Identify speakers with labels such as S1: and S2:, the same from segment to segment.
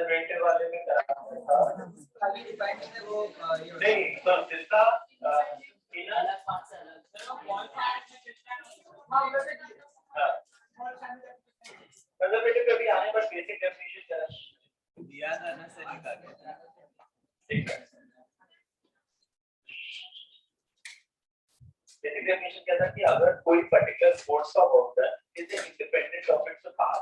S1: Conservative वाले में करा खाली डिफाइन है वो नहीं तो जिसका कंजर्वेटिव कभी आने पर बेसिक डेफिनेशन करा दिया था ना सर निकाल ठीक है बेसिक डेफिनेशन क्या था कि अगर कोई पर्टिकुलर फोर्स का work done is independent of its path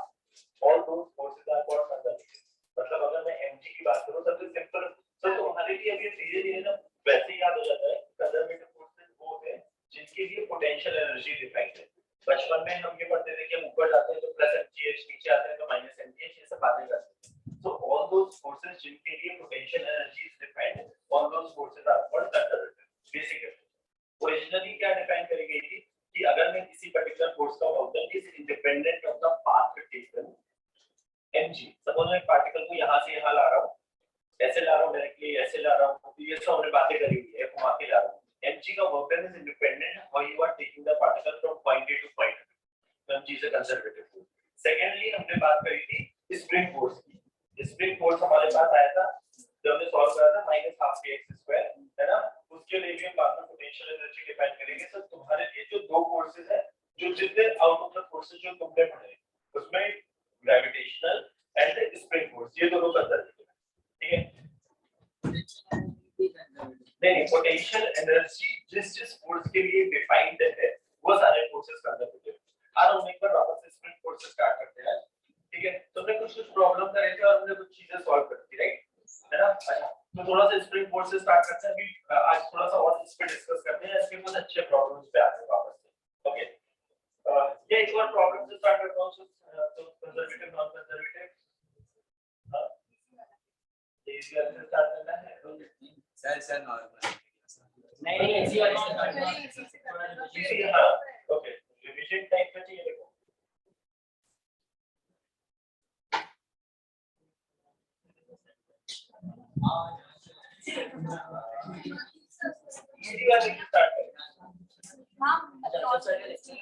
S1: all those forces are called conservative मतलब अगर मैं mg की बात करूं सबसे सिंपल तो तुम्हारे लिए अब ये धीरे-धीरे ना वैसे ही याद हो जाता है कंजर्वेटिव फोर्सेस वो है जिनके लिए पोटेंशियल एनर्जी डिफाइंड है बचपन में हम ये पढ़ते थे कि हम ऊपर जाते हैं तो प्लस mgh नीचे आते हैं तो माइनस mgh ये सब बातें करते हैं so all those forces जिनके लिए potential energy is defined all those forces are called conservative basic definition originally क्या डिफाइन करी गई थी कि अगर मैं किसी पर्टिकुलर फोर्स का work is independent of the path taken mg suppose मैं पार्टिकल को यहां से यहां ला रहा हूं ऐसे ला रहा हूं डायरेक्टली ऐसे ला रहा हूं तो ये सब हमने बातें करी हुई है घुमा के ला रहा हूं mg का work done is independent how you are taking the particle from point a to point b तो mg is a conservative force secondly हमने बात करी थी स्प्रिंग फोर्स की स्प्रिंग फोर्स हमारे पास आया था जब हमने सॉल्व करा था -12px² है ना उसके लिए भी हम बाद में पोटेंशियल एनर्जी डिफाइन करेंगे तो तुम्हारे लिए जो दो फोर्सेस है जो जितने आउट ऑफ द फोर्सेस जो तुमने पढ़े उसमें ग्रेविटेशनल एंड स्प्रिंग फोर्स ये दोनों कंजर्वेटिव है ठीक है नहीं पोटेंशियल एनर्जी जिस फोर्स के लिए डिफाइंड है वो सारे फोर्सेस कंजर्वेटिव आज हम एक बार वापस से स्प्रिंग फोर्स से स्टार्ट करते हैं ठीक है तुमने कुछ प्रॉब्लम करे थे और हमने कुछ चीजें सॉल्व कर दी राइट है ना अच्छा तो थोड़ा सा स्प्रिंग फोर्स से स्टार्ट करते हैं अभी आज थोड़ा सा और इस पे डिस्कस करते हैं इसके कुछ अच्छे प्रॉब्लम्स पे आते हैं वापस से ओके ये एक और प्रॉब्लम से स्टार्ट करता हूं तो कंजर्वेटिव नॉन कंजर्वेटिव हां इजी वाले से स्टार्ट करना है सर नॉर्मल नहीं इजी वाले से इजी हां ओके रिविजन टाइप पे चाहिए देखो इजी वाले से स्टार्ट करें हां अच्छा सर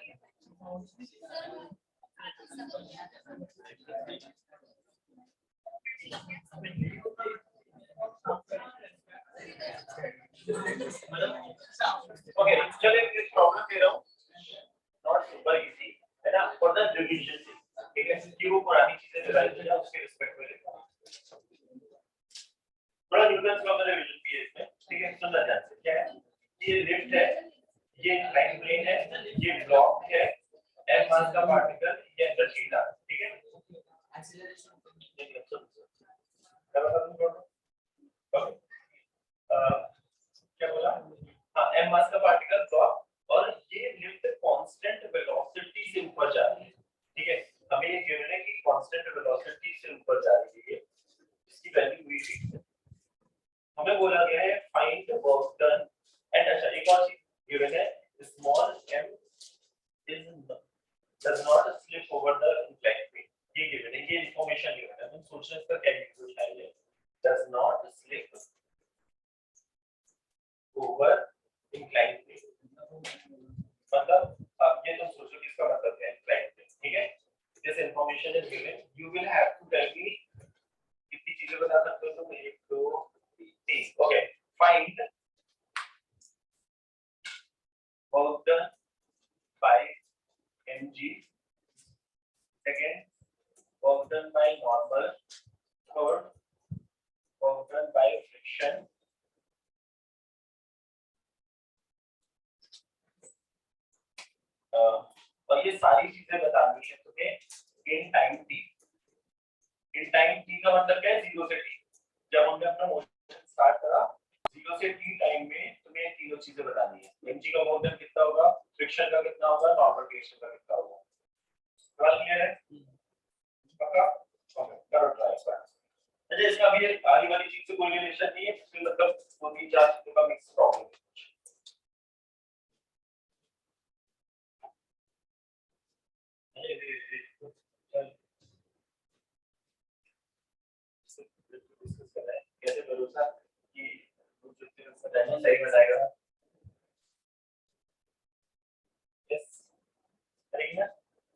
S1: ओके चलिए इस प्रॉब्लम दे रहा हूं नॉट सुपर इजी है ना फॉर द रिवीजन ठीक है कि वो पुरानी चीजें रिवाइज हो जाए उसके रिस्पेक्ट में लिखा थोड़ा न्यूटन का रिवीजन भी है इसमें ठीक है सुनना ध्यान से क्या है ये लिफ्ट है ये इंक्लाइन प्लेन है ये ब्लॉक है m मास का पार्टिकल ये अंदर सीधा ठीक है एक्सीलरेशन क्या बोला हां m मास का पार्टिकल ब्लॉक और ये लिफ्ट कांस्टेंट वेलोसिटी से ऊपर जा रही है ठीक है हमें ये गिवन है कि कांस्टेंट वेलोसिटी से ऊपर जा रही है इसकी वैल्यू हुई थी हमें बोला गया है फाइंड वर्क डन एंड अच्छा एक और चीज गिवन है small m is does not slip over the inclined plane ये गिवन है ये इंफॉर्मेशन गिवन है हम सोच रहे हैं इसका क्या यूज है does not slip over inclined plane मतलब अब ये तुम सोचो कि इसका मतलब क्या है inclined plane ठीक है this information is given you will have to tell me कितनी चीजें बता सकते हो तुम 1 2 3 okay find work done by mg second work done by normal third work done by friction और ये सारी चीजें बतानी है तुम्हें in time t in time t का मतलब क्या है 0 से t जब हमने अपना मोशन स्टार्ट करा 0 से t टाइम में तुम्हें तीनों चीजें बतानी है mg का मोशन कितना होगा फ्रिक्शन का कितना होगा नॉर्मल रिएक्शन का कितना होगा सवाल क्लियर है पक्का ओके करो ट्राई इस बार अच्छा इसका भी आगे वाली चीज से कोई रिलेशन नहीं है इसमें मतलब दो तीन चार चीजों का मिक्स प्रॉब्लम है कैसे भरोसा कि सही बताएगा यस करेंगे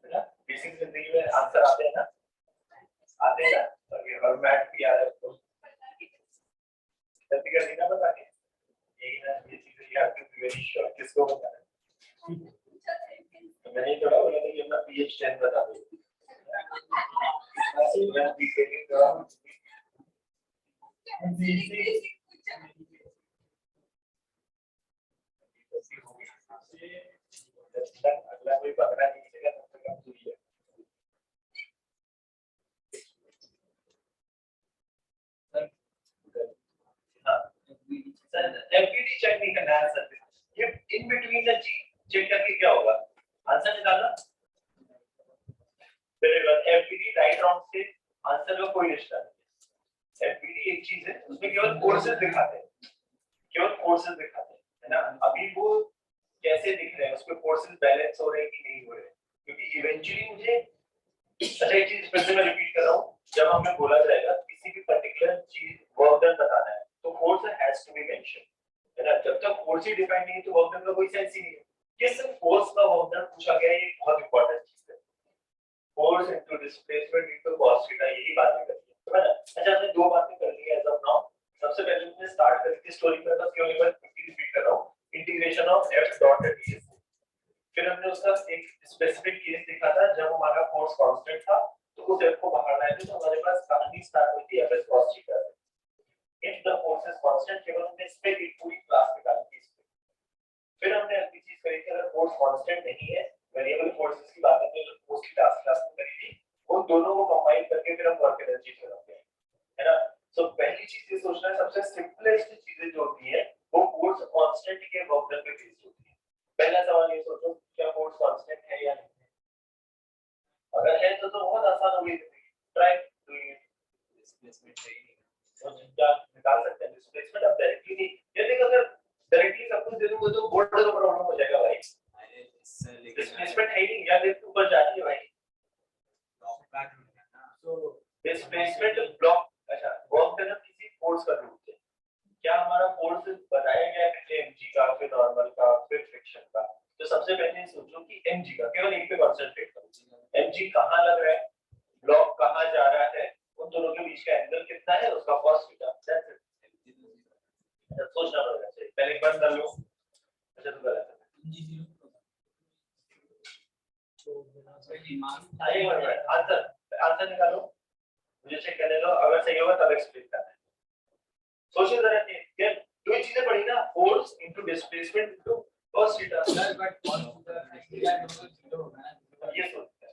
S1: ना बेसिक जिंदगी में आंसर आते हैं ना ओके और मैट भी आ रहा है उसको जल्दी कर देना बता के यही ना ये चीजें याद करके वेरी श्योर किसको बता रहा है मैंने थोड़ा बोला था कि अपना पीएच 10 बता दो मैं डिटेलिंग का अगला कोई बकरा नहीं मिलेगा तब तक हम पूरी है सर एफबीडी चेक नहीं करना है सर ये इन बिटवीन द चेक करके क्या होगा आंसर निकालना very good FBD right round से आंसर का कोई रिश्ता नहीं एफबीडी एक चीज है उसमें केवल कोर्सेज दिखाते हैं है ना अभी वो कैसे दिख रहे हैं उसके कोर्सेज बैलेंस हो रहे हैं कि नहीं हो रहे क्योंकि इवेंचुअली मुझे अच्छा एक चीज फिर से मैं रिपीट कर रहा हूँ जब हमें बोला जाएगा किसी भी पर्टिकुलर चीज वर्क डन बताना है तो course has to be mention है ना जब तक कोर्स ही डिफाइन नहीं है तो वर्क डन का कोई सेंस ही नहीं है किस कोर्स का वर्क डन पूछा गया ये बहुत इंपॉर्टेंट चीज है force into displacement into cos theta यही बातें करनी है ना अच्छा हमने दो बातें कर ली है एज ऑफ नाउ सबसे पहले हमने स्टार्ट करके स्टोरी में बस केवल एक बार रिपीट कर रहा हूं integration of f dot ds फिर हमने उसका एक स्पेसिफिक केस देखा था जब हमारा फोर्स कांस्टेंट था तो उस f को बाहर लाए थे तो हमारे पास कहानी स्टार्ट हुई थी fs cos theta if the force is constant केवल हमने इस पे एक पूरी क्लास निकाली थी फिर हमने अगली चीज करी थी अगर फोर्स कांस्टेंट नहीं है वेरिएबल फोर्सेस की बात हमने फोर्स की क्लास में करी थी उन दोनों को कंबाइन करके फिर हम वर्क एनर्जी चलाते हैं है ना सो पहली चीज ये सोचना है सबसे सिंपलेस्ट चीजें जो होती है वो फोर्स कांस्टेंट के वर्क डन पे बेस्ड होती है पहला सवाल ये सोचो क्या फोर्स कांस्टेंट है या नहीं अगर है तो बहुत आसान होगी ट्राई डूइंग डिस्प्लेसमेंट है तो निकाल सकते हैं डिस्प्लेसमेंट अब डायरेक्टली नहीं ये देखो अगर डायरेक्टली सब कुछ दे दूंगा तो बोर्ड का प्रॉब्लम हो जाएगा भाई डिस्प्लेसमेंट है ही नहीं या देखो ऊपर जाती है भाई तो डिस्प्लेसमेंट ब्लॉक अच्छा वर्क डन किसी फोर्स का रूप है क्या हमारा फोर्स बताया गया है mg का फिर नॉर्मल का फिर फ्रिक्शन का तो सबसे पहले सोचो कि mg का केवल एक पे कंसंट्रेट करो mg कहां लग रहा है ब्लॉक कहां जा रहा है उन दोनों के बीच का एंगल कितना है उसका cos थीटा दैट्स इट सोचना पड़ेगा पहले एक बार कर लो अच्छा तो गलत है आंसर निकालो मुझे चेक करने दो अगर सही होगा तब एक्सप्लेन करना है सोचो जरा ये दो चीजें पढ़ी ना force into displacement into cos theta ये सोचते हैं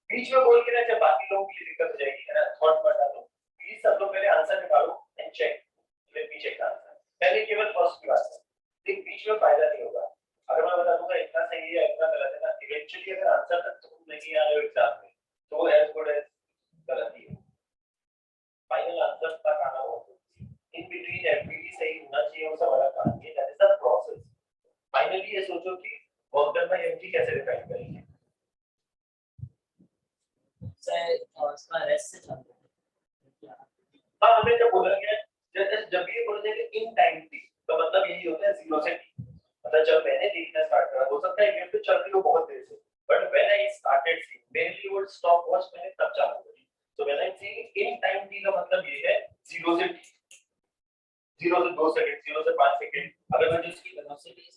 S1: बीच में बोल के ना जब बाकी लोगों के लिए दिक्कत हो जाएगी है ना थॉट मत डालो प्लीज सब लोग पहले आंसर निकालो and check let me check answer पहले केवल फर्स्ट की बात है लेकिन बीच में फायदा नहीं होगा अगर मैं बता दूंगा इतना सही है इतना गलत है ना इवेंचुअली अगर आंसर तक तुम नहीं आ रहे हो एग्जाम में तो एज गुड एज गलत ही है फाइनल आंसर तक आना होगा इन बिटवीन एफबीडी सही होना चाहिए वो सब अलग कहानी है that is the process finally ये सोचो कि वर्क डन बाय एमजी कैसे डिफाइन करेंगे सर उसका रेस्ट से चलता है हां हमें जब बोला गया जब ये बोलते हैं कि इन टाइम टी तो मतलब यही होता है 0 से t मतलब जब मैंने देखना स्टार्ट करा हो सकता है गेम पे चल रही हो बहुत देर से but when I started seeing mainly वो स्टॉप वॉच मैंने तब चालू करी तो when I seeing in time T का मतलब ये है 0 से t 0 से 2 सेकंड 0 से 5 सेकंड अगर मैं जिसकी वेलोसिटी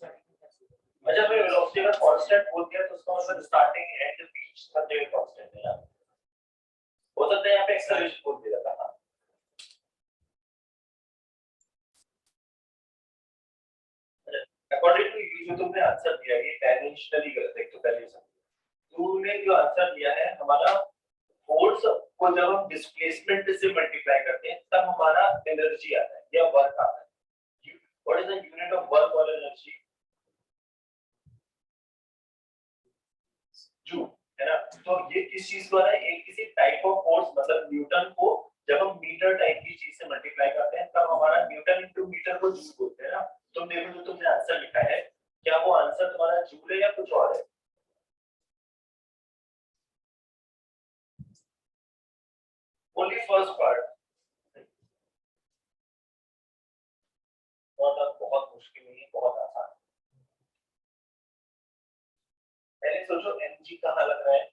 S1: अच्छा मैं वेलोसिटी का कांस्टेंट बोल दिया तो उसका मतलब स्टार्टिंग एंड बीच सब जगह कांस्टेंट है ना हो सकता है यहां पे एक्सेलरेशन बोल दिया था अकॉर्डिंग टू यू जो तुमने आंसर दिया ये डायमेंशनली गलत है तो पहले समझो तुमने जो आंसर दिया है हमारा फोर्स को जब हम डिस्प्लेसमेंट से मल्टीप्लाई करते हैं तब हमारा एनर्जी आता है या वर्क आता है what is the unit of work और एनर्जी जूल है ना तो ये किस चीज द्वारा एक किसी टाइप ऑफ फोर्स मतलब न्यूटन को जब हम मीटर टाइप की चीज से मल्टीप्लाई करते हैं तब हमारा न्यूटन इनटू मीटर को जूल बोलते हैं ना तुम देखो जो तुमने आंसर लिखा है क्या वो आंसर तुम्हारा जूल है या कुछ और है ओनली फर्स्ट पार्ट बहुत मुश्किल नहीं है बहुत आसान पहले सोचो mg कहां लग रहा है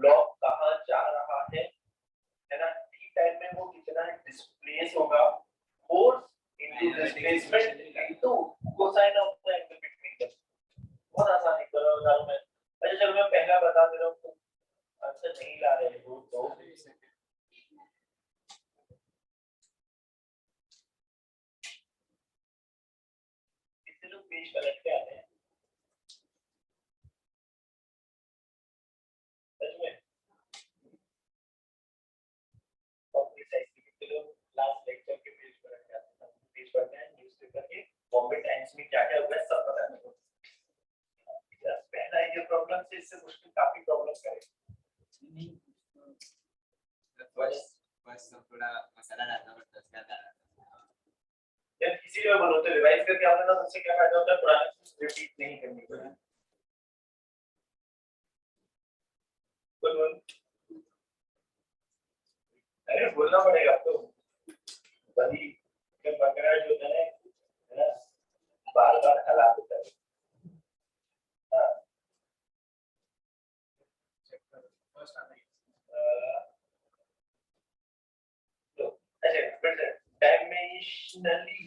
S1: ब्लॉक कहाँ जा रहा है ना, टी टाइम में वो कितना डिस्प्लेस होगा, force into displacement into cosine of the angle between them. बहुत आसान है, करो बता मैं। अच्छा चलो मैं पहला बता दे रहा हूँ, आंसर नहीं ला रहे हो तो कितने लोग पेज पलट के आते हैं सच में? कॉपी साइज के कितने लोग लास्ट लेक्चर के पेज पलट के आते हैं, पेज पढ़ते हैं न्यूज़पेपर के बॉम्बे टाइम्स में क्या क्या हुआ है सब पता है मेरे को। पहला ये प्रॉब्लम से इससे मुश्किल काफी प्रॉब्लम करेगा।
S2: बस थोड़ा मसाला डालना पड़ता है उसके अंदर।
S1: जब किसी में बोलो तो रिवाइज करके आता है ना, उससे क्या फायदा होता है, पुराने चीज रिपीट नहीं करनी पड़ती। बोल अरे बोलना पड़ेगा आपको, बड़ी जब बकरा जो होता है ना बार बार हला देता है। हाँ तो अच्छा फिर से डायमेंशनली,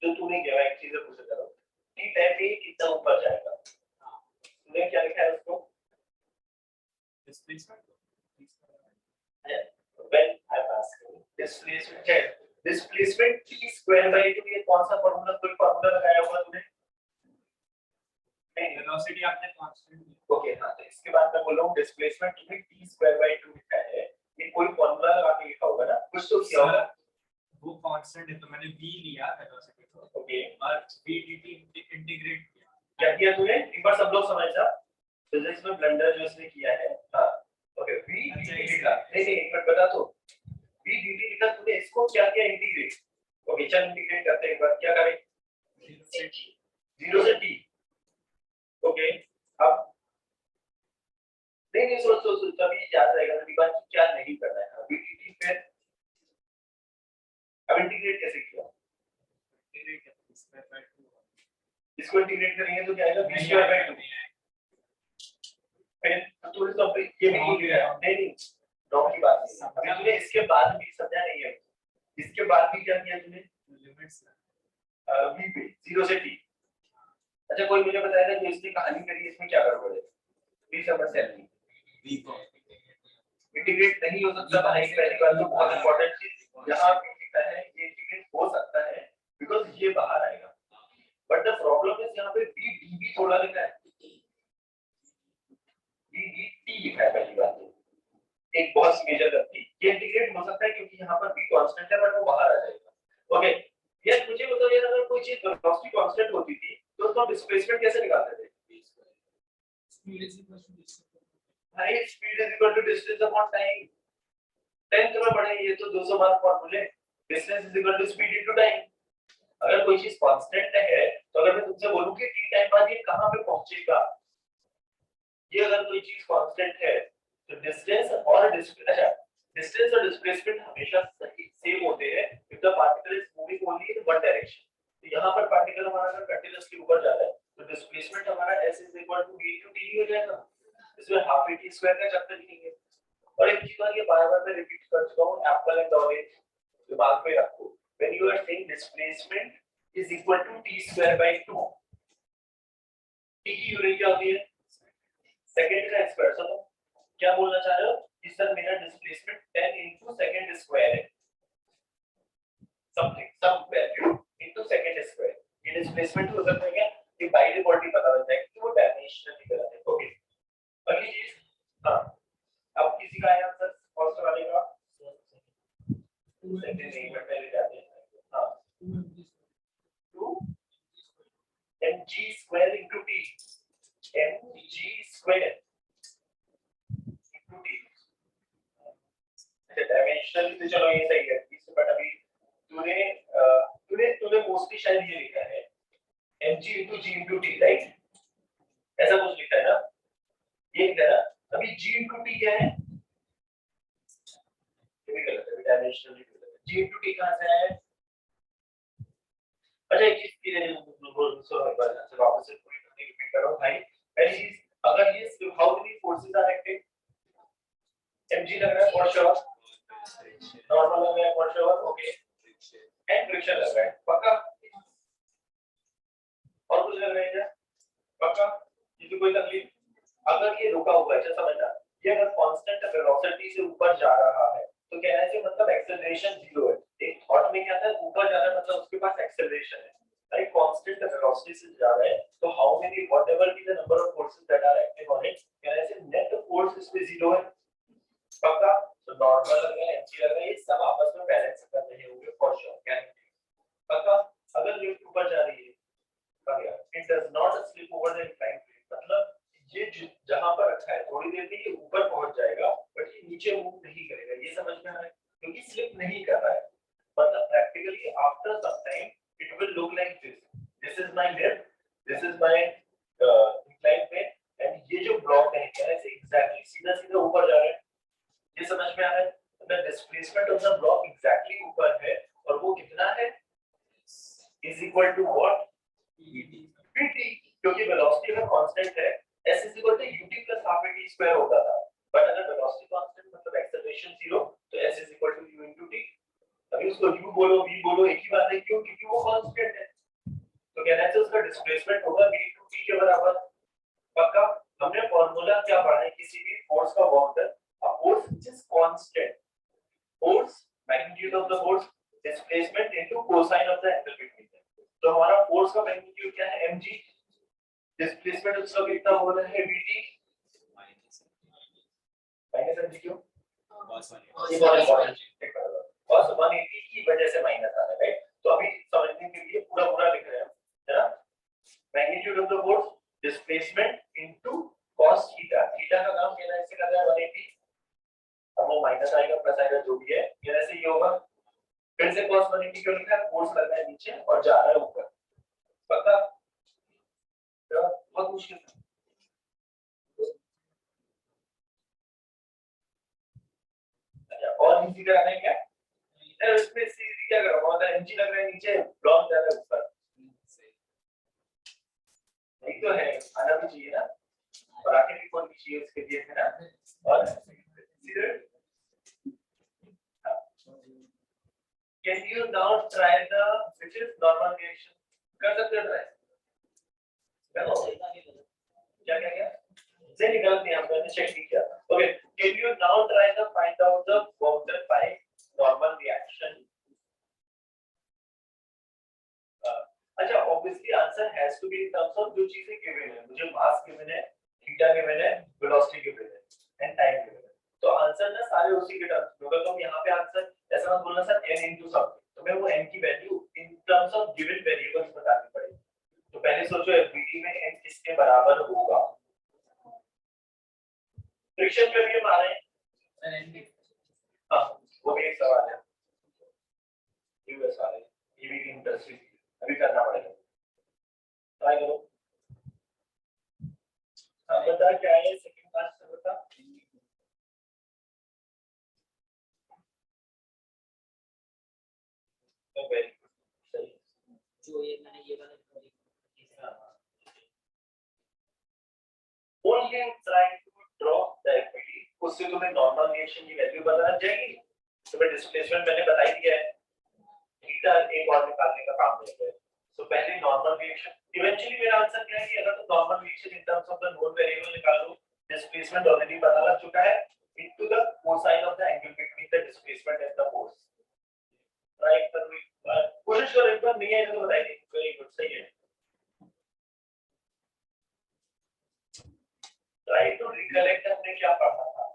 S1: जो तूने किया एक चीज पूछ रहा हूँ, टी टाइम में कितना ऊपर जाएगा, तूने क्या लिखा है उसको?
S2: Displacement
S1: when I'm asking displacement है, displacement t square by 2, ये कौन सा फार्मूला, कोई फार्मूला लगाया होगा तूने? नहीं,
S2: वेलोसिटी आपने कांस्टेंट
S1: ओके हाँ, तो इसके बाद मैं बोल रहा हूँ डिस्प्लेसमेंट तूने t square by 2 लिखा है, ये कोई फार्मूला लगा के लिखा होगा ना, कुछ तो किया होगा।
S2: वो कांस्टेंट है तो मैंने v लिया वेलोसिटी को,
S1: ओके
S2: और v dt इंटीग्रेट किया।
S1: क्या किया तूने, एक बार सब लोग समझना, फिजिक्स में ब्लंडर जो इसने किया है। हाँ ओके, v dt लिखा, नहीं नहीं एक बार बता तो, v dt लिखा तूने, इसको क्या किया, इंटीग्रेट। ओके चल इंटीग्रेट करते हैं एक बार, क्या करें, 0 से t। ओके अब नहीं नहीं सोच सोच सोच, तभी याद रहेगा ना बात कि क्या नहीं करना है v dt पे। अब इंटीग्रेट कैसे किया, इसको इंटीग्रेट करेंगे तो क्या आएगा, v square by 2। फिर थोड़ी सा ये भी नहीं लिया, नहीं नहीं नौ की बात नहीं, अभी तूने इसके बाद भी समझा नहीं है, इसके बाद भी क्या किया तूने,
S2: लिमिट्स
S1: v पे 0 से t। अच्छा कोई मुझे बताएगा जो इसकी कहानी करी इसमें क्या गड़बड़ है, प्लीज समझ नहीं,
S2: v को
S1: इंटीग्रेट नहीं हो सकता भाई, पहली बात तो बहुत इंपॉर्टेंट चीज यहाँ पे लिखा है, ये इंटीग्रेट हो सकता है बिकॉज़ ये बाहर आएगा, बट द प्रॉब्लम इज यहाँ पे v dv थोड़ा लिखा है, v dt लिखा है पहली बात, एक बहुत मेजर गलती, ये इंटीग्रेट हो सकता है क्योंकि यहाँ पर v कांस्टेंट है बट वो बाहर आ जाएगा। ओके यार मुझे बताओ यार, अगर कोई चीज वेलोसिटी कांस्टेंट होती थी तो उसका डिस्प्लेसमेंट कैसे निकालते थे? भाई speed is equal to distance upon time, 10th में पढ़े ये तो 200 मार्क फॉर्मूले, distance is equal to speed into time. अगर कोई चीज कांस्टेंट है तो अगर मैं तुमसे बोलूं कि t टाइम बाद ये कहां पे पहुंचेगा, ये अगर कोई चीज कांस्टेंट है तो डिस्टेंस और डिस्टेंस और डिस्प्लेसमेंट हमेशा सही सेम होते हैं if the particle is moving only in one direction. तो यहां पर पार्टिकल हमारा अगर कंटीन्यूअसली ऊपर जा रहा है तो डिस्प्लेसमेंट हमारा s v * t हो जाएगा, इसमें हाफ a t स्क्वायर का चक्कर ही नहीं है। और एक चीज और ये बार-बार मैं रिपीट कर चुका हूं, एप्पल एंड ऑरेंज दिमाग में रखो, when you are saying displacement is equal to t square by 2, t की यूनिट क्या होती है, सेकंड का स्क्वायर। तो क्या बोलना चाह रहे हो कि सर मेरा डिस्प्लेसमेंट 10 into सेकंड स्क्वायर है, something some value into second square, ये डिस्प्लेसमेंट हो सकता है क्या, ये बाय डिफॉल्ट ही पता होता है कि वो डायमेंशनली गलत है। ओके अगली चीज, हां अब किसी का आंसर फर्स्ट वाले का सेकंड नहीं बट पहले जाते हैं। हां 2 mg square into t, mg square into t, dimensional तो चलो ये सही है इससे, बट अभी तूने मोस्टली शायद ये लिखा है mg into g into t right, ऐसा कुछ लिखा है ना, ये लिखा है ना, अभी g into t क्या है, ये भी गलत है, डायमेंशनल g into t कहां से आया है। अच्छा एक चीज की सो एक बार से वापस से पूरी रिपीट करो भाई, पहली चीज अगर ये slip, how many forces are acting? mg लग रहा है for sure, normal लग रहा है for sure, okay, and friction लग रहा है पक्का, और कुछ लग रहा है क्या पक्का, ये कोई तकलीफ? अगर ये रुका हुआ है, अच्छा समझना, ये अगर कांस्टेंट वेलोसिटी से ऊपर जा रहा है तो कहने से मतलब एक्सेलरेशन जीरो है। एक थॉट में क्या था, ऊपर जा रहा है मतलब उसके पास एक्सेलरेशन है, राइट? कांस्टेंट वेलोसिटी से जा रहा है तो how many whatever be the number of forces that are acting on it, कहने से नेट फोर्स इस पे जीरो है पक्का। तो नॉर्मल लग रहा है, एमजी लग रहा है, ये सब आपस में बैलेंस कर रहे होंगे फॉर श्योर, गारंटी पक्का। अगर लिफ्ट ऊपर जा रही है, it does not slip over the inclined plane, मतलब ये जहां पर रखा है थोड़ी देर में ये ऊपर पहुंच जाएगा बट ये नीचे मूव नहीं करेगा, ये समझ में आ रहा है, क्योंकि स्लिप नहीं कर रहा है। मतलब practically after some time it will look like this is my lift, this is my inclined plane, and ये जो ब्लॉक है ऐसे एग्जैक्टली सीधा सीधा ऊपर जा रहा है, ये समझ में आ रहा है। The displacement of the block exactly ऊपर है और वो कितना है, is equal to what, vt, क्योंकि वेलोसिटी का कांस्टेंट है, s is equal to ut plus half at square होता था, बट अगर वेलोसिटी कांस्टेंट मतलब एक्सेलरेशन जीरो तो s is equal to u into t। अभी उसको u बोलो v बोलो एक ही बात है, क्यों? क्योंकि वो कांस्टेंट है, तो कहना है उसका डिस्प्लेसमेंट होगा v into t के बराबर पक्का। हमने फार्मूला क्या पढ़ा है किसी भी फोर्स का work done, a force which is constant, force magnitude of the force displacement into cosine of the angle between them. तो हमारा फोर्स का मैग्नीट्यूड क्या है, mg, डिस्प्लेसमेंट उसका कितना हो रहा है, vt माइनस mg, क्यों ये बहुत इंपॉर्टेंट है, cos 180 की वजह से माइनस आ रहा है, राइट? तो अभी समझने के लिए पूरा पूरा लिख रहे हैं, है ना? Magnitude of the force displacement into cos theta, theta का काम कहना है इससे कर रहा है 180, अब वो माइनस आएगा प्लस आएगा जो भी है, कहने से ये होगा, फिर से cos 180 क्यों लिखा है, फोर्स लग रहा है नीचे और जा रहा है ऊपर पक्का, बहुत मुश्किल है। अच्छा और इजी कराना है क्या, इसमें इजी क्या करूंगा, मतलब एमजी लग रहा है नीचे, ब्लॉक जा रहा है ऊपर, नहीं तो है आना भी चाहिए ना, और आखिर भी कौन की चाहिए इसके लिए, है ना? और सीधे can you now try the which is normal reaction, कर सकते हो ट्राई, चलो क्या क्या क्या से निकलती है, हमने चेक किया, okay. can you now try to find out the water by normal reaction, अच्छा obviously answer has to be in terms of जो चीजें गिवन है, मुझे मास गिवन है, थीटा गिवन है, वेलोसिटी गिवन है एंड टाइम गिवन है, तो आंसर ना सारे उसी के टर्म्स में होगा। तो यहां पे आंसर ऐसा मत बोलना सर n into समथिंग, तो मैं वो n की value in terms of given variables बतानी पड़ेगी। तो पहले सोचो एफबीटी में n किसके बराबर होगा, फ्रिक्शन पे भी हम आ रहे हैं, हां वो भी एक सवाल है, यूएस वाले ये भी इंटरेस्टिंग अभी करना पड़ेगा, ट्राई करो। हाँ बता क्या है सेकंड क्लास से बता, तो वेरी गुड सही,
S3: जो ये मैंने ये वाला
S1: only trying to draw the equity, उससे तुम्हें नॉर्मल रिएक्शन की वैल्यू पता लग जाएगी, तुम्हें डिस्प्लेसमेंट मैंने बता ही दिया है, थीटा एक और निकालने का काम नहीं है। सो पहले नॉर्मल रिएक्शन, इवेंचुअली मेरा आंसर क्या है कि अगर तुम normal reaction in terms of the known variable निकाल लो, डिस्प्लेसमेंट ऑलरेडी पता लग चुका है, into the cosine of the angle between the displacement and the force, right? कोशिश करो, एक बार नहीं आएगा तो बताइए, वेरी गुड सही है। ट्राई टू रिकलेक्ट हमने क्या पढ़ा था,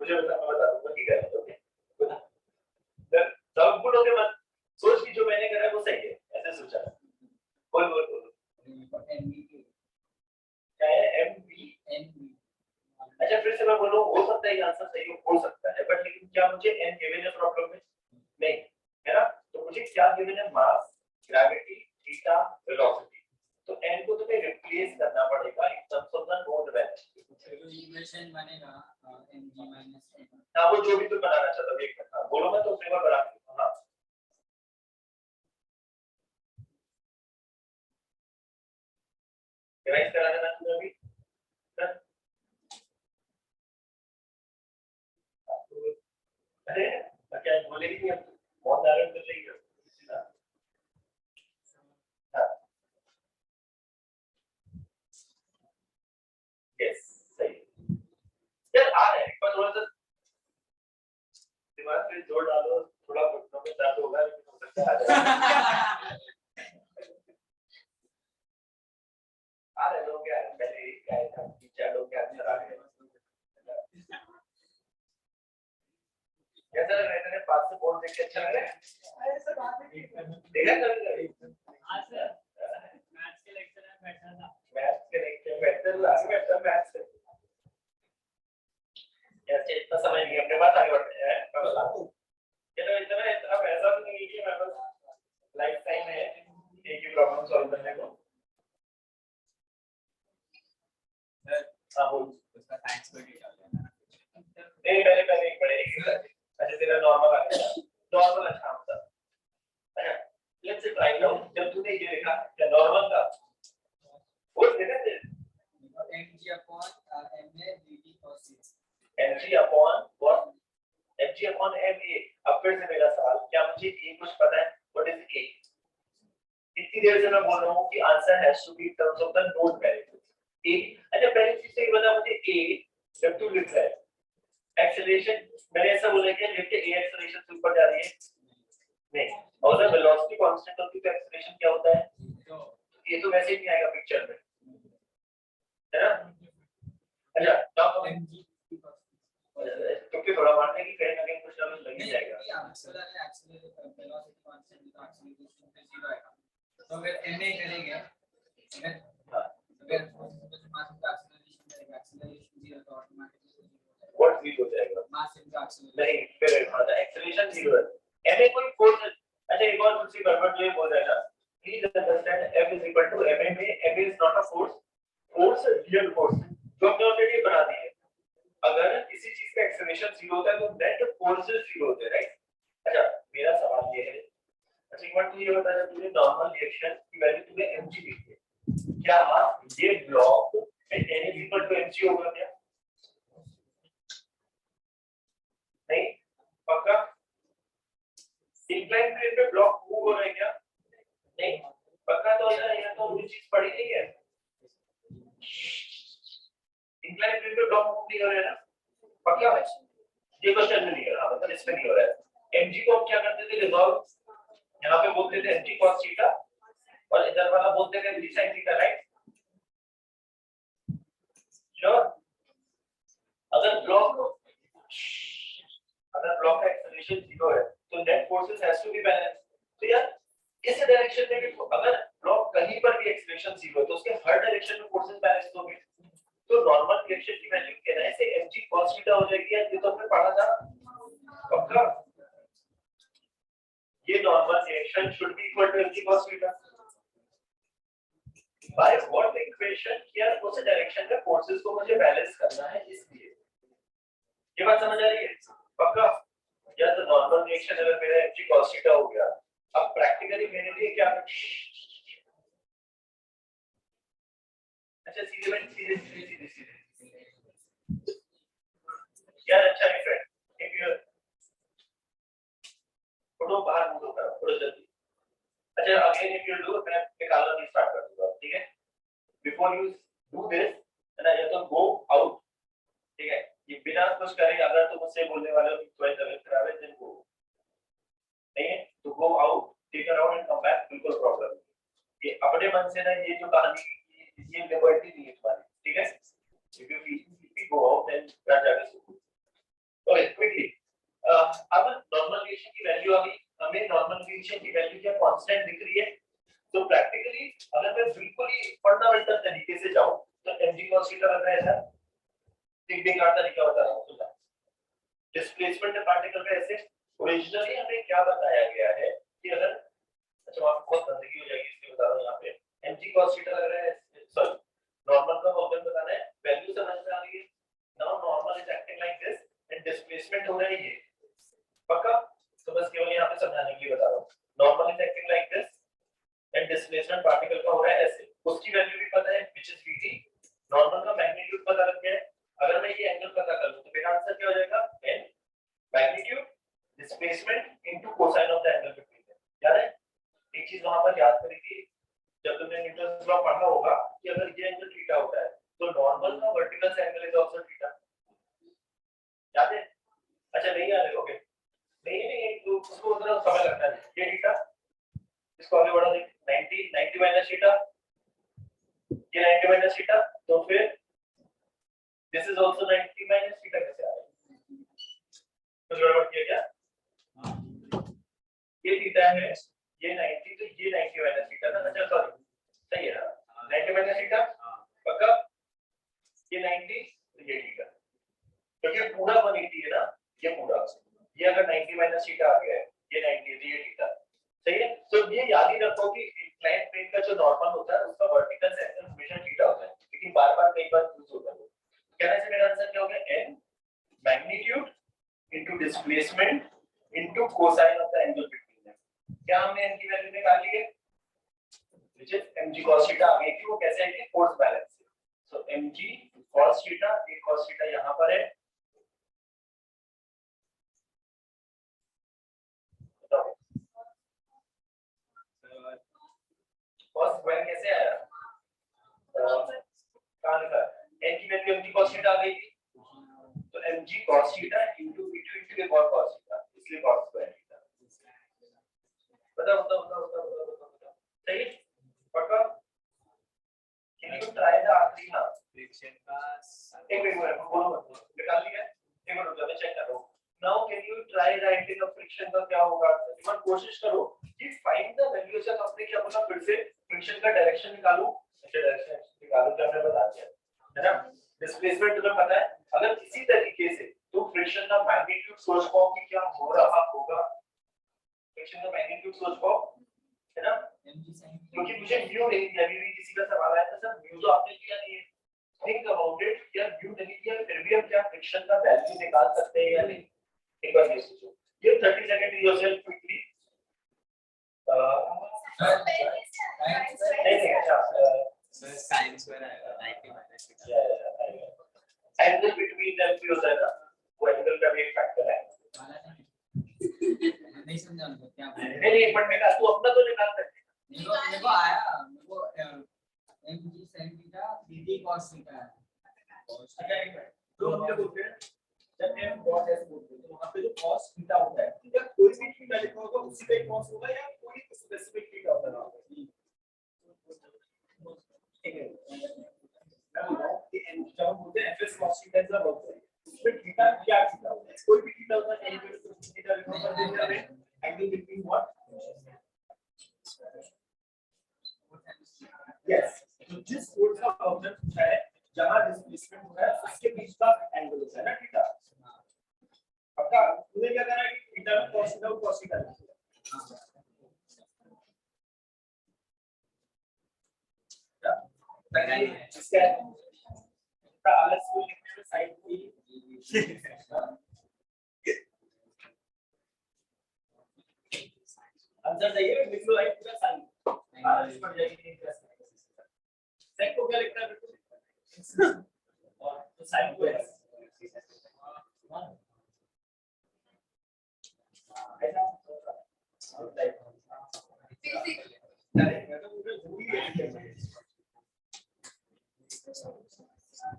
S1: मुझे बता, मैं बता दूंगा ठीक है, ओके सब गुड होके मत सोच कि जो मैंने करा है वो सही है, ऐसे सोचा, बोल बोल बोल क्या है एमबी, अच्छा फिर से मैं बोलूं, हो सकता है ये आंसर सही हो सकता है, बट लेकिन क्या मुझे एन गिवन है प्रॉब्लम में, नहीं है ना? तो मुझे क्या गिवन है, मास, ग्रेविटी, थीटा, वेलोसिटी, तो एन को तुम्हें रिप्लेस करना पड़ेगा इन terms of the known velocity,
S3: जो इक्वेशन बनेगा mg माइनस n,
S1: हां वो जो भी तुम बनाना चाहते हो, एक मिनट बोलो मैं तो एक बार बना दूंगा। हां रिवाइज करा देना तुम्हें अभी अरे क्या बोलेगी नहीं बहुत डायरेक्ट कर रही है यस सही यार आ रहा है एक बार थोड़ा सा दिमाग पे जोर डालो थोड़ा घुटनों में दर्द होगा लेकिन हो सकता है आ जाए आ रहे लोग यार पहले क्या था टीचर लोग क्या चला रहे हैं कैसा लग रहा है तेरे पास से बोर्ड देख के अच्छा लग रहा है ऐसा बात नहीं देखा कभी
S3: हाँ सर मैथ्स के लेक्चर में बैठा था
S1: मैथ्स के लेक्चर बेहतर लास्ट में मैथ्स से ऐसे इतना समझ नहीं अपने पास आगे बढ़ते हैं मैं बता दूं चलो इतना पैसा भी नहीं है मेरे पास लाइफ टाइम है एक ही प्रॉब्लम सॉल्व करने को हाँ बोल
S2: उसका साइंस को क्या लेना
S1: नहीं पहले एक बड़े अच्छा तेरा नॉर्मल आ गया नॉर्मल अच्छा होता अच्छा लेट्स से ट्राई नाउ जब तूने ये देखा क्या नॉर्मल का वो देखा थे
S3: mg upon ma dt cos
S1: mg upon what mg upon ma अब फिर से मेरा सवाल क्या मुझे ये कुछ पता है व्हाट इज a इतनी देर से मैं बोल रहा हूँ कि answer has to be in terms of the node variable a अच्छा पहली चीज तो ये बता मुझे a जब तू लिख रहा है एक्सेलरेशन मैंने ऐसा बोला कि लिफ्ट a एक्सेलरेशन से ऊपर जा रही है नहीं और अगर वेलोसिटी कांस्टेंट होती तो एक्सेलरेशन क्या होता है तो ये तो वैसे ही नहीं आएगा पिक्चर में है ना अच्छा तो
S3: mg
S1: क्योंकि थोड़ा मानने की कहीं ना कहीं कुछ ना कुछ लग ही जाएगा
S3: एक्सेलरेशन वेलोसिटी कांस्टेंट तो एक्सेलरेशन पे 0 आएगा तो फिर ma करेंगे अगर मास का एक्सेलरेशन करेगा एक्सेलरेशन 0 तो ऑटोमेटिकली
S1: व्हाट जीरो हो जाएगा
S3: मास इनका एक्सेलरेशन
S1: नहीं फिर हाँ एक्सेलरेशन जीरो है ma कोई फोर्स अच्छा एक और दूसरी गड़बड़ जो बोल रहा है ना please understand f is equal to ma में ma is not a force force real force जो हमने ऑलरेडी बना दी है अगर किसी चीज का एक्सेलरेशन जीरो होता है तो नेट फोर्स जीरो होते हैं राइट अच्छा मेरा सवाल ये है अच्छा एक बार तू ये बता जब तूने नॉर्मल रिएक्शन की वैल्यू तूने mg दी थी क्या ये block n is equal to mg होगा क्या नहीं पक्का इंक्लाइन प्लेन पे ब्लॉक मूव हो रहा है क्या नहीं पक्का तो यहाँ तो मुझे चीज पड़ी नहीं है इंक्लाइन प्लेन पे ब्लॉक मूव नहीं हो रहा है ना पक्का ये क्वेश्चन में नहीं है हाँ मतलब इसमें नहीं हो रहा है mg को हम क्या करते थे रिजॉल्व यहाँ पे बोलते थे mg cos थीटा और इधर वाला बोलते थे mg sin theta right sure अगर ब्लॉक का एक्सेलरेशन जीरो है तो net forces has to be balance तो यार इस डायरेक्शन में भी अगर ब्लॉक कहीं पर भी एक्सेलरेशन जीरो है तो उसके हर डायरेक्शन में फोर्सेस बैलेंस होंगे तो नॉर्मल रिएक्शन की वैल्यू क्या है ऐसे mg cos थीटा हो जाएगी यार ये तो हमने पढ़ा था पक्का ये normal reaction should be equal to mg cos theta by what equation यार उस डायरेक्शन में फोर्सेस को मुझे बैलेंस करना है इसलिए ये बात समझ आ रही है पक्का या तो नॉर्मल रिएक्शन अगर मेरा mg cos थीटा हो गया अब प्रैक्टिकली मेरे लिए क्या अच्छा सीधे यार अच्छा है फ्रेंड एक फोटो बाहर मूव करो थोड़ा जल्दी अच्छा अगेन इफ यू डू मैं निकालना नहीं स्टार्ट कर दूंगा ठीक है बिफोर यू डू दिस ना या तो गो आउट ठीक है ये बिना कुछ करे अगर तुम मुझसे बोलने वाले हो कि कोई तबीयत खराब है देन गो नहीं है तो go out take around and come back बिल्कुल प्रॉब्लम ये अपने मन से ना ये जो कहानी ये लिबर्टी नहीं है तुम्हारी ठीक है if you feel go out then घर जाके सो ओके क्विकली अब नॉर्मल रिएक्शन की वैल्यू आ गई हमें नॉर्मल रिएक्शन की वैल्यू क्या कांस्टेंट दिख रही है तो प्रैक्टिकली अगर मैं बिल्कुल ही फंडामेंटल तरीके से जाऊं तो mg cos थीटा लग रहा है सर एक बेकार तरीका बता रहा हूं डिस्प्लेसमेंट पार्टिकल का ऐसे ओरिजिनली हमें क्या बताया गया है कि अगर अच्छा वहां बहुत गंदगी हो जाएगी इसलिए बता रहा हूं यहाँ पे mg cos थीटा लग रहा है सॉरी नॉर्मल का फॉर्मूला बताना है वैल्यू समझ में आ गई है now normal is acting like this and displacement हो रहा है ये पक्का तो बस केवल यहाँ पे समझाने के लिए बता रहा हूँ normal is acting like this and displacement particle का हो रहा है ऐसे उसकी वैल्यू भी पता है व्हिच इज होगा कि अगर ये एंगल थीटा होता है तो नॉर्मल का vertical angle is also theta, याद है? अच्छा नहीं याद है, ओके नहीं तो उसको उतना समय लगता है, ये थीटा इसको आगे बढ़ा दें 90 माइनस थीटा, ये 90 माइनस थीटा, तो फिर this is also 90 minus theta कैसे आ रहा है? कुछ गड़बड़ किया क्या? ये थीटा है, ये 90, तो ये 90 माइनस थीटा ना, अच्छा सॉरी सही है ना, 90 माइनस थीटा पक्का, ये 90 तो ये थीटा, क्योंकि पूरा 180 है ना, ये पूरा, ये अगर 90 माइनस थीटा आ गया है, ये 90 तो ये थीटा, सही है? तो ये याद ही रखो कि इंक्लाइन प्लेन का जो नॉर्मल होता है उसका वर्टिकल एंगल हमेशा थीटा होता है, लेकिन बार-बार कई बार यूज होता है। कहने से मेरा आंसर क्या हो गया? n magnitude into displacement into cosine of the angle between them. क्या हमने n की वैल्यू निकाल ली है, which is mg cos theta आ गई थी, वो कैसे आई थी? फोर्स बैलेंस से। सो mg cos थीटा, एक cos थीटा यहां पर है, cos स्क्वायर कैसे आया? कहां लिखा है? n की वैल्यू mg cos थीटा आ गई थी, तो mg cos theta into v2 into एक और cos थीटा, इसलिए cos स्क्वायर थीटा। बताओ सही है? पक्का? कैन यू ट्राई द आखिरी ना
S2: फ्रिक्शन का
S1: एक मिनट बोलो मत, निकाल लिया? एक मिनट रुको, मैं चेक कर रहा हूं। Now can you try writing of friction का क्या होगा? एक कोशिश करो कि फाइंड द वैल्यू से अपने क्या बोला, फिर से फ्रिक्शन का डायरेक्शन निकालो, अच्छा डायरेक्शन निकालो, क्या मैंने बता दिया है ना? डिस्प्लेसमेंट तुम्हें पता है, अगर इसी तरीके से तो फ्रिक्शन का मैग्नीट्यूड सोच पाओ कि क्या हो रहा होगा, फ्रिक्शन का मैग्नीट्यूड सोच पाओ, है ना? क्योंकि मुझे म्यू नहीं दिया, अभी भी किसी का सवाल आया था सर म्यू तो आपने दिया नहीं है, थिंक अबाउट इट, क्या म्यू नहीं दिया फिर भी हम क्या फ्रिक्शन का वैल्यू निकाल सकते हैं या नहीं? एक बार ये सोचो, ये 30 सेकंड योरसेल्फ क्विकली, नहीं अच्छा
S2: साइंस में आएगा 90 माइनस
S1: एंगल बिटवीन देम भी होता है ना, वो एंगल का भी एक फैक्टर है।
S3: नहीं समझा उनको क्या बोल रहे
S1: नहीं एक मिनट में तू अपना तो निकाल सकते
S3: हैं। मेरे को आया, मेरे को mg sin theta dd cos theta है।
S1: अच्छा एक मिनट, तो हम क्या बोलते हैं जब m cos s बोलते हैं तो वहां पे जो cos थीटा होता है, क्या कोई भी थीटा लिखा होगा उसी पे cos होगा या कोई स्पेसिफिक थीटा होता है ना? ठीक है, मैं बोल रहा हूं कि n जब हम बोलते हैं fs cos theta is the work, उसमें थीटा क्या थीटा होता है? कोई भी थीटा होता है, कहीं पे तो थीटा लिखा होगा थीटा में एंगल बिटवीन व्हाट, यस, तो जिस कोड का ऑब्जेक्ट पूछा है जहां डिस्प्लेसमेंट हो रहा है उसके बीच का एंगल होता है ना थीटा। पक्का? तुम्हें क्या करना है कि थीटा में cos थीटा और cos थीटा लिखना है, इसका अलग से लिखने में साइड की आंसर चाहिए, लिख लो राइट पूरा साइन आंसर पड़ जाएगी। सेक को क्या लिखना है बिल्कुल, और तो साइन को है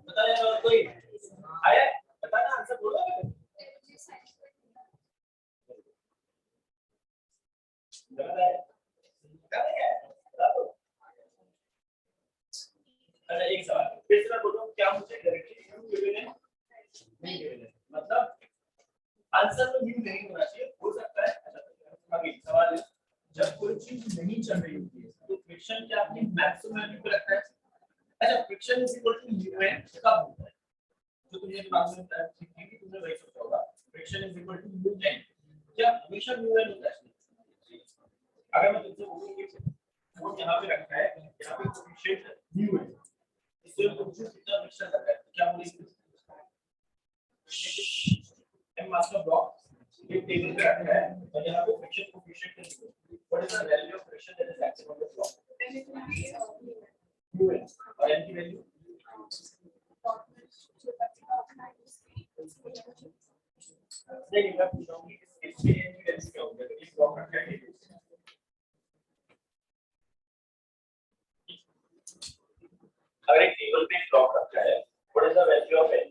S1: बता यार, और कोई आया बता ना, आंसर बोलो अच्छा एक सवाल फिर से मैं बोलूं, क्या मुझे डायरेक्टली गिवन है? नहीं गिवन है, मतलब आंसर तो गिवन नहीं होना चाहिए, हो सकता है। अच्छा अगला सवाल है, जब कोई चीज नहीं चल रही होती है तो फ्रिक्शन क्या अपनी मैक्सिमम वैल्यू पे रखता है? अच्छा friction is equal to u N कब होता है? जो तुमने दिमाग में थी तुमने वही सोचा होगा, friction is equal to u N, क्या हमेशा यू एन होता है? अगर मैं तुमसे बोलूं कि वो यहाँ पे रखा है, यहाँ पे कोएफिशिएंट यू है, इससे कुछ कितना फ्रिक्शन लग रहा है, क्या बोलेंगे? एम मास का ब्लॉक ये टेबल पे रखा है और यहाँ पे फ्रिक्शन कोएफिशिएंट है, what is the value of friction that is acting on the block? You है, और एन की वैल्यू नहीं, मैं पूछ रहा हूँ कि इसमें एन की वैल्यू क्या होगी अगर ये ब्लॉक रखा है? अगर एक टेबल पे एक ब्लॉक रखा है, what is the value of n?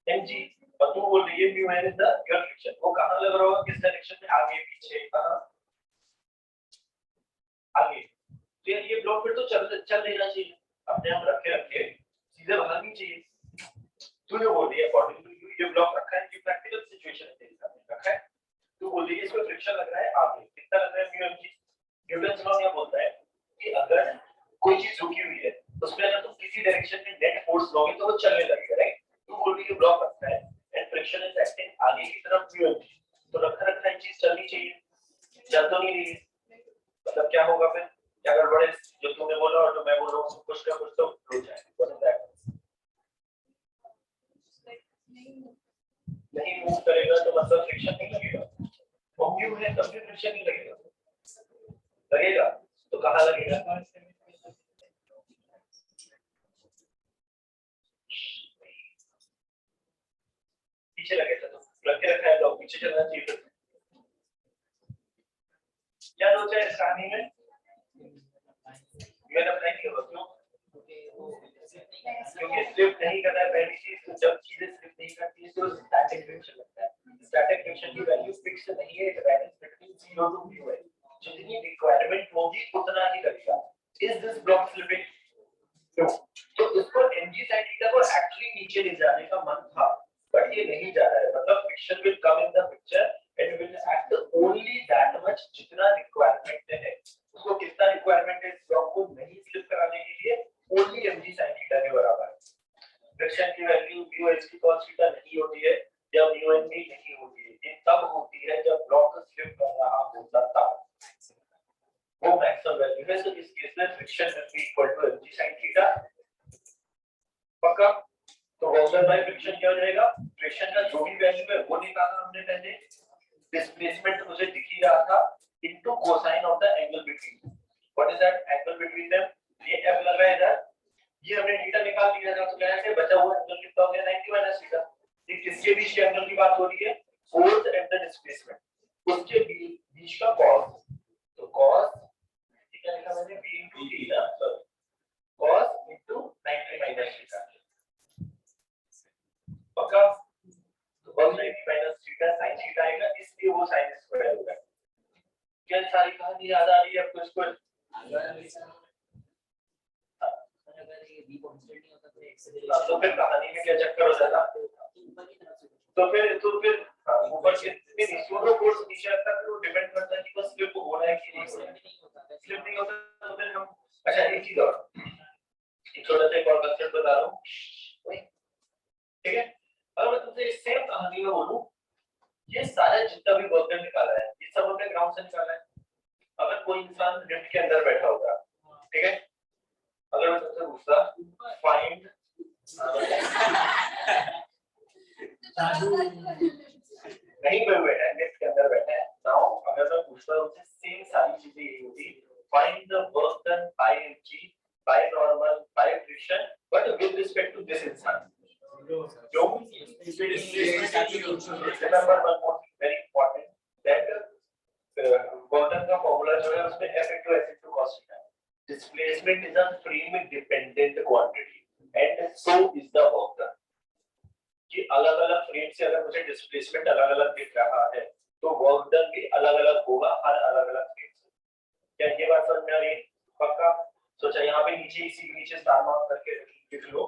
S1: mg, और तू बोल रही है mu n is the your friction. वो कहां लग रहा होगा, किस डायरेक्शन में, आगे पीछे कहां? आगे। तो यार ये ब्लॉक फिर तो चल लेना चाहिए, अपने आप रखे रखे सीधे बाहर नहीं चाहिए। तूने बोल दिया अकॉर्डिंग टू यू ये ब्लॉक रखा है, ये प्रैक्टिकल सिचुएशन है तेरे सामने रखा है, तू बोल रही है इसमें फ्रिक्शन लग रहा है आगे, कितना लग रहा है म्यू mg? न्यूटन लॉ क्या बोलता है कि अगर कोई चीज रुकी हुई है उसमें अगर तुम किसी डायरेक्शन में नेट फोर्स दोगे तो वो चलने लगेगा, राइट? तू बोल रही है ब्लॉक रखा है एंड फ्रिक्शन इज एक्टिंग आगे की तरफ म्यू mg, तो रखा है चीज चलनी चाहिए, चल तो नहीं रही है, मतलब क्या होगा फिर? क्या गड़बड़ है? जो तुमने बोला और जो मैं बोल रहा हूँ कुछ ना कुछ तो हो जाएगा, नहीं मूव करेगा तो मतलब फ्रिक्शन नहीं लगेगा, और म्यू है तब भी फ्रिक्शन नहीं लगेगा, लगेगा तो कहाँ लगेगा? पीछे लगेगा, तो रख के रखा है तो पीछे चलना चाहिए। क्या सोचा है इस कहानी में? मैंने अप्लाई किया क्यों? क्योंकि स्लिप नहीं करना है पहली चीज, तो जब चीजें स्लिप नहीं करती है तो स्टैटिक फ्रिक्शन लगता है। स्टैटिक फ्रिक्शन की वैल्यू फिक्स नहीं है, it varies between 0 to mu है, जितनी रिक्वायरमेंट होगी उतना ही लगेगा। Is this block slipping? No. तो इसको mg sin थीटा को एक्चुअली नीचे ले जाने का मन था, बट ये नहीं जा रहा है, मतलब friction will come in the picture and will act only that much जितना रिक्वायरमेंट है। उसको कितना रिक्वायरमेंट है इस ब्लॉक को नहीं स्लिप कराने के लिए? ओनली mg sin थीटा के बराबर। फ्रिक्शन की वैल्यू म्यू h की cos थीटा नहीं होती है, जब म्यू n भी नहीं होती है, ये तब होती है जब ब्लॉक स्लिप कर रहा होता था, वो मैक्सिमम वैल्यू है। तो इस केस में friction will be equal to mg sin theta, पक्का? तो वॉल्टर बाय फ्रिक्शन क्या हो जाएगा? फ्रिक्शन का जो भी वैल्यू है वो निकालना हमने पहले, डिस्प्लेसमेंट मुझे दिख ही रहा था, into cosine of the angle between. What is that angle between them? ये f लग रहा है इधर, ये हमने थीटा निकाल लिया था, तो कहने से बचा हुआ एंगल कितना हो गया? 90 माइनस थीटा। ये किसके बीच के एंगल की बात हो रही है? फोर्स एंड द डिस्प्लेसमेंट, उसके बीच का cos, तो cos क्या लिखा मैंने? b into t ना, sorry, cos into 90 minus theta, पक्का? तो cos 90 minus theta sin theta आएगा, इसलिए वो sin स्क्वायर होगा। क्या सारी कहानी याद आ रही है आपको? इसको तो फिर कहानी में क्या चक्कर हो जाता? तो फिर ऊपर से नहीं, सूडो फोर्स नीचे आता है, वो डिपेंड करता है कि बस स्लिप हो रहा है कि नहीं हो रहा है। स्लिप नहीं होता तो फिर हम, अच्छा एक चीज और, छोटा सा एक और कंसेप्ट बता रहा हूँ, ठीक है? अगर मैं तुमसे सेम कहानी में बोलूं, ये सारा जितना भी वर्क निकाला है ये सब हमने ग्राउंड से निकाला है। अगर कोई इंसान लिफ्ट के अंदर बैठा होगा, ठीक है, अगर मैं तुमसे पूछता फाइंड नहीं कोई बैठा है लिफ्ट के अंदर बैठा है, नाउ अगर मैं पूछता हूं उससे सेम सारी चीजें यही होती, find the work done by mg by normal by friction, but with respect to this इंसान, जो remember one more very important that work done का फॉर्मूला जो है उसमें f into s into cos theta, displacement is a frame dependent quantity and so is the work done। कि अलग-अलग frame से अगर मुझे डिस्प्लेसमेंट अलग-अलग दिख रहा है तो वर्क डन भी अलग-अलग होगा हर अलग-अलग फ्रेम से। क्या ये बात समझ में आ रही है? पक्का? सोचा यहाँ पे नीचे इसी के नीचे स्टार मार्क करके लिख लो,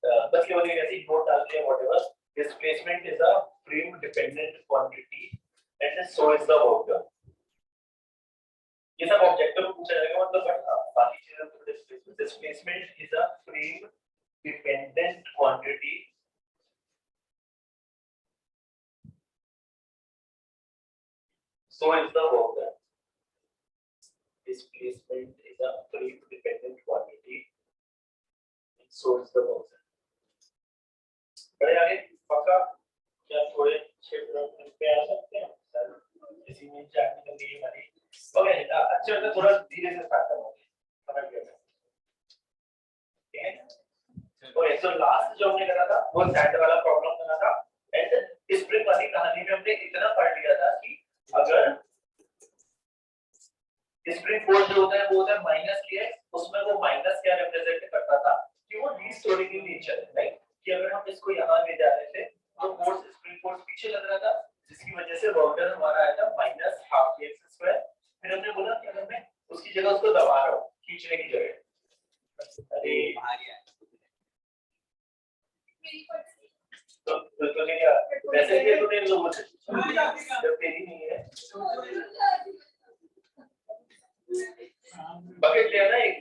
S1: बस केवल ये ऐसे नोट डाल के whatever, displacement is a frame dependent quantity and so is the work done. ये सब ऑब्जेक्टिव में पूछा जाएगा, मतलब बट बाकी चीजें तो displacement is a frame dependent quantity, so is the work done। Displacement is a frame dependent quantity and so is the work done। बड़े आगे पक्का? क्या थोड़े क्षेत्र पे आ सकते हैं सर? इसी में जाके तो नहीं मानी। ओके, अच्छा तो थोड़ा धीरे से स्टार्ट करेंगे, समझ गए? ठीक है? ओके, सो लास्ट जो हमने करा था वो सैंड वाला प्रॉब्लम करना था, एंड स्प्रिंग वाली कहानी में हमने इतना पढ़ लिया था कि अगर स्प्रिंग फोर्स जो होता है वो होता है माइनस के खींचने की जगह। अरे तो तुझे क्या वैसे भी तो तेरे लोगों से जब तेरी नहीं है बकेट ले आना एक।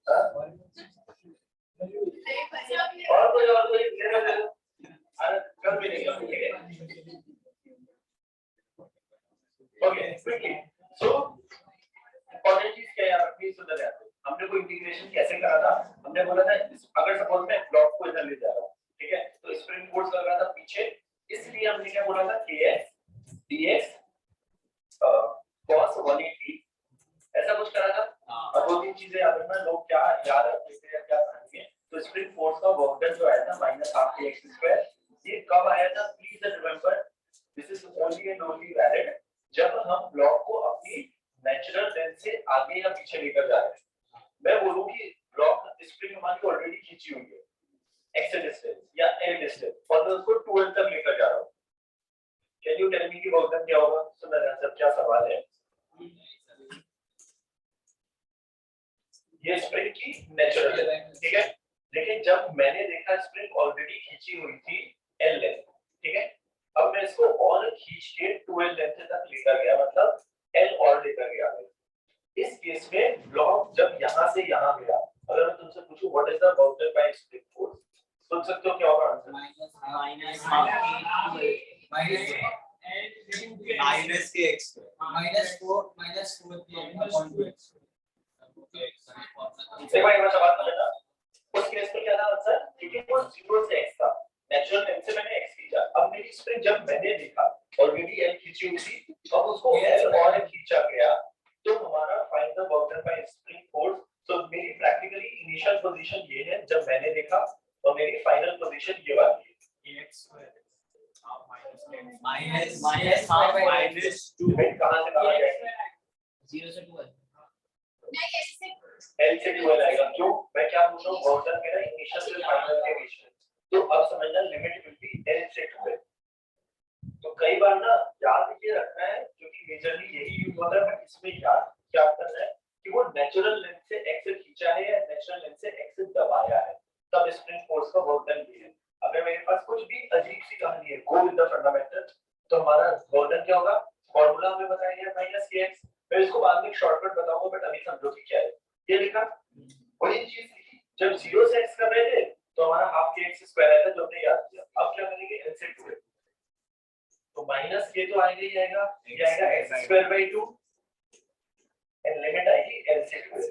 S1: हाँ? और कोई ले लो। अरे कल भी नहीं है, ठीक है। ओके क्विकली सो इंपॉर्टेंट चीज क्या है यार प्लीज सुन लेते हैं। हमने कोई इंटीग्रेशन कैसे करा था, हमने बोला था अगर सपोज मैं ब्लॉक को इधर ले जा रहा हूं, ठीक है, तो स्प्रिंग फोर्स लग रहा था पीछे, इसलिए हमने क्या बोला था kx dx cos 180 ऐसा कुछ करा था। और दो तीन चीजें याद रखना, लोग क्या याद रखते हैं क्या करेंगे। तो स्प्रिंग फोर्स का वर्क डन जो आया था -12kx², ये कब आया था please remember, this is only and only valid जब हम ब्लॉक को अपनी नेचुरल लेंथ से आगे या पीछे लेकर जा रहे हैं। मैं बोलूं कि ब्लॉक स्प्रिंग हमारी ऑलरेडी खींची हुई है x डिस्टेंस या l डिस्टेंस और मैं उसको 2l तक लेकर जा रहा हूं। कैन यू टेल मी कि वर्क डन क्या होगा? सुन रहे हैं सब, क्या सवाल है? ये स्प्रिंग की नेचुरल लेंथ, ठीक है, लेकिन जब मैंने देखा स्प्रिंग ऑलरेडी खींची हुई थी l लेंथ, ठीक है, अब मैं इसको और खींच के 2l लेंथ तक लेकर गया, मतलब l और लेकर गया। इस केस में ब्लॉक जब यहां से यहां गया, अगर मैं तुमसे पूछूं what is the work done by spring force, सोच सकते हो क्या होगा आंसर?
S2: माइनस के x
S1: एक बार सवाल था बेटा, उस केस में क्या था आंसर? क्योंकि वो 0 से x था, नेचुरल लेंथ से मैंने x खींचा। अब मेरी स्प्रिंग जब मैंने देखा ऑलरेडी l खींची हुई थी, अब उसको l और खींचा गया, तो हमारा find the work done by spring force. तो मेरी प्रैक्टिकली इनिशियल पोजीशन ये है जब मैंने देखा, और मेरी फाइनल पोजीशन ये वाली है -2 कहां से कहां जाएगा?
S3: 0 से 2
S1: L से 2L आएगा। क्यों? मैं क्या पूछ रहा हूँ, वर्क डन मेरा इनिशियल से फाइनल के बीच में, तो अब समझना लिमिट विल बी L से 2L। तो कई बार ना याद ये रखना है, क्योंकि मेजरली यही यूज होता है, बट इसमें याद क्या करना है कि वो नेचुरल लेंथ से x से खींचा है या नेचुरल लेंथ से x से दबाया है, तब स्प्रिंग फोर्स का वर्क डन ये है। अगर मेरे पास कुछ भी अजीब सी कहानी है, गो विद द फंडामेंटल, तो हमारा वर्क डन क्या होगा? फार्मूला हमें बताया गया -kx। मैं इसको बाद में शॉर्टकट बताऊंगा, बट अभी समझो कि क्या है। ये लिखा, वही चीज लिखी, जब 0 से x कर रहे थे तो हमारा हाफ kx² आया था जो हमने याद किया। अब क्या करेंगे? l से 2l, तो माइनस k तो आएगा ही आएगा, ये आएगा x²/2 एंड लिमिट आएगी l से 2l।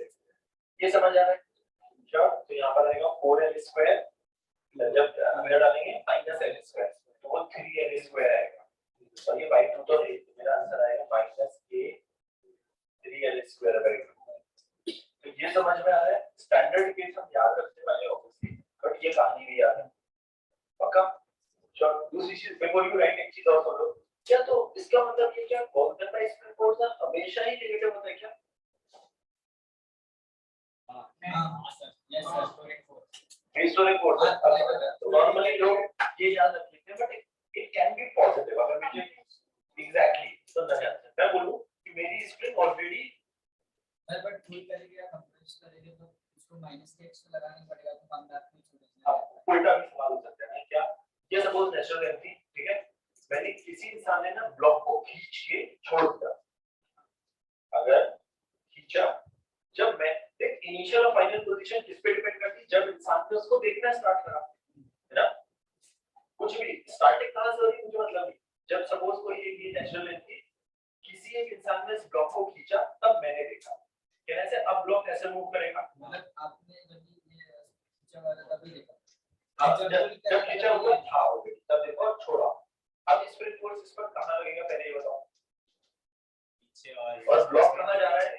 S1: ये समझ आ रहा है? श्योर? तो यहाँ पर आएगा 4l², जब मेरा डालेंगे -l², तो वो 3l² आएगा, और ये बाई 2 तो है, तो मेरा आंसर आएगा -k 3l²/2। तो ये समझ में आ रहा है? स्टैंडर्ड केस हम याद रखने वाले ऑब्वियसली, बट ये कहानी भी याद है पक्का? चलो दूसरी चीज, बिफोर यू राइट एक चीज और सुनो, क्या तो इसका मतलब ये क्या work done by spring force हमेशा ही नेगेटिव होता है क्या? Historic force. तो नॉर्मली लोग ये याद रखते हैं, but it can be positive. अगर मुझे एग्जैक्टली तो मैं बोलूं कि मेरी स्प्रिंग ऑलरेडी,
S3: बट ठीक करेंगे या कंप्रेस करेंगे तो उसको -kx से लगाना पड़ेगा, तो काम दार कुछ हो
S1: उल्टा भी सवाल हो सकता है क्या? ये सपोज नेचुरल लेंथ थी, ठीक है, मैंने किसी इंसान ने ना ब्लॉक को खींच के छोड़ दिया, अगर खींचा, जब मैं देख इनिशियल और फाइनल पोजीशन किस पे डिपेंड करती है? जब इंसान ने उसको देखना स्टार्ट करा, है ना? कुछ भी स्टार्टिंग कहां से हो रही मुझे मतलब नहीं। जब सपोज कोई ये नेचुरल लेंथ थी, किसी एक इंसान ने इस ब्लॉक को खींचा, तब मैंने देखा, कहने से अब ब्लॉक कैसे मूव करेगा?
S3: मतलब आपने जब ये खींचा वाला तभी देखा,
S1: जब खींचा हुआ था तब देखो और छोड़ा। अब स्प्रिंग फोर्स इस पर कहां लगेगा पहले ये बताओ, और ब्लॉक कहां जा रहा है?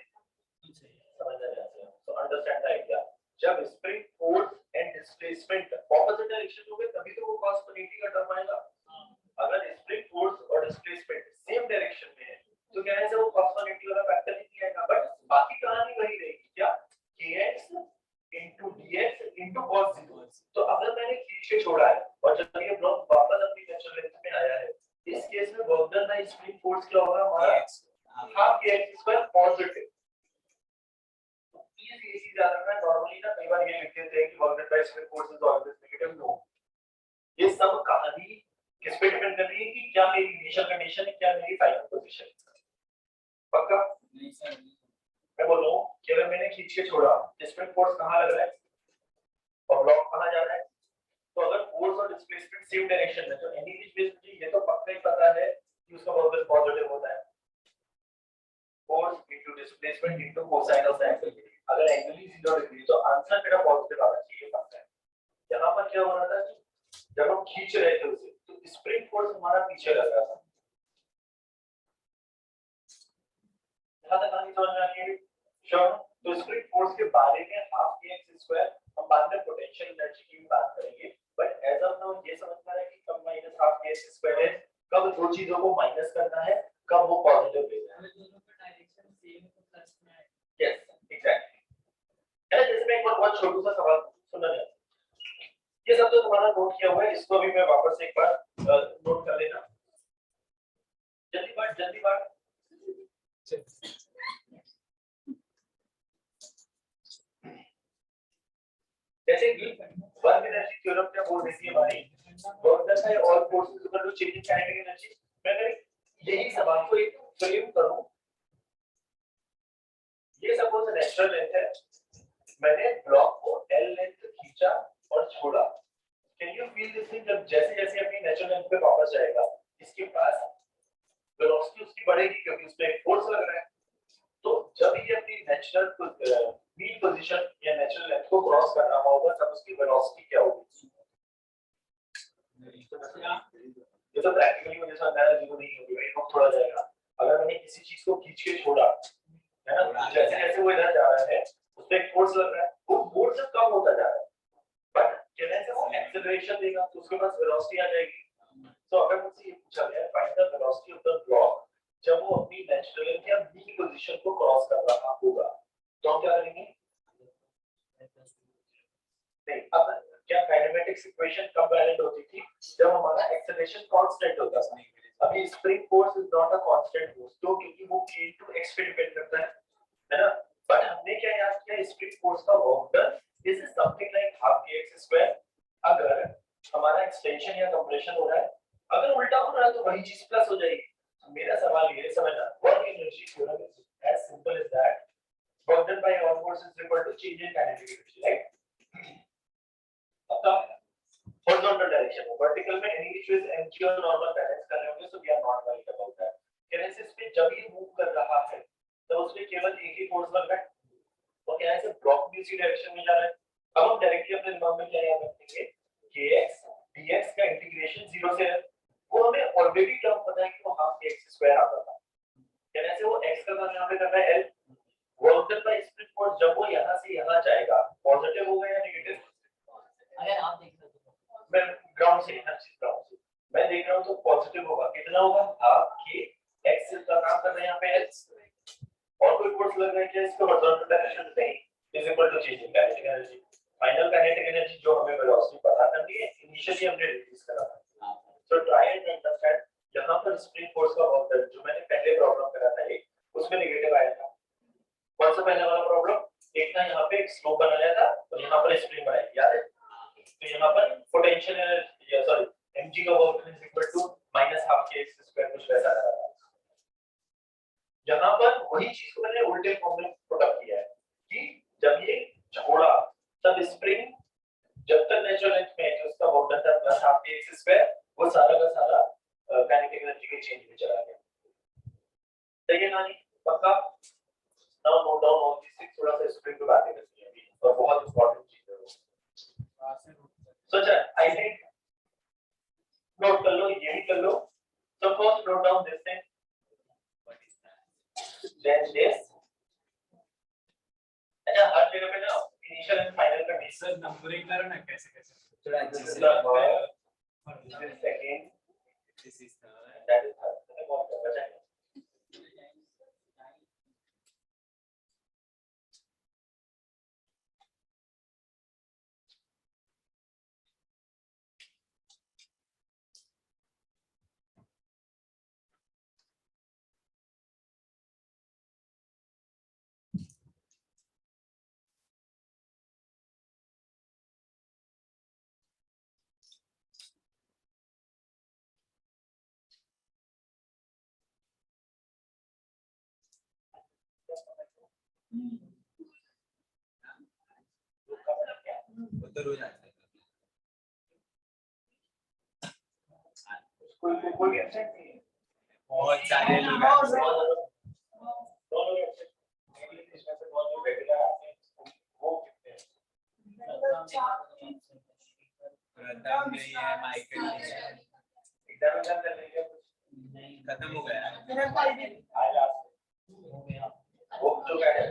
S1: समझना चाहते हैं तो अंडरस्टैंड द आइडिया। जब spring force and displacement opposite direction होंगे तभी तो वो cos 180 का टर्म आएगा। अगर स्प्रिंग फोर्स और डिस्प्लेसमेंट सेम डायरेक्शन में है तो कहने से वो cos 180 वाला फैक्टर ही नहीं आएगा, बट बाकी कहानी वही रहेगी क्या? kx dx cos 0। तो अगर मैंने खींच के छोड़ा है और जब ये ब्लॉक वापस अपनी नेचुरल लेंथ में आया है, इस केस में work done by spring force क्या होगा हमारा? Half kx² positive. प्लीज ये चीज याद रखना, नॉर्मली ना कई बार ये लिख देते हैं कि work done by spring force is always negative. No, ये सब कहानी किस पे डिपेंड कर रही है कि क्या मेरी इनिशियल कंडीशन है, क्या मेरी फाइनल पोजीशन है। पक्का?
S3: नहीं सर,
S1: मैं बोल रहा हूँ कि अगर मैंने खींच के छोड़ा, स्प्रिंग फोर्स कहाँ लग रहा है और ब्लॉक कहाँ जा रहा है, तो अगर फोर्स और डिस्प्लेसमेंट सेम डायरेक्शन में, तो एनी विच वे मुझे ये तो पक्का ही पता है कि उसका वर्क डन पॉजिटिव होता है। Force into displacement into cosine of the angle. अगर एंगल ही 0 डिग्री तो आंसर मेरा पॉजिटिव आना चाहिए, पक्का है। यहाँ पर क्या हो रहा था कि जब हम खींच रहे थे उसे, तो स्प्रिंग फोर्स हमारा पीछे लग रहा था। यहाँ तक कहानी समझ में आ रही है? श्योर? तो स्प्रिंग फोर्स के बारे में हाफ kx स्क्वायर हम बाद में पोटेंशियल एनर्जी की बात करेंगे, बट एज ऑफ नाउ ये समझना है कि कब माइनस हाफ kx स्क्वायर है, कब दो चीजों को माइनस करना है, कब वो पॉजिटिव लेना है।
S3: दोनों का डायरेक्शन सेम है तो प्लस में है।
S1: Yes exactly. है ना? जैसे मैं एक बार बहुत छोटा सा सवाल सुनना है, ये सब तो तुम्हारा नोट किया हुआ है, इसको भी मैं वापस एक बार नोट कर लेना। जल्दी बात जैसे कि वर्क एनर्जी थ्योरम क्या बोल रही थी हमारी, work done by all forces equal to change in kinetic energy. मैं अगर यही सवाल को एक फ्रेम करूं, ये सपोज नेचुरल लेंथ है, मैंने ब्लॉक को एल लेंथ खींचा और छोड़ा। Can you feel this thing? जब जैसे जैसे अपनी नेचुरल लेंथ पे वापस जाएगा, इसके पास वेलोसिटी उसकी बढ़ेगी क्योंकि उसमें एक फोर्स लग रहा है। तो जब ये अपनी नेचुरल मीन पोजीशन या नेचुरल लेंथ को क्रॉस कर रहा होगा, तब उसकी वेलोसिटी क्या होगी? ये तो प्रैक्टिकली मुझे समझ आया, जीरो नहीं होगी भाई, वो थोड़ा जाएगा। अगर मैंने किसी चीज को खींच के छोड़ा, है ना, जैसे जैसे वो इधर जा रहा है, उस पे एक फोर्स लग रहा है, वो फोर्स जब कम होता जा रहा है, बट जैसे वो एक्सेलरेशन देगा तो उसके पास वेलोसिटी आ जाएगी। तो अगर मुझसे ये पूछा गया find the velocity of the block जब वो अपनी नेचुरल या मीन पोजीशन को क्रॉस कर रहा होगा, तो हम क्या करेंगे? नहीं, अब क्या काइनेमेटिक्स इक्वेशन कब वैलिड होती थी? जब हमारा एक्सेलरेशन कांस्टेंट होता था। अभी spring force is not a constant force, तो क्योंकि वो k टू x पे डिपेंड करता है ना? बट हमने क्या याद किया, स्प्रिंग फोर्स का work done is something like half kx square. अगर हमारा एक्सटेंशन या कंप्रेशन हो रहा है, अगर उल्टा हो रहा है तो वही चीज प्लस हो जाएगी। मेरा सवाल ये समझना, work energy theorem is as simple as that work done by all forces is equal to change in kinetic energy, right? अब horizontal direction में, vertical में any which ways mg और normal balance कर रहे होंगे, so we are not worried about that. Kinesis पे जब ये मूव कर रहा है, तो उसमें केवल एक ही फोर्स लग रहा है, तो क्या ऐसे ब्लॉक भी उसी डायरेक्शन में जा रहा है। अब हम डायरेक्टली अपने दिमाग में क्या याद रखेंगे, kx dx का इंटीग्रेशन 0 से है, वो हमें ऑलरेडी टर्म पता है कि वो हाफ kx स्क्वायर आता था। कैसे वो x का मान यहाँ पे कर रहा है l, work done bye split force जब वो यहाँ से यहाँ जाएगा, पॉजिटिव होगा या नेगेटिव?
S3: अगर आप देख रहे हो
S1: मैं ग्राउंड से हर चीज ग्राउंड से मैं देख रहा हूँ, तो पॉजिटिव होगा। कितना होगा? हाफ के x का काम कर रहे हैं यहाँ पे h, और कोई फोर्स लग रहा है क्या इसको? हॉरिजॉन्टल डायरेक्शन नहीं, is equal to change in kinetic energy. Final kinetic energy जो हमें वेलोसिटी पता करनी है, इनिशियली हमने रिलीज करा था। सो ट्राई एंड अंडरस्टैंड, यहाँ पर स्प्रिंग फोर्स का वर्क डन जो मैंने पहले प्रॉब्लम करा था एक, उसमें नेगेटिव आया था। कौन सा पहला वाला प्रॉब्लम? एक था यहाँ पे एक स्लोप बनाया था और यहाँ पर स्प्रिंग बनाई, याद है? तो यहाँ पर पोटेंशियल एनर्जी या सॉरी mg का work is equal to minus half kx square, कुछ वैसा आ रहा है। यहाँ पर वही चीज को मैंने उल्टे फॉर्म में पुट अप किया है कि जब ये छोड़ा, तब स्प्रिंग जब तक नेचुरल लेंथ में है, तो उसका वर्क डन था प्लस हाफ kx स्क्वायर, वो सारा का सारा काइनेटिक एनर्जी के चेंज में चला गया। सही है ना जी? पक्का? Now note down all this things, थोड़ा सा स्प्रिंग पे बातें करनी है अभी, और बहुत इंपॉर्टेंट चीज है वो। सोचा आई थिंक नोट कर लो, ये भी कर लो। So first note down this thing. What is that? Then this. अच्छा, हर जगह पे ना initial and final condition
S2: numbering करो ना कैसे कैसे।
S3: थोड़ा
S1: this is the first, this is second,
S2: This is third.
S1: that is third. बहुत बचा है। लूप का मतलब क्या है?
S4: वो तो रोज आता है।
S1: कोई भी एब्सेंट नहीं है।
S4: बहुत सारे लोग
S1: दो लोग absent हैं। इसमें से दो जो रेगुलर आते हैं वो कितने हैं?
S4: प्रथम नहीं है, माइकल नहीं है,
S1: एग्जामिनेशन कर लेंगे
S4: खत्म हो गया।
S1: आज लास्ट वो जो क्या है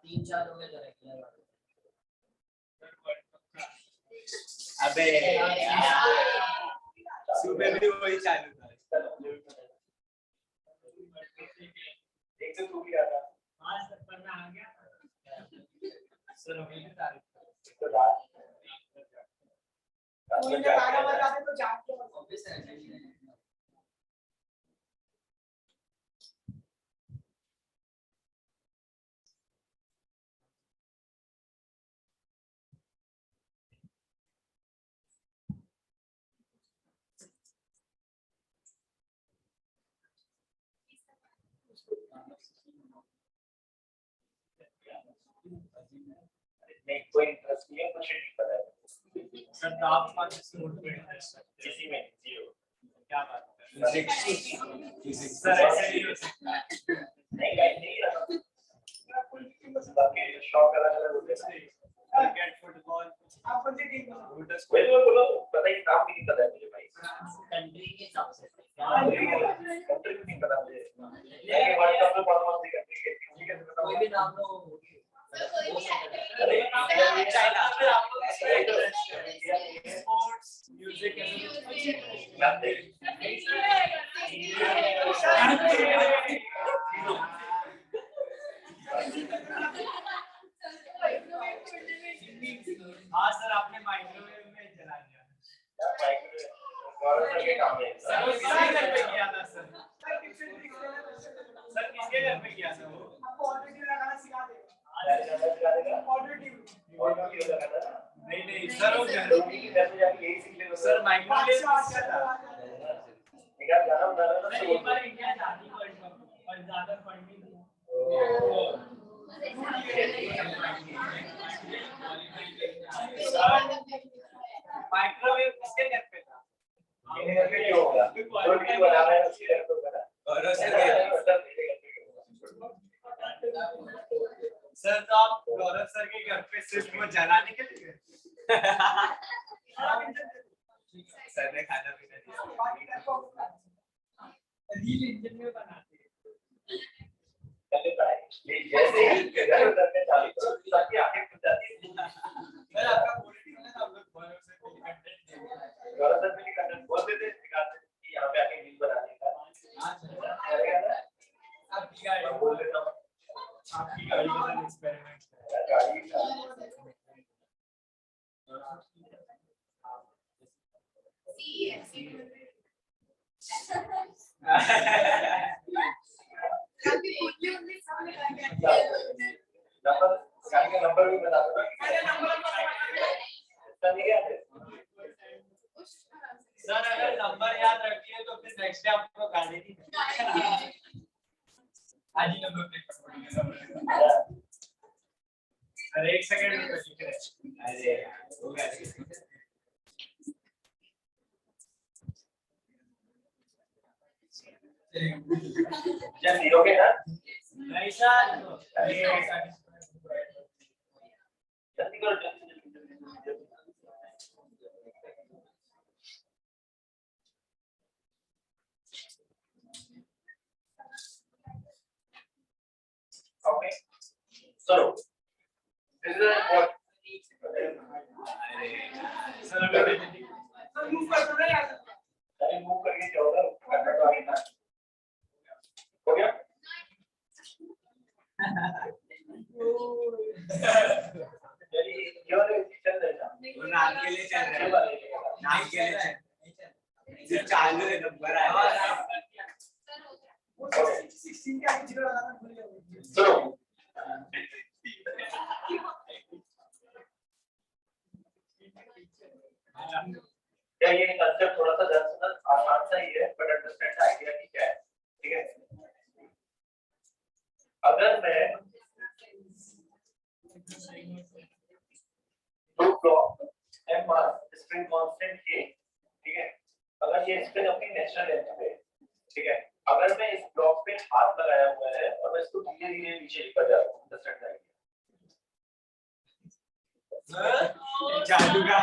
S3: 3-4 हो गए रेगुलर।
S4: अबे सुबह भी वही चालू था।
S1: एक तो तू भी आ रहा
S2: हाँ सर पर मैं आ गया सर अभी तारीख
S1: एक तो रात
S3: कोई ने 12 बजे तो जाग के ऑफिस है।
S1: नहीं कोई इंटरेस्ट नहीं है कुछ नहीं पता है
S2: सर तो आप कौन से नोट पे इंटरेस्ट है
S1: किसी में जीरो
S2: क्या बात है
S4: फिजिक्स
S2: सर ऐसे नहीं हो सकता
S1: नहीं गाइड नहीं है बाकी शौक अलग अलग होते हैं
S2: क्रिकेट फुटबॉल
S3: आप कौन सी टीम में
S1: वही तो मैं बोला पता ही नाम भी नहीं पता है मुझे भाई
S3: कंट्री के हिसाब से
S1: कंट्री भी नहीं पता मुझे ये वर्ल्ड कप में कौन कौन सी कंट्री है किसी के पता
S3: कोई भी नाम लो
S1: अरे
S4: चाइना
S2: स्पोर्ट्स म्यूजिक हाँ सर आपने माइक्रोवेव में जला दिया
S1: गौरव के काम है
S2: सर वो किसके घर पे किया था सर किसके घर पे किया था वो
S3: आपको ऑलरेडी लगाना सिखा देगा ऑलरेडी
S2: नहीं नहीं सर वो घर
S1: यही सीख ले
S2: सर माइक्रोवेव किसका था सर एक बार इंडिया जाती वर्ल्ड कप और ज्यादा फंडिंग माइक्रोवेव किसके घर पे था
S4: गौरव सर
S2: सर तो आप गौरव सर के घर पे सिर्फ वो जलाने के लिए
S4: सर ने खाना पीना दिया।
S2: रील इंजन में बनाते हैं
S1: जैसे ही घर उतरने चालू करो ताकि आंखें खुल जाती है
S2: सर आपका पॉलिटिकल है हम लोग गौरव सर को कंटेंट देंगे
S1: गौरव सर भी कंटेंट बोल देते दिखाते कि यहाँ पे आके रील बनाने का करेगा ना
S2: आपकी गाड़ी
S1: मैं बोल देता हूँ
S2: आपकी गाड़ी के साथ एक्सपेरिमेंट
S1: गाड़ी नंबर गाड़ी का नंबर भी बता दो
S2: सर अगर नंबर याद रखिए तो फिर नेक्स्ट डे आपको गाड़ी नहीं आज ही नंबर प्लेट सर एक सेकंड में लिख रहे
S1: अरे
S4: हो गया।
S1: जब लियोगे ना
S2: नहीं सर
S1: जल्दी करो जल्दी okay so this is what
S2: sir अगर
S3: मूव कर दो ना यार
S1: अरे मूव करके जाओगे करना तो आगे ना हो गया चलिए ये वाले चल रहे हैं
S4: वो नाम के लिए चल रहा है, नाम के लिए चल जो चालू है नंबर आया
S3: वो 16 के आगे जीरो लगाना भूल गए
S1: सुनो क्या ये कंसेप्ट थोड़ा सा दरअसल आसान सा ही है बट अंडरस्टैंड आइडिया की क्या है ठीक है अब दो block M mass spring constant के, ठीक है, अगर ये स्प्रिंग अपनी नेचुरल लेंथ पे, ठीक है, अगर मैं इस ब्लॉक पे हाथ लगाया हुआ है और मैं इसको धीरे धीरे नीचे लेकर जा रहा हूँ, अंडरस्टैंड है?
S4: जादू का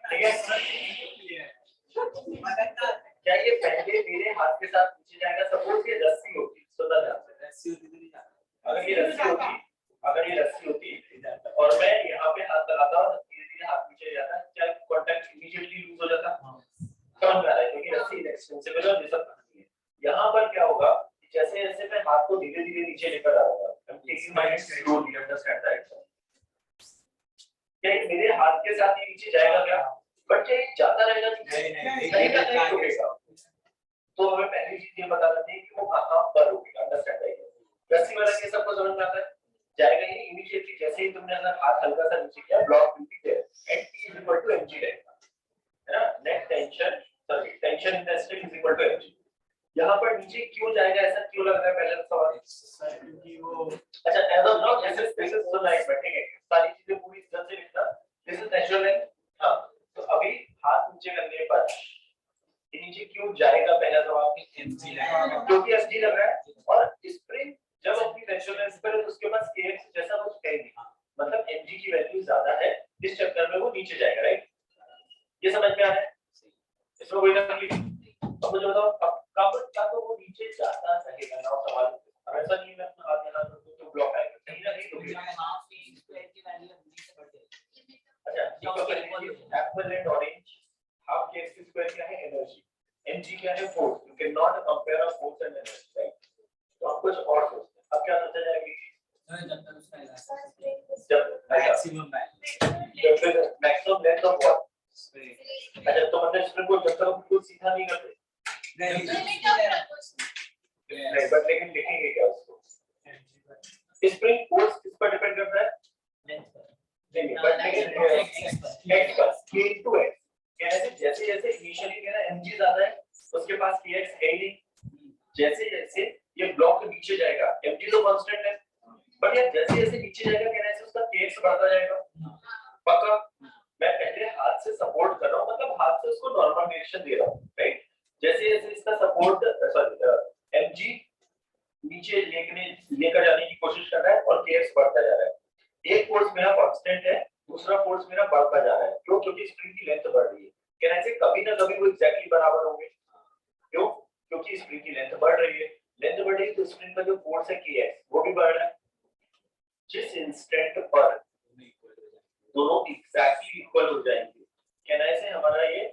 S1: ठीक है, क्या ये पहले मेरे हाथ के साथ नीचे जाएगा? सपोज ये रस्सी होती, सुना ध्यान से, अगर ये रस्सी होती, अगर ये रस्सी होती और मैं यहाँ पे हाथ लगाता और धीरे धीरे हाथ नीचे जाता, क्या कांटेक्ट इमीडिएटली लूज हो जाता? समझ में आ रहा है? क्योंकि रस्सी इनएक्सपेंसिबल और ये सब नहीं है। यहाँ पर क्या होगा, जैसे जैसे मैं हाथ को धीरे धीरे नीचे लेकर आऊंगा, आई am taking my hand slowly, understand that? क्या ये मेरे हाथ के साथ ही नीचे जाएगा क्या? बट क्या ये जाता रहेगा? नहीं रुकेगा। तो हमें पहली चीज ये बता देते हैं कि वो कहां पर रुकेगा, अंडरस्टैंड है? रस्सी वाला केस सबको समझ में आता है? जाएगा ही इमीडिएटली, जैसे ही तुमने अगर हाथ हल्का सा नीचे किया, block will be there and T is equal to mg रहेगा, है ना? Net tension, sorry, tension in the string is equal to mg। यहाँ पर नीचे क्यों जाएगा, ऐसा क्यों लग रहा है? पहले सवाल, क्योंकि वो, अच्छा, as of now this is so like बैठेंगे, सारी चीजें पूरी तरह से लिखना, दिस इज नेचुरल लेंथ। हां, तो अभी हाथ नीचे करने पर ये नीचे क्यों जाएगा? पहला सवाल,
S4: mg लगेगा
S1: क्योंकि mg लग रहा है, और स्प्रिंग जब अपनी नेचुरल लेंथ पर है तो उसके पास kx जैसा कुछ है नहीं, मतलब mg की वैल्यू ज्यादा है, इस चक्कर में वो नीचे जाएगा, राइट? ये समझ में आ रहा है? इसमें कोई तकलीफ? अब मुझे बताओ, अब कब तो वो नीचे जाता रहेगा ना? सवाल अब ऐसा नहीं, मैं अपना हाथ यहाँ रखूं तो ब्लॉक आएगा, कहीं ना कहीं रुकेगा।
S3: हाफ टी स्क्वायर की वैल्यू mg से बढ़ जाएगी।
S1: अच्छा, ठीक है, एप्पल एंड ऑरेंज, हाफ के एक्स स्क्वायर क्या है? एनर्जी, mg क्या है? Force. You can not compare a force and energy, right? तो आप कुछ और सोचते हैं, अब क्या सोचा जाएगा?
S3: जब तक उसका इलाज
S1: जब
S4: maximum
S1: maximum length of what? अच्छा, तो मतलब स्प्रिंग को जब तक हम बिल्कुल सीधा नहीं करते,
S4: नहीं
S1: नहीं, बट लेकिन लिखेंगे क्या उसको? स्प्रिंग फोर्स किस पर डिपेंड करता है? नहीं, बट लेकिन x पर, k into x, कैसे? जैसे जैसे इनिशियली मेरा mg ज्यादा है, उसके पास kx है ही नहीं, जैसे जैसे ये ब्लॉक नीचे जाएगा, mg तो कांस्टेंट है, बट यार जैसे जैसे नीचे जाएगा, कैसे उसका kx बढ़ता जाएगा? पक्का? मैं पहले हाथ से सपोर्ट कर रहा हूँ, मतलब हाथ से उसको नॉर्मल रिएक्शन दे रहा हूँ, राइट? जैसे जैसे इसका सपोर्ट, सॉरी, mg नीचे लेकर जाने की कोशिश कर रहा है और kx बढ़ता जा रहा है। एक फोर्स मेरा कांस्टेंट है, दूसरा फोर्स मेरा बढ़ता जा रहा है, क्यों? क्योंकि स्प्रिंग की लेंथ बढ़ रही है। क्या ऐसे कभी ना कभी वो एग्जैक्टली बराबर होंगे? क्यों? क्योंकि स्प्रिंग की लेंथ बढ़ रही है, लेंथ बढ़ रही है तो स्प्रिंग का जो फोर्स है kx वो भी बढ़ रहा है। जिस इंस्टेंट पर दोनों एग्जैक्टली इक्वल हो जाएंगे, क्या ऐसे हमारा ये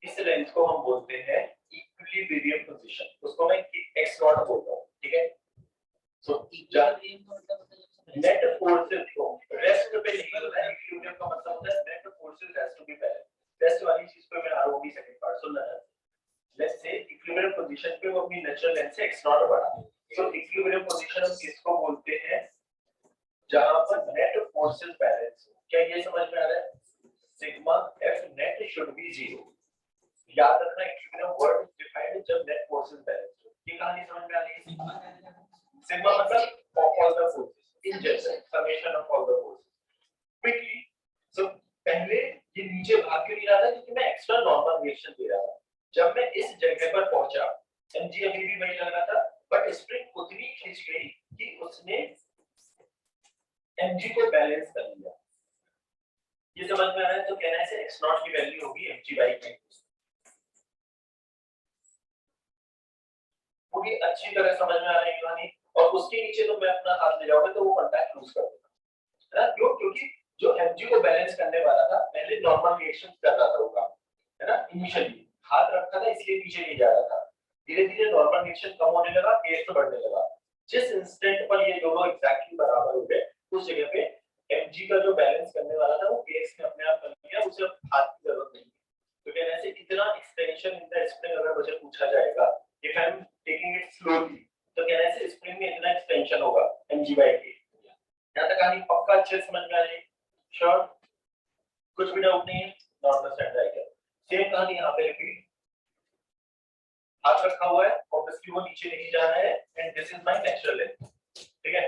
S1: इस लेंथ को हम बोलते हैं इक्विलिब्रियम पोजीशन, उसको मैं x नॉट बोलता हूं, ठीक है? सो नेट फोर्सेस को रेस्ट पे नहीं होता है, इक्विलिब्रियम का मतलब होता है net forces has to be balance. Rest वाली चीज पे मैं आरोगी सेकंड पार्ट सुनना है। लेट्स से इक्विलिब्रियम पोजीशन पे वो अपनी नेचुरल लेंथ से x नॉट बढ़ा, तो इक्विलिब्रियम पोजीशन हम किसको बोलते हैं? जहां पर नेट फोर्सेस बैलेंस हो। क्या ये समझ में आ रहा है? Sigma f net should be 0। याद रखना, इक्विलिब्रियम वर्ड डिफाइंड जब नेट फोर्सेस बैलेंस हो। ये कहानी समझ में आ रही है? सिग्मा मतलब all the forces in general, summation of all the forces quickly. So पहले ये नीचे भाग क्यों नहीं रहा था? क्योंकि मैं एक्स्ट्रा नॉर्मल रिएक्शन दे रहा था। जब मैं इस जगह पर पहुंचा, mg अभी भी वही लग रहा था, बट स्प्रिंग उतनी खिंच गई कि उसने mg को बैलेंस कर लिया। ये समझ में आ रहा है? तो कहना है से x नॉट की वैल्यू होगी mg/k। पूरी अच्छी तरह समझ में आ रही है कहानी? और उसके नीचे तो मैं अपना हाथ ले जाऊंगा तो वो कांटेक्ट लूज कर देगा, है ना? क्यों? क्योंकि जो mg को बैलेंस करने वाला था पहले नॉर्मल रिएक्शन कर रहा था वो काम, है ना? इनिशियली हाथ रखा था इसलिए पीछे नहीं जा रहा था, धीरे धीरे नॉर्मल रिएक्शन कम होने लगा, kx बढ़ने लगा। जिस इंस्टेंट पर ये दोनों एग्जैक्टली बराबर हो गए, उस जगह पे mg का जो बैलेंस करने वाला था वो kx ने अपने आप कर लिया, उसे अब हाथ की जरूरत नहीं है। तो कहने से इतना एक्सटेंशन इन द स्प्रिंग अगर मुझे पूछा जाएगा, if I am taking it slowly, तो कहने से स्प्रिंग में इतना एक्सटेंशन होगा mg/k। यहां तक कहानी पक्का अच्छे से समझ में आ रही है? श्योर? कुछ भी डाउट नहीं है? नॉट अंडरस्टैंड आएगा। सेम कहानी यहां पे रिपीट, हाथ रखा हुआ है, ऑब्वियसली वो नीचे नहीं जा रहा है, and this is my natural length, ठीक है।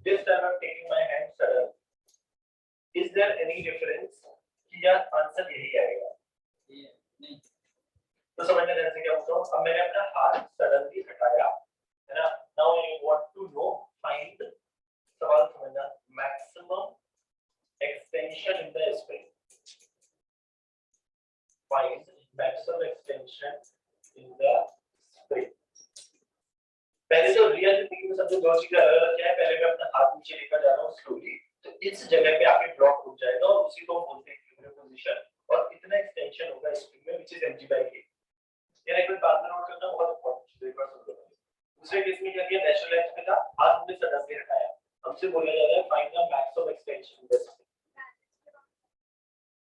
S1: This time I am taking my hand sudden, is there any difference कि यार आंसर यही आएगा?
S3: ये नहीं
S1: तो समझने जैसे क्या पूछा हूं, अब मैंने अपना हाथ सडनली हटाया, है ना, now I want to know find, सवाल समझना, maximum extension in the spring, find maximum extension in the spring। पहले तो रियल जिंदगी में सबसे दो चीजें अलग अलग क्या है, पहले मैं अपना हाथ नीचे लेकर जा रहा हूँ स्लोली, तो इस जगह पे आके ब्लॉक रुक जाएगा और उसी को हम बोलते हैं इक्विलिब्रियम पोजीशन, और इतना एक्सटेंशन होगा स्प्रिंग में व्हिच इज mg/k। ये एक बात नोट करना बहुत इंपॉर्टेंट चीज है, एक बार सुन लो। दूसरे केस में क्या किया, नेचुरल लेंथ पे था, हाथ हमने सडन से हटाया, हमसे बोला जा रहा है find the maximum extension in the spring,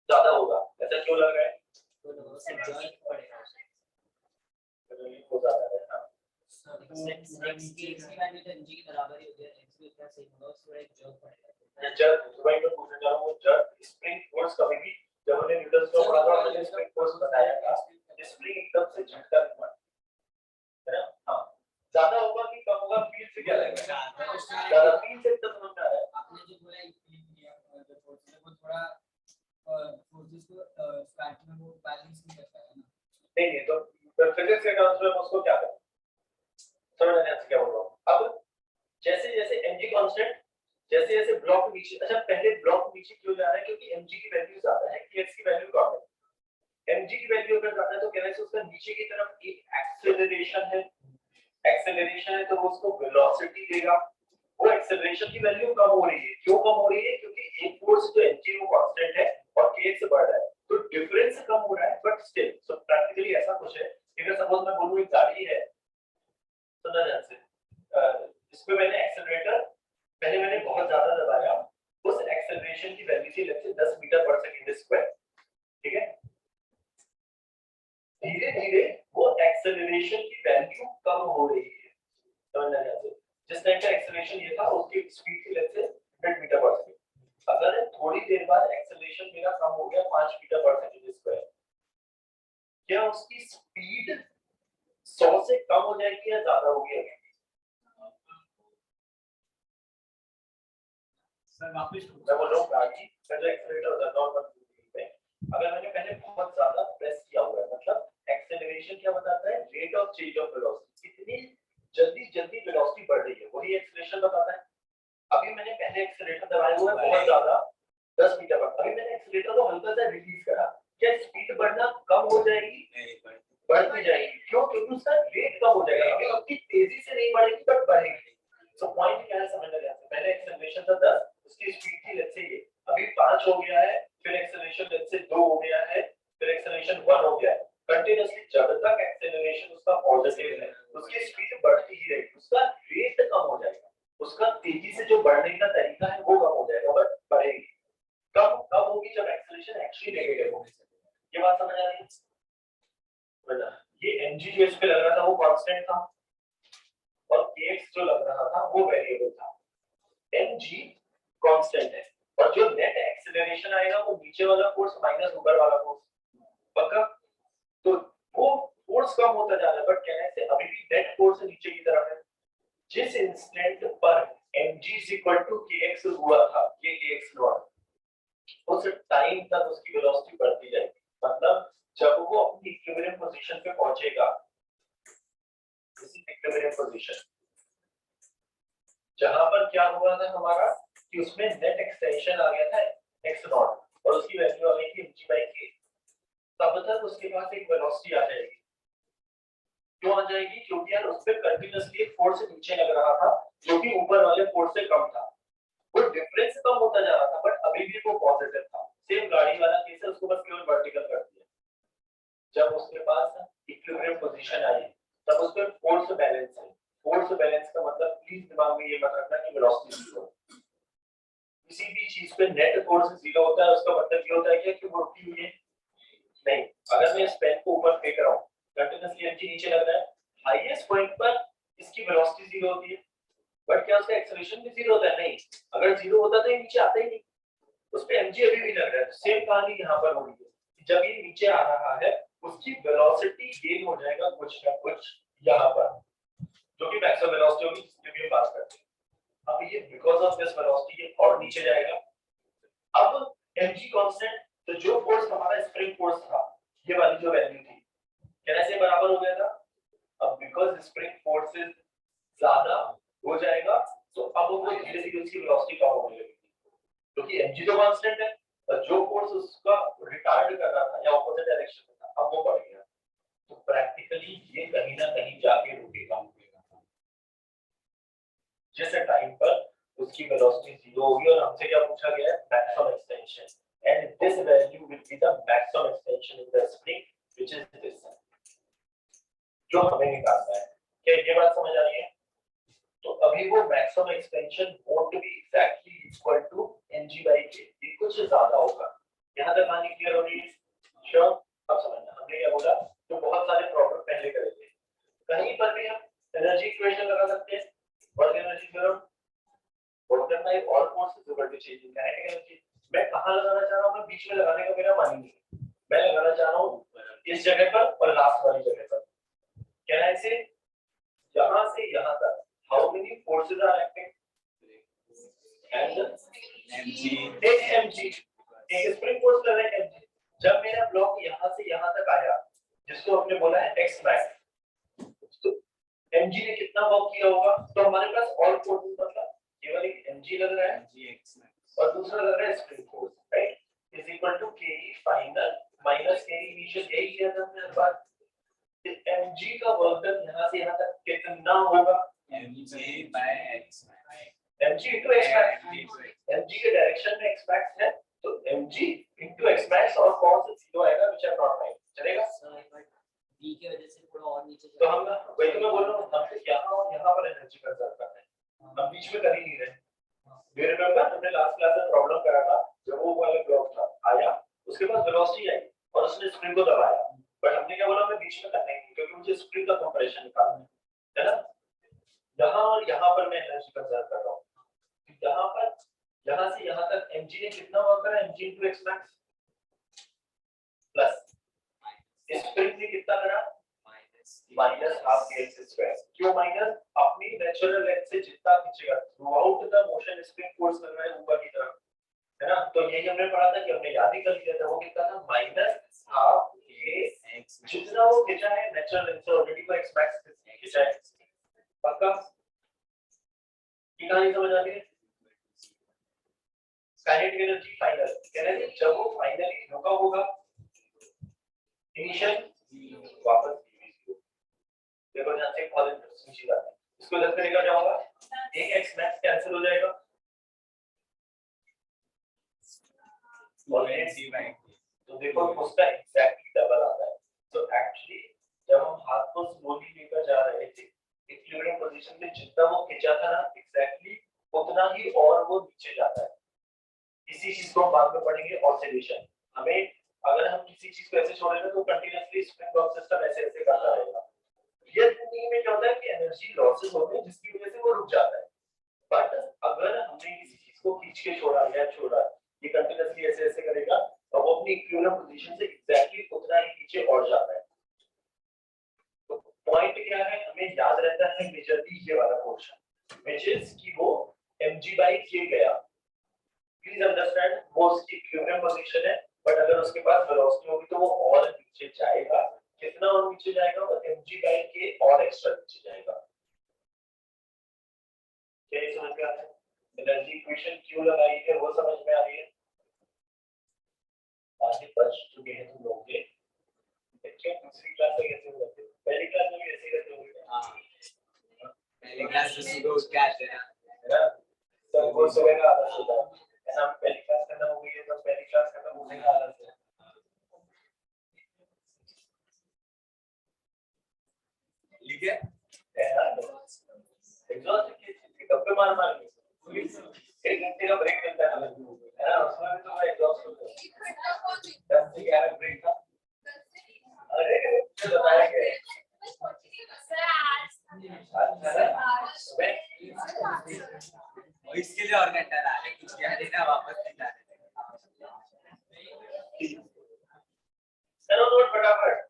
S1: ज्यादा होगा, ऐसा क्यों लग रहा है?
S3: तो से जॉइंट पड़ेगा
S1: हो ज्यादा है ना,
S3: x की वैल्यू तो mg की बराबर ही होती है, x भी प्लस 1 होगा, उससे बड़ा एक जॉइंट पड़ेगा।
S1: या जब दुबई में पूछना चाह रहा हूं, जब स्प्रिंग फोर्स कभी भी, जब हमने न्यूटन का पढ़ा था हमने स्प्रिंग फोर्स बताया था, स्प्रिंग एकदम से झटका नहीं मारता, है ना। हां, ज्यादा होगा कि कम होगा, फील से क्या लगेगा? ज्यादा फील से एकदम समझ में आ रहा है।
S3: आपने जो बोला इक्विलिब्रियम जो फोर्स है वो थोड़ा फोर्सेस को स्टार्ट में वो बैलेंस नहीं करता है ना।
S1: नहीं तो फिजिक्स के टर्म्स में उसको क्या करें, समझ में क्या बोल रहा हूं। अब जैसे जैसे mg कांस्टेंट, जैसे जैसे ब्लॉक नीचे, अच्छा पहले ब्लॉक नीचे क्यों जा रहा है, क्योंकि mg की वैल्यू ज्यादा है, kx की वैल्यू कम है। mg की वैल्यू अगर ज्यादा है तो कहने से उसका नीचे की तरफ एक एक्सेलरेशन है, एक्सेलरेशन है तो वो उसको वेलोसिटी देगा, वो एक्सेलरेशन की वैल्यू कम हो रही है, क्यों कम हो रही है, क्योंकि एक फोर्स जो mg वो कांस्टेंट है और kx बढ़ रहा है, तो डिफरेंस कम हो रहा है, बट स्टिल सो प्रैक्टिकली ऐसा कुछ है कि अगर सपोज मैं बोलूं एक गाड़ी है, सुना ध्यान से, इसमें मैंने एक्सेलरेटर पहले मैंने बहुत ज्यादा दबाया, उस एक्सेलरेशन की वैल्यू थी लेट्स से 10 मीटर पर सेकंड स्क्वायर, ठीक है। धीरे धीरे वो एक्सेलरेशन की वैल्यू कम हो रही है, समझना ध्यान से, जिस टाइम का एक्सेलरेशन ये था उसकी स्पीड थी लेट्स से 100 मीटर पर सेकंड, अगर थोड़ी देर बाद एक्सेलरेशन मेरा कम हो गया 5 मीटर पर सेकंड स्क्वायर, क्या उसकी स्पीड 100 से कम हो जाएगी या ज्यादा होगी?
S4: सर वापस
S1: मैं बोल रहा हूँ गाड़ी का जो एक्सेलरेटर होता है नॉर्मल पे, अगर मैंने पहले बहुत ज्यादा प्रेस किया हुआ है, मतलब एक्सेलरेशन क्या बताता है, rate of change of velocity, कितनी जल्दी जल्दी वेलोसिटी बढ़ रही है, वही एक्सेलरेशन बताता है। अभी मैंने पहले एक्सेलरेटर दबाया हुआ है बहुत ज्यादा 10 मीटर पर, अभी मैंने एक्सेलरेटर को हल्का सा रिलीज करा, क्या स्पीड बढ़ना कम हो जाएगी? बढ़ती जाएगी, क्यों? क्योंकि उसका रेट कम हो जाएगा, अभी उतनी तेजी से नहीं बढ़ेगी बट बढ़ेगी। सो पॉइंट क्या है समझना ध्यान से, पहले एक्सेलरेशन था 10, उसकी स्पीड थी लेट्स से ये, अभी 5 हो गया है, फिर एक्सेलरेशन लेट्स से 2 हो गया है, फिर एक्सेलरेशन 1 हो गया है, कंटीन्यूअसली जब तक एक्सेलरेशन उसका पॉजिटिव है उसकी स्पीड बढ़ती ही रहेगी, उसका रेट कम हो जाएगा, उसका तेजी से जो बढ़ने का तरीका है वो कम हो जाएगा, बट बढ़ेगी। कब होगी? जब एक्सेलरेशन एक्चुअली नेगेटिव होगी। ये बात समझ आ रही है? ये mg जो इस पे लग रहा था वो कांस्टेंट था और kx जो लग रहा था वो वेरिएबल था, mg कांस्टेंट है और जो नेट एक्सेलरेशन आएगा वो नीचे वाला फोर्स माइनस ऊपर वाला फोर्स, पक्का? तो वो फोर्स कम होता जा रहा है, बट कहने से अभी भी नेट फोर्स नीचे की तरफ है। जिस इंस्टेंट पर mg kx हुआ था, ये kx नॉट, उस टाइम तक उसकी वेलोसिटी बढ़ती जाएगी, मतलब जब वो अपनी इक्विलिब्रियम पोजीशन पे पहुंचेगा, दिस इज इक्विलिब्रियम पोजीशन, जहां पर क्या हुआ था हमारा कि उसमें नेट एक्सटेंशन आ गया था x नॉट और उसकी वैल्यू आ गई थी mg/k, तब तक उसके पास एक वेलोसिटी आ जाएगी। क्यों आ जाएगी? क्योंकि यार उस पे कंटीन्यूअसली एक फोर्स नीचे लग रहा था जो कि ऊपर वाले फोर्स से कम था, वो डिफरेंस कम होता जा रहा था बट अभी भी वो पॉजिटिव था। सेम गाड़ी वाला केस है, उसको बस केवल वर्टिकल कर दिया, जब उसके पास इक्विलिब्रियम पोजीशन आई तब उस पे फोर्स बैलेंस है, फोर्स बैलेंस का मतलब प्लीज दिमाग में ये मत रखना कि वेलोसिटी जीरो, किसी भी चीज पे नेट फोर्स जीरो होता है उसका मतलब ये होता है कि वो रुकी हुई है नहीं। अगर मैं इस पेन को ऊपर फेंक रहा हूं, कंटीन्यूअसली mg नीचे लग रहा है, हाईएस्ट पॉइंट पर इसकी वेलोसिटी जीरो होती है, बट क्या उसका एक्सेलरेशन भी जीरो होता है? नहीं, अगर जीरो होता तो ये नीचे आता ही नहीं, उस पे mg अभी भी लग रहा है। सेम कहानी यहां पर हो रही है, जब ये नीचे आ रहा है उसकी वेलोसिटी गेन हो जाएगा कुछ ना कुछ यहाँ पर, जो कि मैक्सिमम वेलोसिटी होगी जिसकी भी हम बात करते हैं। अब ये बिकॉज ऑफ दिस वेलोसिटी ये और नीचे जाएगा। अब mg कांस्टेंट, तो जो फोर्स हमारा स्प्रिंग फोर्स था, ये वाली जो वैल्यू थी, कैसे बराबर हो गया था? अब बिकॉज स्प्रिंग फोर्स ज्यादा हो जाएगा, तो अब वो धीरे धीरे उसकी वेलोसिटी कम होने लगेगी, क्योंकि mg तो कांस्टेंट है और जो फोर्स उसका रिटार्ड कर रहा था या ऑपोजिट डायरेक्शन में था, अब वो बढ़ गया। तो प्रैक्टिकली ये कहीं ना कहीं जाके रुकेगा, जैसे टाइम पर उसकी वेलोसिटी जीरो होगी। और हमसे क्या पूछा गया है? Maximum extension, and this value will be the maximum extension in the spring which is this, जो हमें निकालना है। क्या ये बात समझ आ रही है? तो अभी वो maximum extension won't be exactly equal to mg by k, ये कुछ ज्यादा होगा। यहां तक कहानी क्लियर हो रही है? श्योर? अब समझना हमने क्या बोला, तो बहुत सारे प्रॉब्लम पहले करे थे, कहीं पर भी हम एनर्जी इक्वेशन लगा सकते हैं। Work energy theorem, work done by all forces equal to change in kinetic energy. मैं कहां लगाना चाह रहा हूं? मैं बीच में लगाने का मेरा मन नहीं है, मैं लगाना चाह रहा हूं इस जगह पर और लास्ट वाली जगह पर। कैन आई से यहां से यहां तक how many forces are acting? And एक mg, एक स्प्रिंग फोर्स कर रहे हैं mg। जब मेरा ब्लॉक यहां से यहां तक आया, जिसको हमने बोला है x मैक्स, तो mg ने कितना वर्क किया होगा? तो हमारे पास ऑल फोर्सेस मतलब केवल एक mg लग रहा है और दूसरा लग रहा है spring force, right? Is equal to ke final minus ke initial, यही किया था हमने बात। mg का वर्क डन यहां से यहां तक कितना होगा?
S4: mg by x
S1: mg into x max, mg के डायरेक्शन में x max है, तो mg into x max और कौन सा जीरो आएगा which are not right, चलेगा?
S3: b की वजह से थोड़ा और नीचे
S1: तो हम वही तो मैं बोल रहा हूं, हम यहां और यहां पर एनर्जी कंजर्व करते हैं, हम बीच में कर ही नहीं रहे। Do you remember हमने लास्ट क्लास में प्रॉब्लम करा था, जब वो वाला ब्लॉक था आया, उसके पास वेलोसिटी आई और उसने स्प्रिंग को दबाया, बट हमने क्या बोला, मैं बीच में करना ही नहीं, क्योंकि मुझे स्प्रिंग का कंप्रेशन निकालना है ना? यहां और यहां पर मैं एनर्जी कंजर्व कर रहा हूं। यहां पर यहां से यहां तक mg ने कितना वर्क करा? mg into x max plus spring ने कितना करा? माइनस हाफ के x स्क्वायर। क्यों माइनस? अपनी नेचुरल लेंथ से जितना खींचेगा through out the motion spring force कर रहा है ऊपर की तरफ, है ना? तो यही हमने पढ़ा था कि हमने याद ही कर लिया था, वो कितना था? माइनस हाफ के x, जितना वो खींचा है नेचुरल लेंथ से ऑलरेडी वो x max खींचा है। पक्का? ये कहानी समझ आ गई है? काइनेटिक एनर्जी फाइनल, यानी जब वो फाइनली रुका होगा, इनिशियल वापस देखो ध्यान से, बहुत इंटरेस्टिंग चीज आती है, इसको इधर से लेकर जाऊंगा, एक x max कैंसिल हो जाएगा और तो देखो उसका एग्जैक्टली डबल आता है। तो एक्चुअली जब हम हाथ को स्लोली लेकर जा रहे थे इक्विलिब्रियम पोजीशन में, जितना वो खींचा था ना एग्जैक्टली उतना ही और वो नीचे जाता है। इसी चीज को हम बाद में पढ़ेंगे, ऑसिलेशन। हमें अगर हम किसी चीज को ऐसे छोड़ेंगे तो कंटीन्यूअसली स्प्रिंग लॉक सिस्टम ऐसे ऐसे करता रहेगा। रियल थिंकिंग में क्या होता है कि एनर्जी लॉसेस होते हैं जिसकी वजह से वो रुक जाता है, बट अगर हमने किसी चीज को खींच के छोड़ा या छोड़ा, ये कंटीन्यूअसली ऐसे ऐसे करेगा और वो अपनी इक्विलिब्रियम पोजीशन से एग्जैक्टली उतना ही नीचे और जाता है। तो पॉइंट क्या है, हमें याद रहता है मेजरली ये वाला पोर्शन व्हिच इज कि वो mg by k गया। प्लीज अंडरस्टैंड, वो उसकी इक्विलिब्रियम पोजीशन है, बट अगर उसके पास वेलोसिटी होगी तो वो और नीचे जाएगा। कितना और नीचे जाएगा? वो mg by k और एक्स्ट्रा नीचे जाएगा। क्या ये समझ में आ रहा है? एनर्जी इक्वेशन क्यों लगाई है वो समझ में आ रही है? आगे बच चुके हैं तुम लोग के बच्चे, दूसरी क्लास में कैसे होते हैं? पहली क्लास में भी ऐसे ही करते होंगे। हां,
S4: पहली क्लास में सुबह उठ के आते हैं,
S1: है ना? सबको सुबह का आदत होता है ना? पहली क्लास खत्म हो गई है तो पहली क्लास खत्म होने का आदत है।
S4: ठीक है?
S1: एग्जॉस्ट की कब पे मार मार के 1 घंटे का ब्रेक मिलता है ना, उसमें भी तो एग्जॉस्ट होता है। 10 से 11 ब्रेक था। अरे मुझे बताया गया
S4: और इसके लिए और घंटा ला रहे, कुछ याद है ना, वापस नहीं ला रहे।
S1: चलो नोट फटाफट।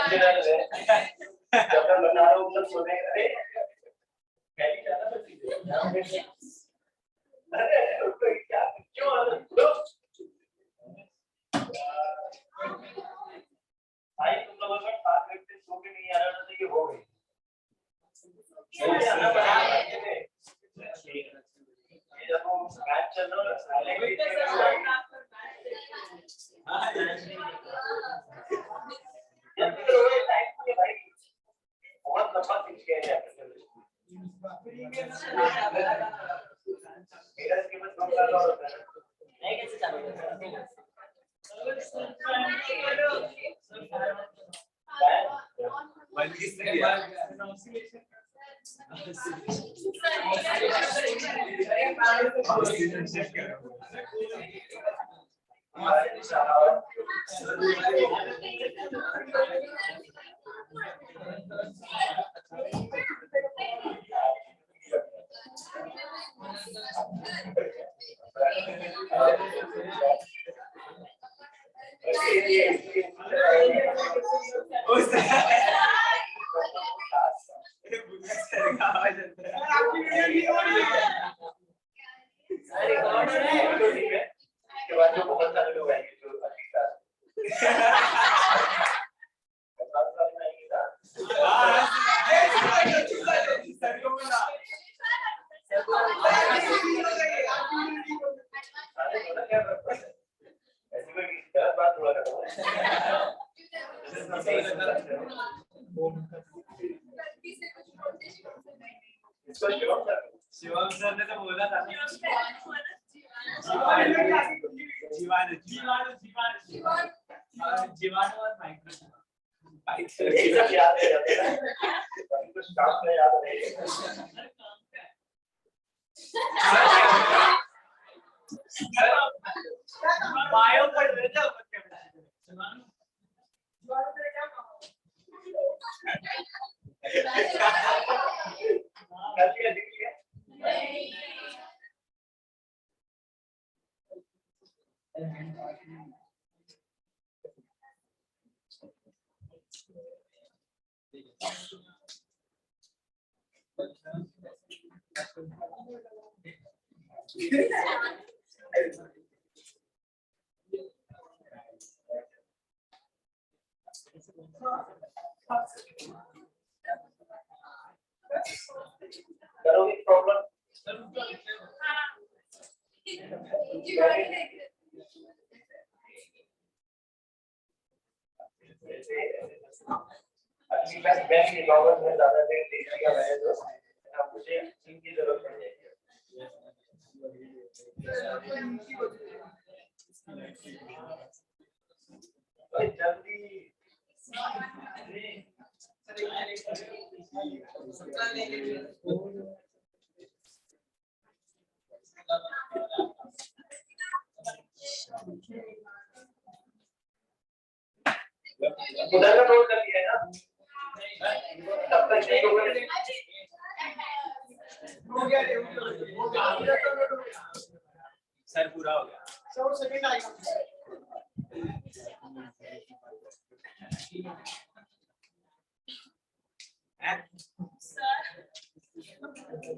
S1: ओरिजिनल है जब मैं बना रहा हूँ सब सुने अरे कैसी जाना तो चीजें अरे तो क्या क्यों लो भाई तुम लोगों का 7 घंटे सो के नहीं आ रहा तो ये हो गई ये आना पड़ा ये जब वो मैच चल रहा है साले बहुत लंबा खींच गया है मेरा कीमत कम कर रहा होता है नहीं कैसे चालू
S4: बंद किसने किया शिवम सर ने तो बोला था जीवाणु और माइक्रो
S1: ये सब याद है कुछ काम में याद नहीं
S2: बायो पढ़ रहे थे
S1: करोगे प्रॉब्लम अगली क्लास बैंक की नॉलेज में ज्यादा देर देखने का है जो अब मुझे इनकी जरूरत पड़ जाएगी जल्दी उधर का नोट कर लिया है ना तब तक नहीं होगा
S4: सर पूरा हो गया
S3: सर सेकंड आएगा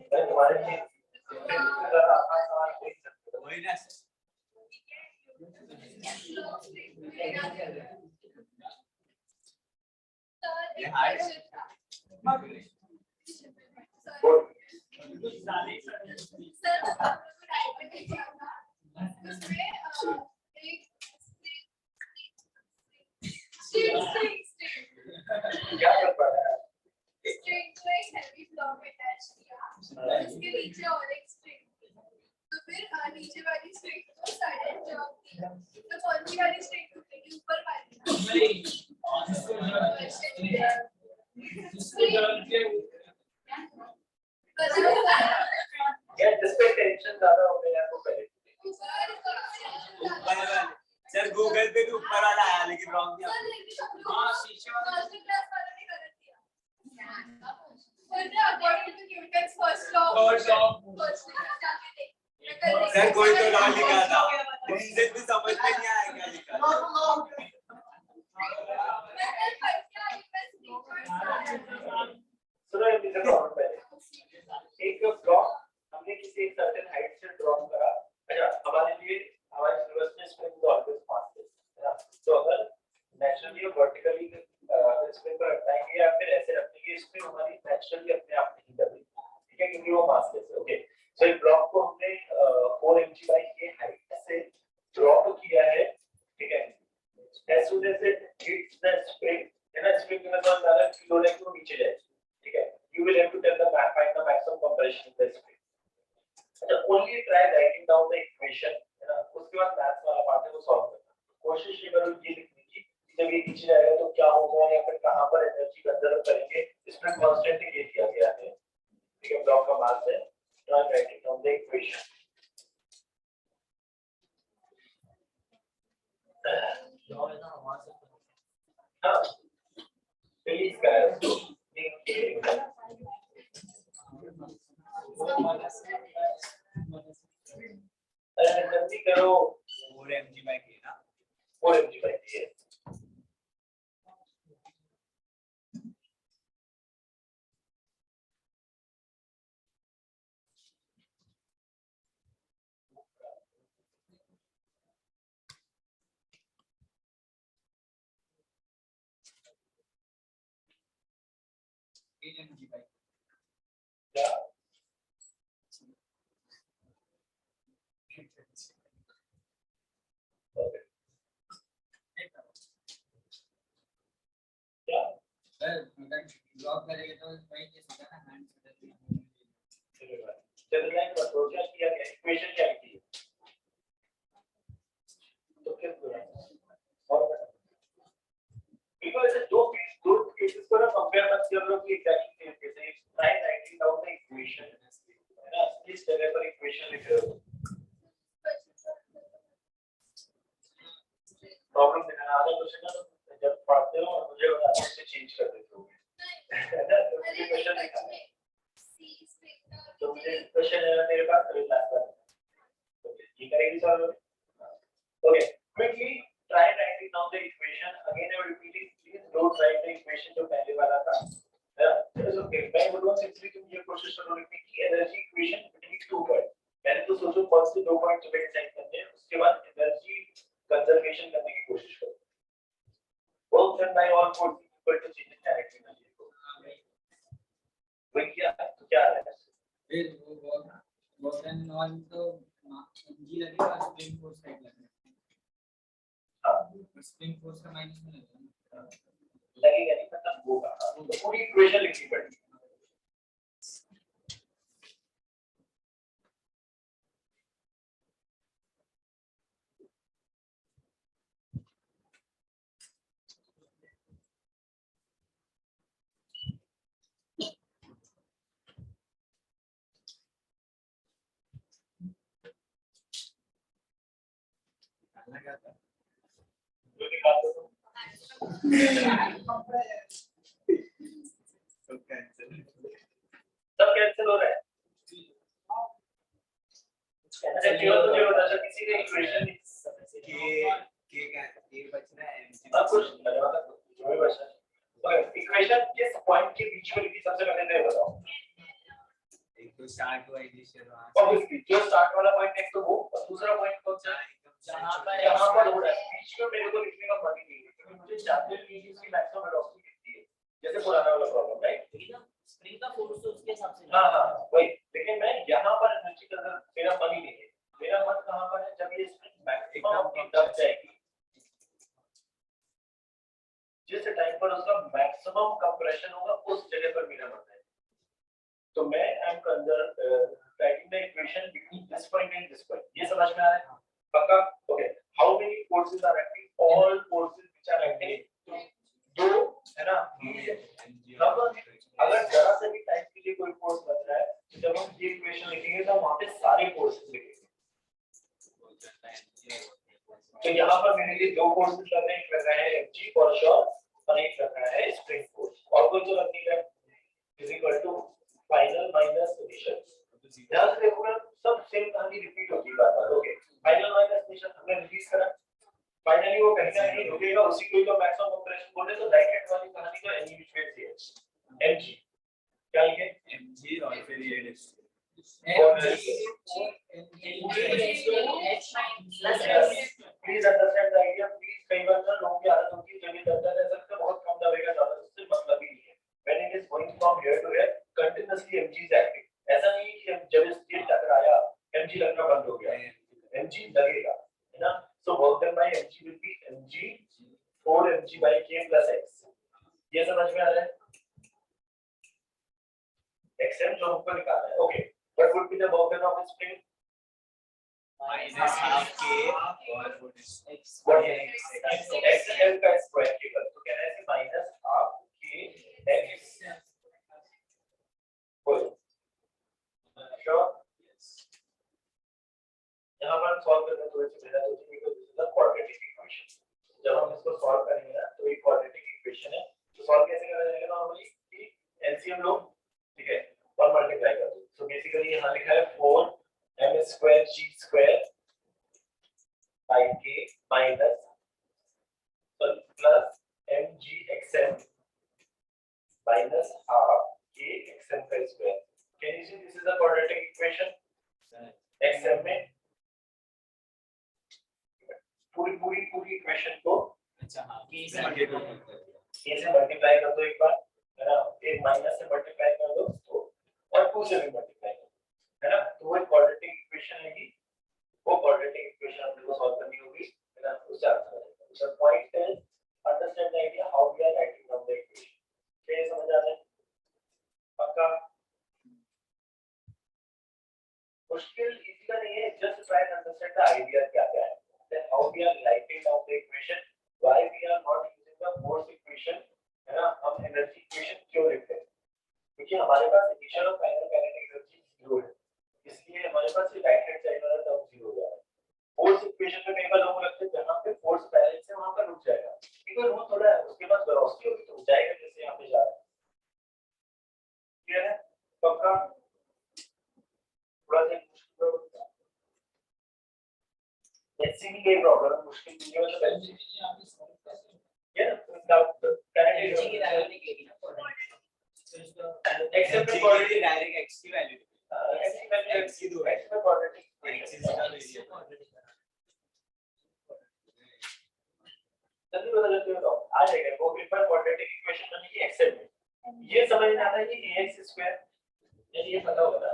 S1: तुम्हारे
S4: वही ना ये हार्ड
S1: क्या कर पा रहा है
S5: उसके नीचे और एक स्ट्रिंग तो फिर नीचे वाली स्ट्रिंग को सडन जॉब किया तो कौन सी वाली स्ट्रिंग टूटेगी ऊपर वाली
S1: या जिस पे टेंशन ज्यादा हो गया आपको पहले
S4: ऊपर वाला सर गूगल पे भी ऊपर वाला आया लेकिन रॉन्ग दिया
S5: हां शीशे वाला क्लास वाला ने गलत दिया according to Newton's first law
S4: sir कोई तो लॉ लिखा था रीजन भी समझ में नहीं आया क्या लिखा
S1: वर्टिकली स्प्रिंग पर रखना या फिर ऐसे रखने की स्प्रिंग हमारी नेचुरली अपने आप नहीं कर रही, ठीक है, क्योंकि वो मासलेस है। ओके, सो इस ब्लॉक को हमने 4 mg बाई के हाइट से ड्रॉप किया है, ठीक है। as soon as it hits the spring, है ना, spring में तो अंदर फ्लो है तो नीचे जाए, ठीक है। you will have to tell the find the maximum compression in the spring. अच्छा, only try writing down the equation, है ना, उसके बाद मैथ्स वाला पार्ट है वो सॉल्व करना। कोशिश ये करो ये लिखने की जब ये नीचे जाएगा तो क्या होगा या फिर कहां पर एनर्जी कंजर्व करेंगे, इसमें कांस्टेंट ये दिया गया है, ठीक है। ब्लॉक का मास है, try writing down the equation. हाँ, रिलीज करा है उसको, अरे जल्दी करो,
S4: 4 mg by k ना,
S1: 4 mg by k। क्या क्या
S3: ब्लॉक करेंगे तो वही केस होगा ना, हैंड
S1: चलो लाइन पर तो क्या किया गया, इक्वेशन क्या की तो किस तरह और बिकॉज़ दो केसेस को ना कंपेयर मत कर लो कि एग्जैक्टली सेम केस है। Try writing down the equation, है ना, इस जगह पर इक्वेशन लिख रहे हो, प्रॉब्लम देखना आधा क्वेश्चन ना जब पढ़ते हो और मुझे बताते हो चेंज कर देते हो, है ना, तो इक्वेशन लिखा है तो मुझे क्वेश्चन है मेरे पास तो क्लास पर ये करेंगे solve. Okay, quickly try writing down the equation again and repeating, please don't write the equation जो पहले वाला था, है ना। सो ओके, मैं बोलूंगा सिंपली तुम ये कोशिश करो लिखने की एनर्जी इक्वेशन बिटवीन 2 पॉइंट। पहले तो सोचो कौन से 2 पॉइंट पे डिसाइड करते हैं, उसके बाद एनर्जी कंजर्वेशन करने की कोशिश करो। Work done by all force equal to change in direction energy को वही किया तो क्या है
S3: फिर वो वर्क ऑन तो एनर्जी लगेगा, स्प्रिंग फोर्स का लगेगा,
S1: हां
S3: स्प्रिंग फोर्स का माइनस में लगेगा,
S1: लगेगा नहीं मतलब होगा, तो पूरी इक्वेशन लिखनी पड़ेगी। जो निकालते हो
S4: सब कैंसिल,
S1: सब कैंसिल हो रहा है। अच्छा क्यों तो जो अच्छा किसी ने इक्वेशन
S4: के बचना है mg
S1: अब कुछ जो भी बचा है इक्वेशन किस पॉइंट के बीच में लिखी सबसे पहले ये बताओ।
S4: एक तो स्टार्ट हुआ इनिशियल वहां
S1: ऑब्वियसली जो स्टार्ट वाला पॉइंट एक तो वो और दूसरा पॉइंट कौन सा है जहां पर हो रहा है बीच में मेरे को लिखने का मन ही नहीं है क्योंकि मुझे जानते नहीं कि इसकी मैक्सिमम वेलोसिटी कितनी है, जैसे पुराना वाला प्रॉब्लम राइट,
S2: स्प्रिंग का फोर्स तो उसके हिसाब से
S1: हां वही, लेकिन मैं यहां पर एनर्जी का मेरा मन ही नहीं है। मेरा मन कहां पर है जब ये स्प्रिंग मैक्सिमम अपनी दब जाएगी, जिस टाइम पर उसका मैक्सिमम कंप्रेशन होगा उस जगह पर मेरा मन है। तो मैं I am writing the equation between this point and this point, ये समझ में आ रहा है पक्का। Okay, how many forces are acting, all forces which are acting, दो है ना। अब अगर जरा से भी टाइम के लिए कोई फोर्स बच रहा है तो जब हम ये इक्वेशन लिखेंगे तो वहां पे सारे फोर्सेस लिखेंगे। तो यहाँ पर मेरे लिए दो फोर्सेस लग रहे हैं, एक लग रहा है mg फॉर श्योर और एक लग रहा है स्प्रिंग फोर्स, और कोई तो लगनी है is equal to final minus initial. ध्यान से देखो ना सब सेम कहानी रिपीट होती है बार-बार। ओके, फाइनल माइनस इनिशियल हमने रिलीज करा, फाइनली वो कहीं ना कहीं रुकेगा, उसी को ही तो maximum continuously mg is acting. ऐसा नहीं कि जब ये टकराया mg लगना बंद हो गया, mg लगेगा, है ना? So work done by mg will be mg 4 mg by k plus x. ये समझ में आ रहा है? xm जो हमको निकालना है. Okay, what would be the work done of a spring?
S4: minus half k और
S1: What is xm का square केवल, तो क्या है कि minus half k x. बोलो. Sure. यहाँ पर सॉल्व करने में थोड़ी सी मेहनत होती है क्योंकि this is a quadratic equation. जब हम इसको सॉल्व करेंगे ना तो एक क्वाड्रेटिक इक्वेशन है, तो सॉल्व कैसे करा जाएगा नॉर्मली कि एलसीएम लो, ठीक है, और मल्टीप्लाई कर दो. सो बेसिकली यहाँ लिखा है 4 m square g square by k minus plus mg xm minus half k xm का square. Can you see this is a quadratic equation? xm में पूरी इक्वेशन को
S4: अच्छा हाँ
S1: k से मल्टीप्लाई कर दो एक बार, है ना? एक माइनस से मल्टीप्लाई कर दो तो और 2 से भी मल्टीप्लाई कर दो, है ना? तो वो क्वाड्रेटिक इक्वेशन है. वो क्वाड्रेटिक इक्वेशन आपको सॉल्व करनी होगी, है ना? उससे आंसर आ जाएगा. The point is understand the idea how we are writing down the equation. क्या ये समझ आ रहा है? पक्का? मुश्किल इतना नहीं है, just try to understand the idea क्या क्या है. Then how we are writing down the equation, why we are not using the force equation, है ना? हम एनर्जी इक्वेशन क्यों लिखते हैं? क्योंकि हमारे पास इनिशियल और फाइनल काइनेटिक एनर्जी 0 है, इसलिए हमारे पास ये राइट हैंड साइड वाला टर्म 0 हो जाएगा. फोर्स इक्वेशन में कई बार लोगों को लगता है जहां पे फोर्स पहले से वहां पर रुक जाएगा, बिकॉज़ वो थोड़ा है, उसके बाद वेलोसिटी होगी तो रुक जाएगा जैसे यहां पे जा रहा है. क्लियर है? पक्का? थोड़ा सा एचसीबी का प्रॉब्लम मुश्किल नहीं है. मतलब एचसीबी आप सॉल्व कैसे? ये डाउट काइनेटिक की direct area except quadratic
S4: direct x की वैल्यू
S1: x की वैल्यू x की दो x में क्वाड्रेटिक
S4: x is का एरिया
S1: जल्दी बता देते हो तो आ जाएगा. वो एक बार क्वाड्रेटिक इक्वेशन बनी कि एक्सेप्ट में ये समझ में आता है कि ax स्क्वायर, यदि ये पता होगा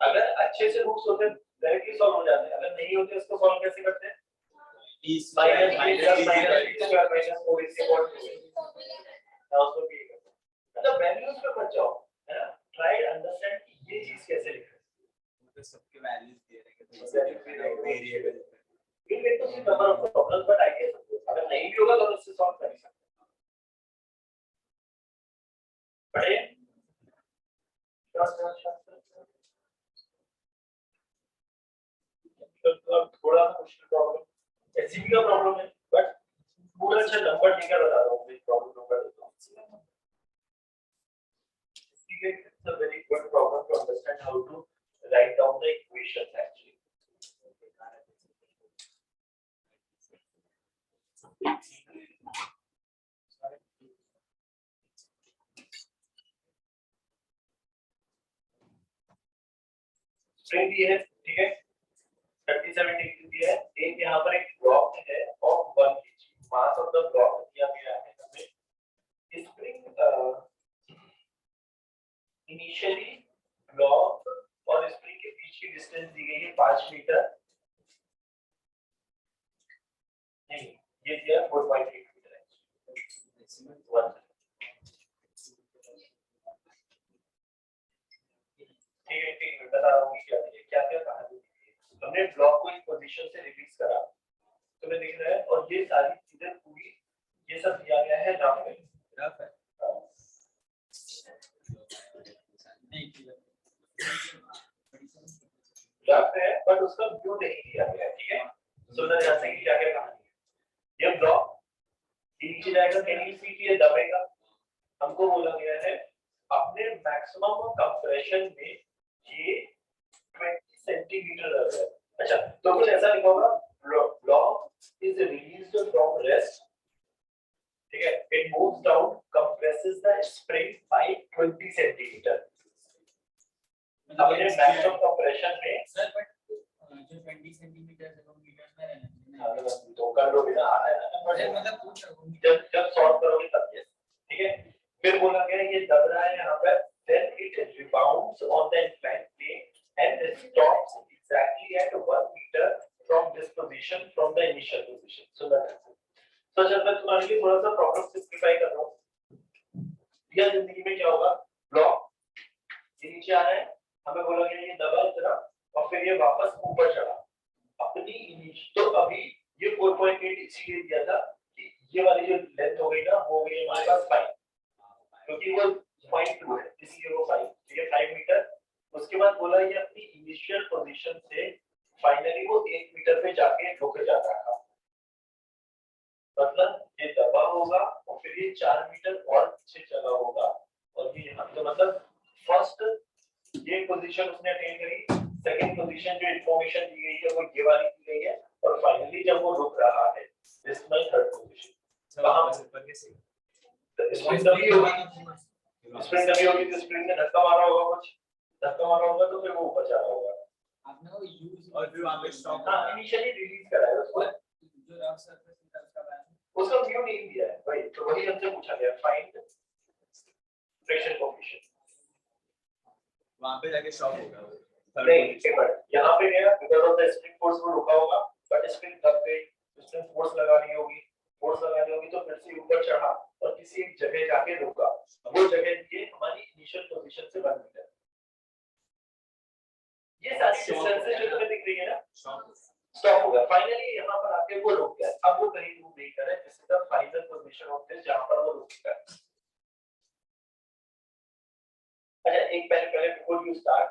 S1: अगर अच्छे से रूट्स होते डायरेक्टली सॉल्व हो जाते हैं. अगर नहीं होते इसको सॉल्व कैसे करते हैं? माइनस स्क्वायर माइनस 4 इसके इक्वल टू उसको भी मतलब वैल्यूज पे मत जाओ, है ना? ट्राई अंडरस्टैंड कि ये चीज कैसे लिख रहे हैं.
S4: तो सबके वैल्यूज दे रहे हैं तो वेरिएबल
S1: फिर ये तो सिर्फ number of problems but I guess अगर नहीं भी होगा तो इससे सॉल्व कर सकते हैं. पढ़े थोड़ा मुश्किल प्रॉब्लम एचसीबी का प्रॉब्लम है बट पूरा अच्छा नंबर लेकर बता रहा हूं. इस प्रॉब्लम नंबर देता हूं. ठीक है, it's a very good problem to understand how to write down the equations actually. String दी है, ठीक है, 37 डिग्री दी है. एक यहाँ पर एक ब्लॉक है of 1 kg. Mass of the block दिया गया है हमें. स्प्रिंग इनिशियली ब्लॉक और स्प्रिंग के बीच की डिस्टेंस दी गई है 5 मीटर. नहीं, ये दिया 4.8 मीटर है. ठीक है, बता रहा हूँ क्या क्या क्या कहानी है. हमने ब्लॉक को एक पोजीशन से रिलीज करा, तुम्हें दिख रहा है, और ये सारी चीजें पूरी ये सब दिया गया है रफ है.
S4: रफ है
S1: रफ है बट उसका व्यू नहीं दिया गया है. ठीक है, सुनना चाहते हैं कि क्या क्या कहानी है. ये ब्लॉक नीचे जाएगा, कैन यू सी कि ये दबेगा. हमको बोला गया है अपने मैक्सिमम कंप्रेशन में ये 20 सेंटीमीटर दब है. अच्छा, तो कुछ ऐसा लिखा होगा block is released from rest. ठीक है, it moves down compresses the spring by 20 centimeter. अपने मैक्सिमम कंप्रेशन में
S3: सर बट जो 20 सेंटीमीटर से मीटर में रहना
S1: अगर तो कर लोगे ना, आना है ना.
S3: है मतलब पूछ रहा हूं
S1: जब सॉल्व करोगे तब. ये ठीक है, फिर बोला गया ये दब रहा है यहाँ पर, then it rebounds on the inclined plane and stops exactly at 1 meter from this position, from the initial position. So that's it. तो जब मैं तुम्हारे लिए थोड़ा सा प्रॉब्लम सिंप्लीफाई कर रहा हूँ, रियल जिंदगी में क्या होगा, ब्लॉक ये नीचे आ रहा है, हमें बोला गया ये दबा इतना और फिर ये वापस ऊपर चढ़ा अपनी इनिशियल, तो अभी ये 4.8 इसीलिए दिया था कि ये वाली जो लेंथ हो गई ना, हो गई हमारे पास 5, क्योंकि वो 0.2 है इसलिए वो 5, तो ये 5 मीटर। उसके बाद बोला ये अपनी इनिशियल पोजीशन से फाइनली वो 1 मीटर पे जाके रुक जाता है, मतलब ये दबा होगा और फिर ये 4 मीटर और पीछे चला होगा और ये यहाँ, तो मतलब फर्स्ट ये पोजीशन उसने अटेन करी, सेकंड पोजीशन जो इंफॉर्मेशन दी गई है वो ये वाली दी गई है, और फाइनली जब वो रुक रहा है दिस माय थर्ड पोजीशन, कहां पर ऊपर के से स्प्रिंग दबी होगी, स्प्रिंग दबी होगी तो स्प्रिंग ने धक्का मारा होगा, कुछ धक्का मारा होगा तो फिर वो ऊपर जा रहा होगा,
S3: आपने वो यूज
S4: और फिर वहां पे स्टॉप,
S1: हां इनिशियली रिलीज करा है उसको,
S3: जो रफ सरफेस था उसका वैल्यू
S1: उसका व्यू नहीं दिया है भाई, तो वही हमसे पूछा गया फाइंड फ्रिक्शन कोएफिशिएंट,
S4: वहां पे जाके स्टॉप होगा
S1: नहीं एक बार यहाँ पे गया because of the spring force वो रुका होगा, बट स्प्रिंग दब गई, स्प्रिंग फोर्स लगानी होगी तो फिर से ऊपर चढ़ा और किसी एक जगह जाके रुका, वो जगह ये हमारी इनिशियल पोजीशन से 1 मीटर, ये सारी डिस्टेंसेस जो तुम्हें दिख रही है ना, स्टॉप हो गया फाइनली, यहाँ पर आके वो रुक गया, अब वो कहीं मूव नहीं कर रहा है, this is the final position of this जहां पर वो रुक गया। अच्छा एक पहले बिफोर यू स्टार्ट,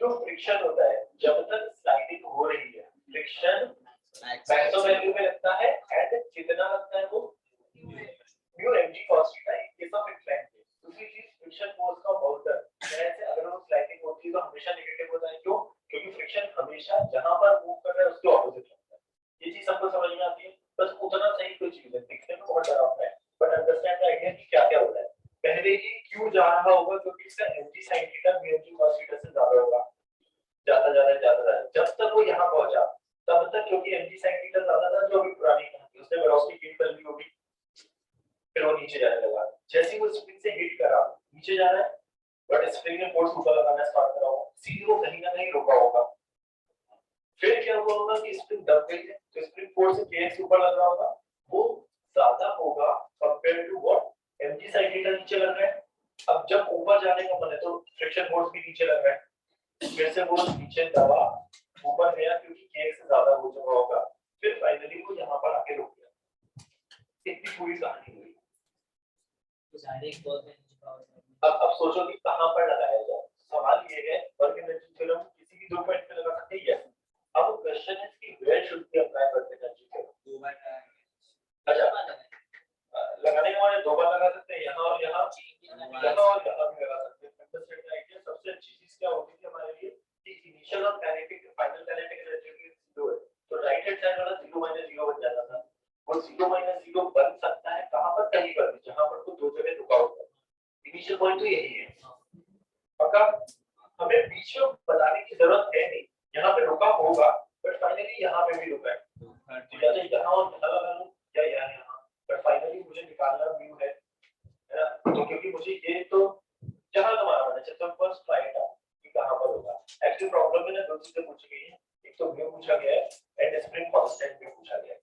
S1: जो फ्रिक्शन होता है जब तक स्लाइडिंग हो रही है, फ्रिक्शन मैक्सिमम वैल्यू में लगता है, एंड कितना लगता है वो mu mg cos theta in case of inclined case, दूसरी चीज फ्रिक्शन फोर्स का मोटर, जैसे अगर वो स्लाइडिंग होती है तो हमेशा नेगेटिव होता है, क्यों, क्योंकि फ्रिक्शन हमेशा जहां पर मूव कर रहा है उसके ऑपोजिट होता है, ये चीज सबको समझ में आती है, बस उतना सही कोई चीज है, दिखने में बहुत डरावना है बट अंडरस्टैंड द आइडिया कि क्या क्या हो रहा है। पहले ये क्यों जा रहा होगा, क्योंकि इसका mg sin theta mu mg cos theta से ज्यादा होगा, ज्यादा जब तक वो यहाँ पहुंचा तब तक, क्योंकि mg sin थीटा ज्यादा था, जो अभी पुरानी कहानी उसने वेलोसिटी गेन कर ली होगी, फिर वो नीचे जाने लगा, जैसे ही वो स्प्रिंग से हिट करा नीचे जा रहा है, बट स्प्रिंग ने फोर्स ऊपर लगाना स्टार्ट करा होगा, सीधे वो कहीं ना कहीं रुका होगा, फिर क्या हुआ होगा कि स्प्रिंग दब गई है, तो स्प्रिंग फोर्स से kx ऊपर लग रहा होगा, वो ज्यादा होगा compare to what mg sin theta नीचे लग रहा है, अब जब ऊपर जाने का मन है तो फ्रिक्शन फोर्स भी नीचे लग रहा है, फिर से वो नीचे दबा ऊपर गया क्योंकि kx से ज्यादा हो चुका होगा, फिर फाइनली वो यहाँ पर आके रुक गया, इतनी पूरी कहानी हुई।
S3: तो सारे एक बहुत है,
S1: अब सोचो कि कहां पर लगाया जाए, सवाल ये है वर्क एनर्जी थ्योरम किसी भी दो पॉइंट पे लगा सकते हैं, अब क्वेश्चन है कि where should be apply work energy theorem,
S3: दो बार का
S1: अच्छा लगाने के बाद दो बार लगा सकते हैं, यहाँ और यहाँ भी लगा सकते हैं, अंडरस्टैंड आइडिया। सबसे अच्छी चीज क्या होगी कि हमारे लिए कि इनिशियल और काइनेटिक फाइनल काइनेटिक एनर्जी 0 है, तो राइट हैंड साइड वाला 0 - 0 बन जाता था, वो 0 - 0 बन सकता है कहां पर, कहीं पर भी जहां पर वो दो जगह रुका होता है, इनिशियल पॉइंट तो यही है, पक्का हमें बीच में बनाने की जरूरत है नहीं, यहाँ पे रुका होगा बट फाइनली यहाँ पे भी रुका है, तो या तो यहाँ और यहाँ लगा लूं या यहाँ, बट फाइनली मुझे निकालना व्यू है ना, तो क्योंकि मुझे ये तो जहां तुम्हारा मन है चलो फर्स्ट ट्राई था कि कहां पर होगा, एक्चुअली प्रॉब्लम में ना दो चीजें पूछी गई है, एक तो व्यू पूछा गया है एंड स्प्रिंग कांस्टेंट भी पूछा गया है,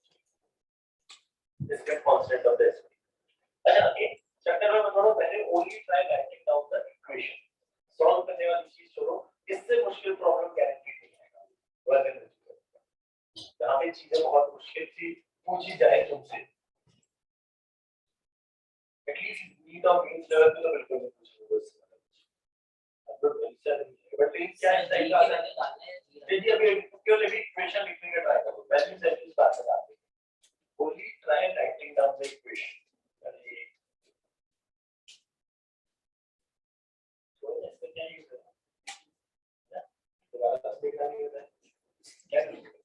S1: spring constant of the spring. अच्छा एक चैप्टर में बताओ पहले only try writing down the equation, solve करने वाली चीज छोड़ो, इससे मुश्किल प्रॉब्लम गारंटी नहीं है, वर्क एनर्जी जहां पे चीजें बहुत मुश्किल थी पूछी जाए तुमसे, at least need of means level पे तो बिल्कुल नहीं पूछोगे इससे, अब तो बेहतर है बट ये क्या है सही बात है, यदि अभी क्यों लेवी इक्वेशन लिखने का ट्राई करो, वैल्यू से एटलीस्ट बात बता दे, only try writing down the equation, अरे तो इससे क्या यूज है, दोबारा बस देखना नहीं होता है क्या यूज है,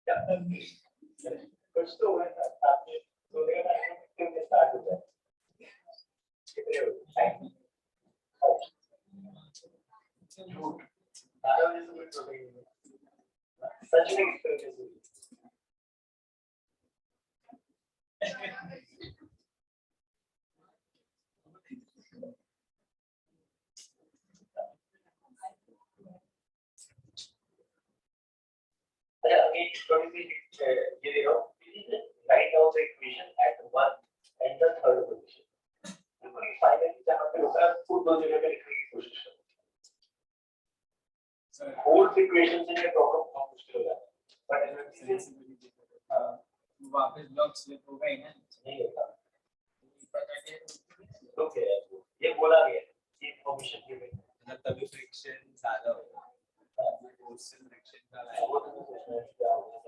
S1: कुछ तो हुआ था आपने सोने का टाइम कितने स्टार्ट होता है कितने टाइम झूठ 12 बजे से कुछ हो गई सच में किस तरह से हुई अच्छा अभी थोड़ी सी ये देखो write down the equation at 1 and the third position बिल्कुल फाइनली जहां पे होता है वो दो जगह पे लिखने की कोशिश करो फोर्थ इक्वेशन से ये प्रॉब्लम बहुत मुश्किल हो जाता है बट एनर्जी से
S3: वापस ब्लॉक स्लिप हो गए ना
S1: नहीं होता ओके ये बोला गया ये इन्फॉर्मेशन दी गई
S4: मतलब तभी फ्रिक्शन ज्यादा होगा फोर्स फ्रिक्शन का
S1: वो तो सोचना है क्या होगा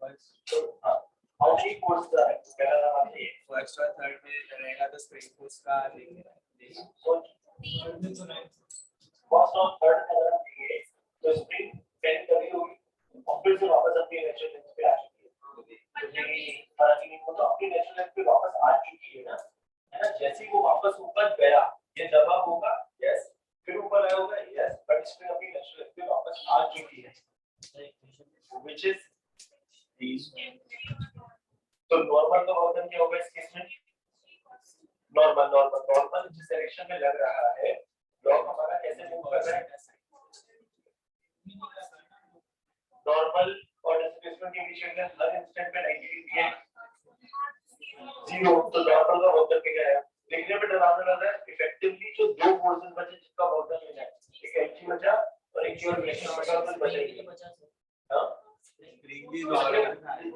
S1: तो हाउ मेनी कोर्स है पहला नाम है
S4: फर्स्ट और थर्ड में रहेगा तो स्प्रिंग फोर्स का लेंगे
S1: सो फर्स्ट और थर्ड अगर हम लेंगे तो स्प्रिंग 10 कभी होगी और फिर से वापस अपनी नेचुरल लेंथ पे आ चुकी है क्योंकि फर्क नहीं हो तो अपनी नेचुरल लेंथ पे वापस आ चुकी है ना जैसे ही वो वापस ऊपर गया ये दबा होगा यस फिर ऊपर आया होगा यस बट स्प्रिंग अपनी नेचुरल लेंथ पे वापस आ चुकी है व्हिच इज तो नॉर्मल का वर्जन क्या होगा इस केस में नॉर्मल जिस डायरेक्शन में लग रहा है ब्लॉक हमारा कैसे मूव कर रहा है नॉर्मल और डिस्प्लेसमेंट के बीच में हर इंस्टेंट पे 90 डिग्री है जीरो तो नॉर्मल का वर्जन क्या है देखने में डरावना लग रहा है इफेक्टिवली जो दो फोर्सेस बचे जिसका वर्जन मिला है एक एनर्जी बचा और एक और रिएक्शन बचा तो बचेगी हां
S4: स्प्रिंग भी नॉर्मल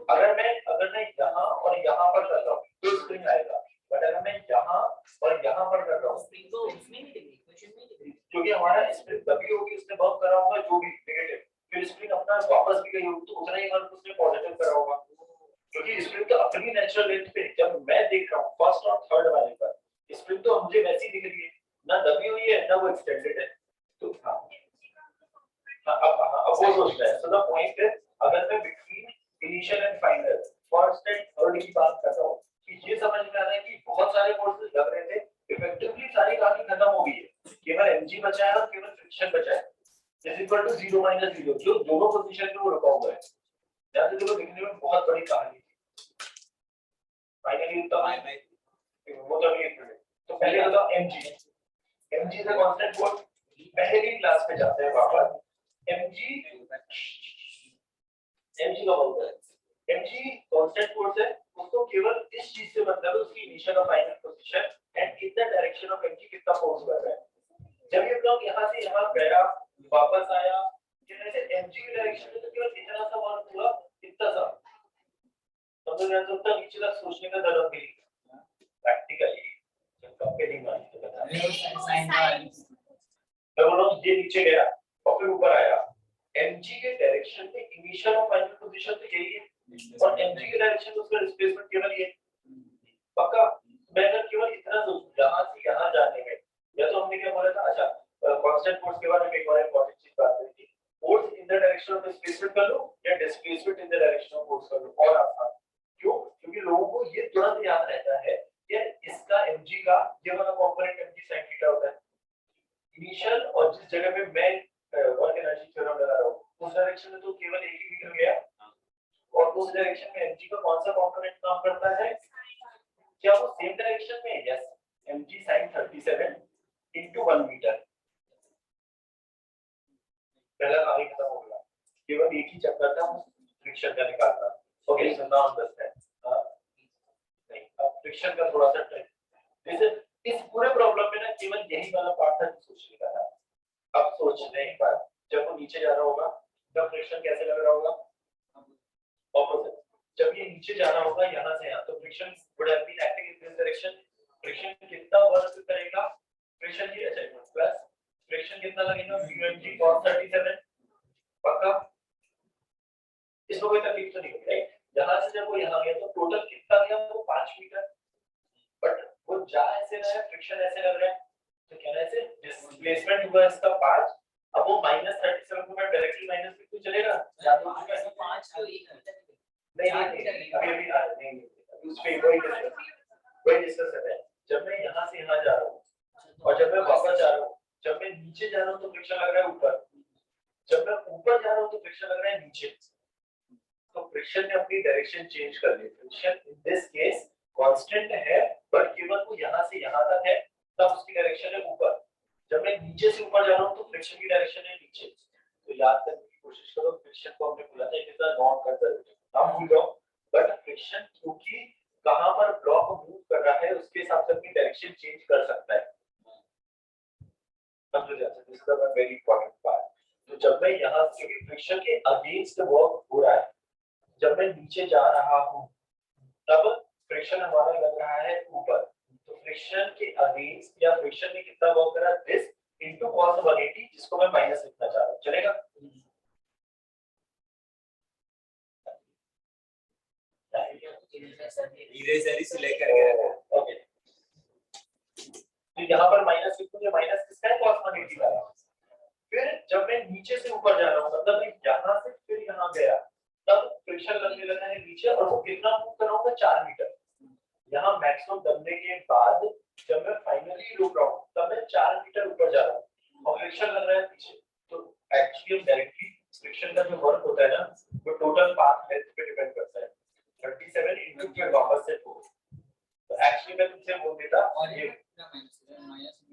S1: अगर मैं यहाँ और यहाँ पर कर रहा हूँ तो स्प्रिंग आएगा बट अगर मैं यहाँ और यहाँ पर कर रहा हूँ
S3: स्प्रिंग तो उसमें नहीं दिखी इक्वेशन में दिखी
S1: क्योंकि हमारा स्प्रिंग तभी होगी उसने वर्क करा होगा जो भी नेगेटिव फिर स्प्रिंग अपना वापस भी गई होगी तो उतना ही वर्क उसने पॉजिटिव करा होगा क्योंकि स्प्रिंग तो अपनी नेचुरल लेंथ पे जब मैं देख रहा हूँ फर्स्ट और थर्ड वाले पर स्प्रिंग तो मुझे वैसी दिख रही है ना दबी हुई है ना वो एक्सटेंडेड है तो हाँ अब वो सोचना है सो द पॉइंट इज अगर मैं between initial and final first and third की बात कर रहा हूँ कि ये समझ में आ रहा है कि बहुत सारे फोर्सेस लग रहे थे इफेक्टिवली सारी कहानी खत्म हो गई है केवल एनर्जी बचा है और केवल फ्रिक्शन बचा है इज इक्वल टू 0 - 0 जो दोनों पोजीशन पे वो रुका हुआ है ध्यान से देखो दिखने में बहुत बड़ी कहानी थी फाइनली तो वो तो नहीं है तो पहले बताओ mg से कांस्टेंट फोर्स पहले की क्लास में जाते हैं वापस mg का मतलब है mg कांस्टेंट फोर्स है उसको केवल इस चीज से मतलब है उसकी इनिशियल और final position and in the direction of mg कितना फोर्स कर रहा है जब ये ब्लॉक यहां से यहां गया वापस आया जैसे mg की डायरेक्शन में तो केवल इतना सा वर्क हुआ इतना सा समझ रहे हो तो नीचे तक सोचने का जरूरत नहीं प्रैक्टिकली जब कंपेयरिंग वाली तो बता
S3: साइन
S1: जब ये नीचे गया और फिर ऊपर आया mg के डायरेक्शन में इनिशियल और फाइनल पोजीशन तो यही है और mg के डायरेक्शन में उसका डिस्प्लेसमेंट केवल ये पक्का मैं अगर केवल इतना सोचूं यहां से यहां जाने में या तो हमने क्या बोला था अच्छा कांस्टेंट फोर्स के बारे में एक और इंपॉर्टेंट चीज बात करी थी force in the direction of displacement कर लो या displacement in the direction of force कर लो और आसान क्यों क्योंकि लोगों को ये तुरंत याद रहता है कि इसका mg का ये वाला कंपोनेंट mg sin थीटा होता है इनिशियल और जिस जगह पे मैं वर्क एनर्जी थ्योरम लगा रहा हूं उस डायरेक्शन में तो केवल 1 ही मीटर गया, और उस डायरेक्शन में mg का कौन सा कंपोनेंट काम करता है? क्या वो सेम डायरेक्शन में? Yes, mg sin 37 into 1 meter. पहला काम ही खत्म हो गया, केवल एक ही चक्कर था फ्रिक्शन का निकालना। Okay, so now understand. नहीं, अब फ्रिक्शन का थोड़ा सा ट्रिक, जैसे इस पूरे प्रॉब्लम में ना केवल यही वाला पार्ट था जो सोचने का था। अब सोचने एक बार, जब वो नीचे जा रहा होगा तब फ्रिक्शन कैसे लग रहा होगा? ऑपोजिट। जब ये नीचे जा रहा होगा यहाँ से यहाँ, तो friction would have been acting in this direction. Friction कितना वर्क करेगा? फ्रिक्शन की अच्छा प्लस फ्रिक्शन कितना लगेगा? mg cos 37। पक्का? इसमें कोई तकलीफ तो नहीं होगी, राइट? यहाँ से जब वो यहाँ गया तो टोटल कितना गया? वो 5 मीटर। बट वो जा ऐसे रहा है, फ्रिक्शन ऐसे लग रहा है, तो कहना ऐसे डिस्प्लेसमेंट हुआ इसका 5। अब वो -37 को मैं डायरेक्टली माइनस भी तो चलेगा, या तो
S3: 5 को 1 मीटर
S1: नहीं अभी आ नहीं उस पे वही डिस्कस कर रहे हैं। जब मैं यहाँ से यहाँ जा रहा हूँ और जब मैं वापस जा रहा हूँ, जब मैं नीचे जा रहा हूँ तो फ्रिक्शन लग रहा है ऊपर, जब मैं ऊपर जा रहा हूँ तो फ्रिक्शन लग रहा है नीचे। तो फ्रिक्शन ने अपनी डायरेक्शन चेंज कर ली। Friction in this case constant है, बट केवल वो यहाँ से यहाँ तक है, तब उसकी डायरेक्शन है ऊपर। जब मैं नीचे से ऊपर जा रहा हूँ तो फ्रिक्शन की डायरेक्शन है नीचे। तो याद करने की कोशिश करो, फ्रिक्शन को हमने बोला था it is a non conservative, नाम भूल जाओ, बट फ्रिक्शन क्योंकि कहां पर ब्लॉक मूव कर रहा है उसके हिसाब से अपनी डायरेक्शन चेंज कर सकता है। समझ रहे हैं? This is a very important part. तो जब मैं यहाँ से फ्रिक्शन के अगेंस्ट वर्क हो रहा है, जब मैं नीचे जा रहा हूँ तब फ्रिक्शन हमारा लग रहा है ऊपर। तो फ्रिक्शन के अगेंस्ट या फ्रिक्शन ने कितना वर्क करा? दिस इनटू cos 180, जिसको मैं माइनस लिखना चाह रहा हूँ, चलेगा?
S4: इरेजर से लेकर गया।
S1: ओके, तो यहाँ पर माइनस लिखूंगा, माइनस किसका है? cos 180 वाला। फिर जब मैं नीचे से ऊपर जा रहा हूँ, मतलब मैं यहाँ से फिर यहाँ गया, तब फ्रिक्शन लगने लगा है नीचे, और वो कितना मूव कर रहा हूँ? 4 मीटर। यहाँ मैक्सिमम दबने के बाद जब मैं फाइनली रुक रहा हूँ तब मैं 4 मीटर ऊपर जा रहा हूँ और फ्रिक्शन लग रहा है पीछे। तो एक्चुअली डायरेक्टली फ्रिक्शन का जो वर्क होता है ना, वो टोटल पाथ लेंथ पे डिपेंड करता है। 37 इनटू फिर वापस से 4। तो एक्चुअली मैं तुमसे बोल देता
S3: और
S1: ये
S3: माइनस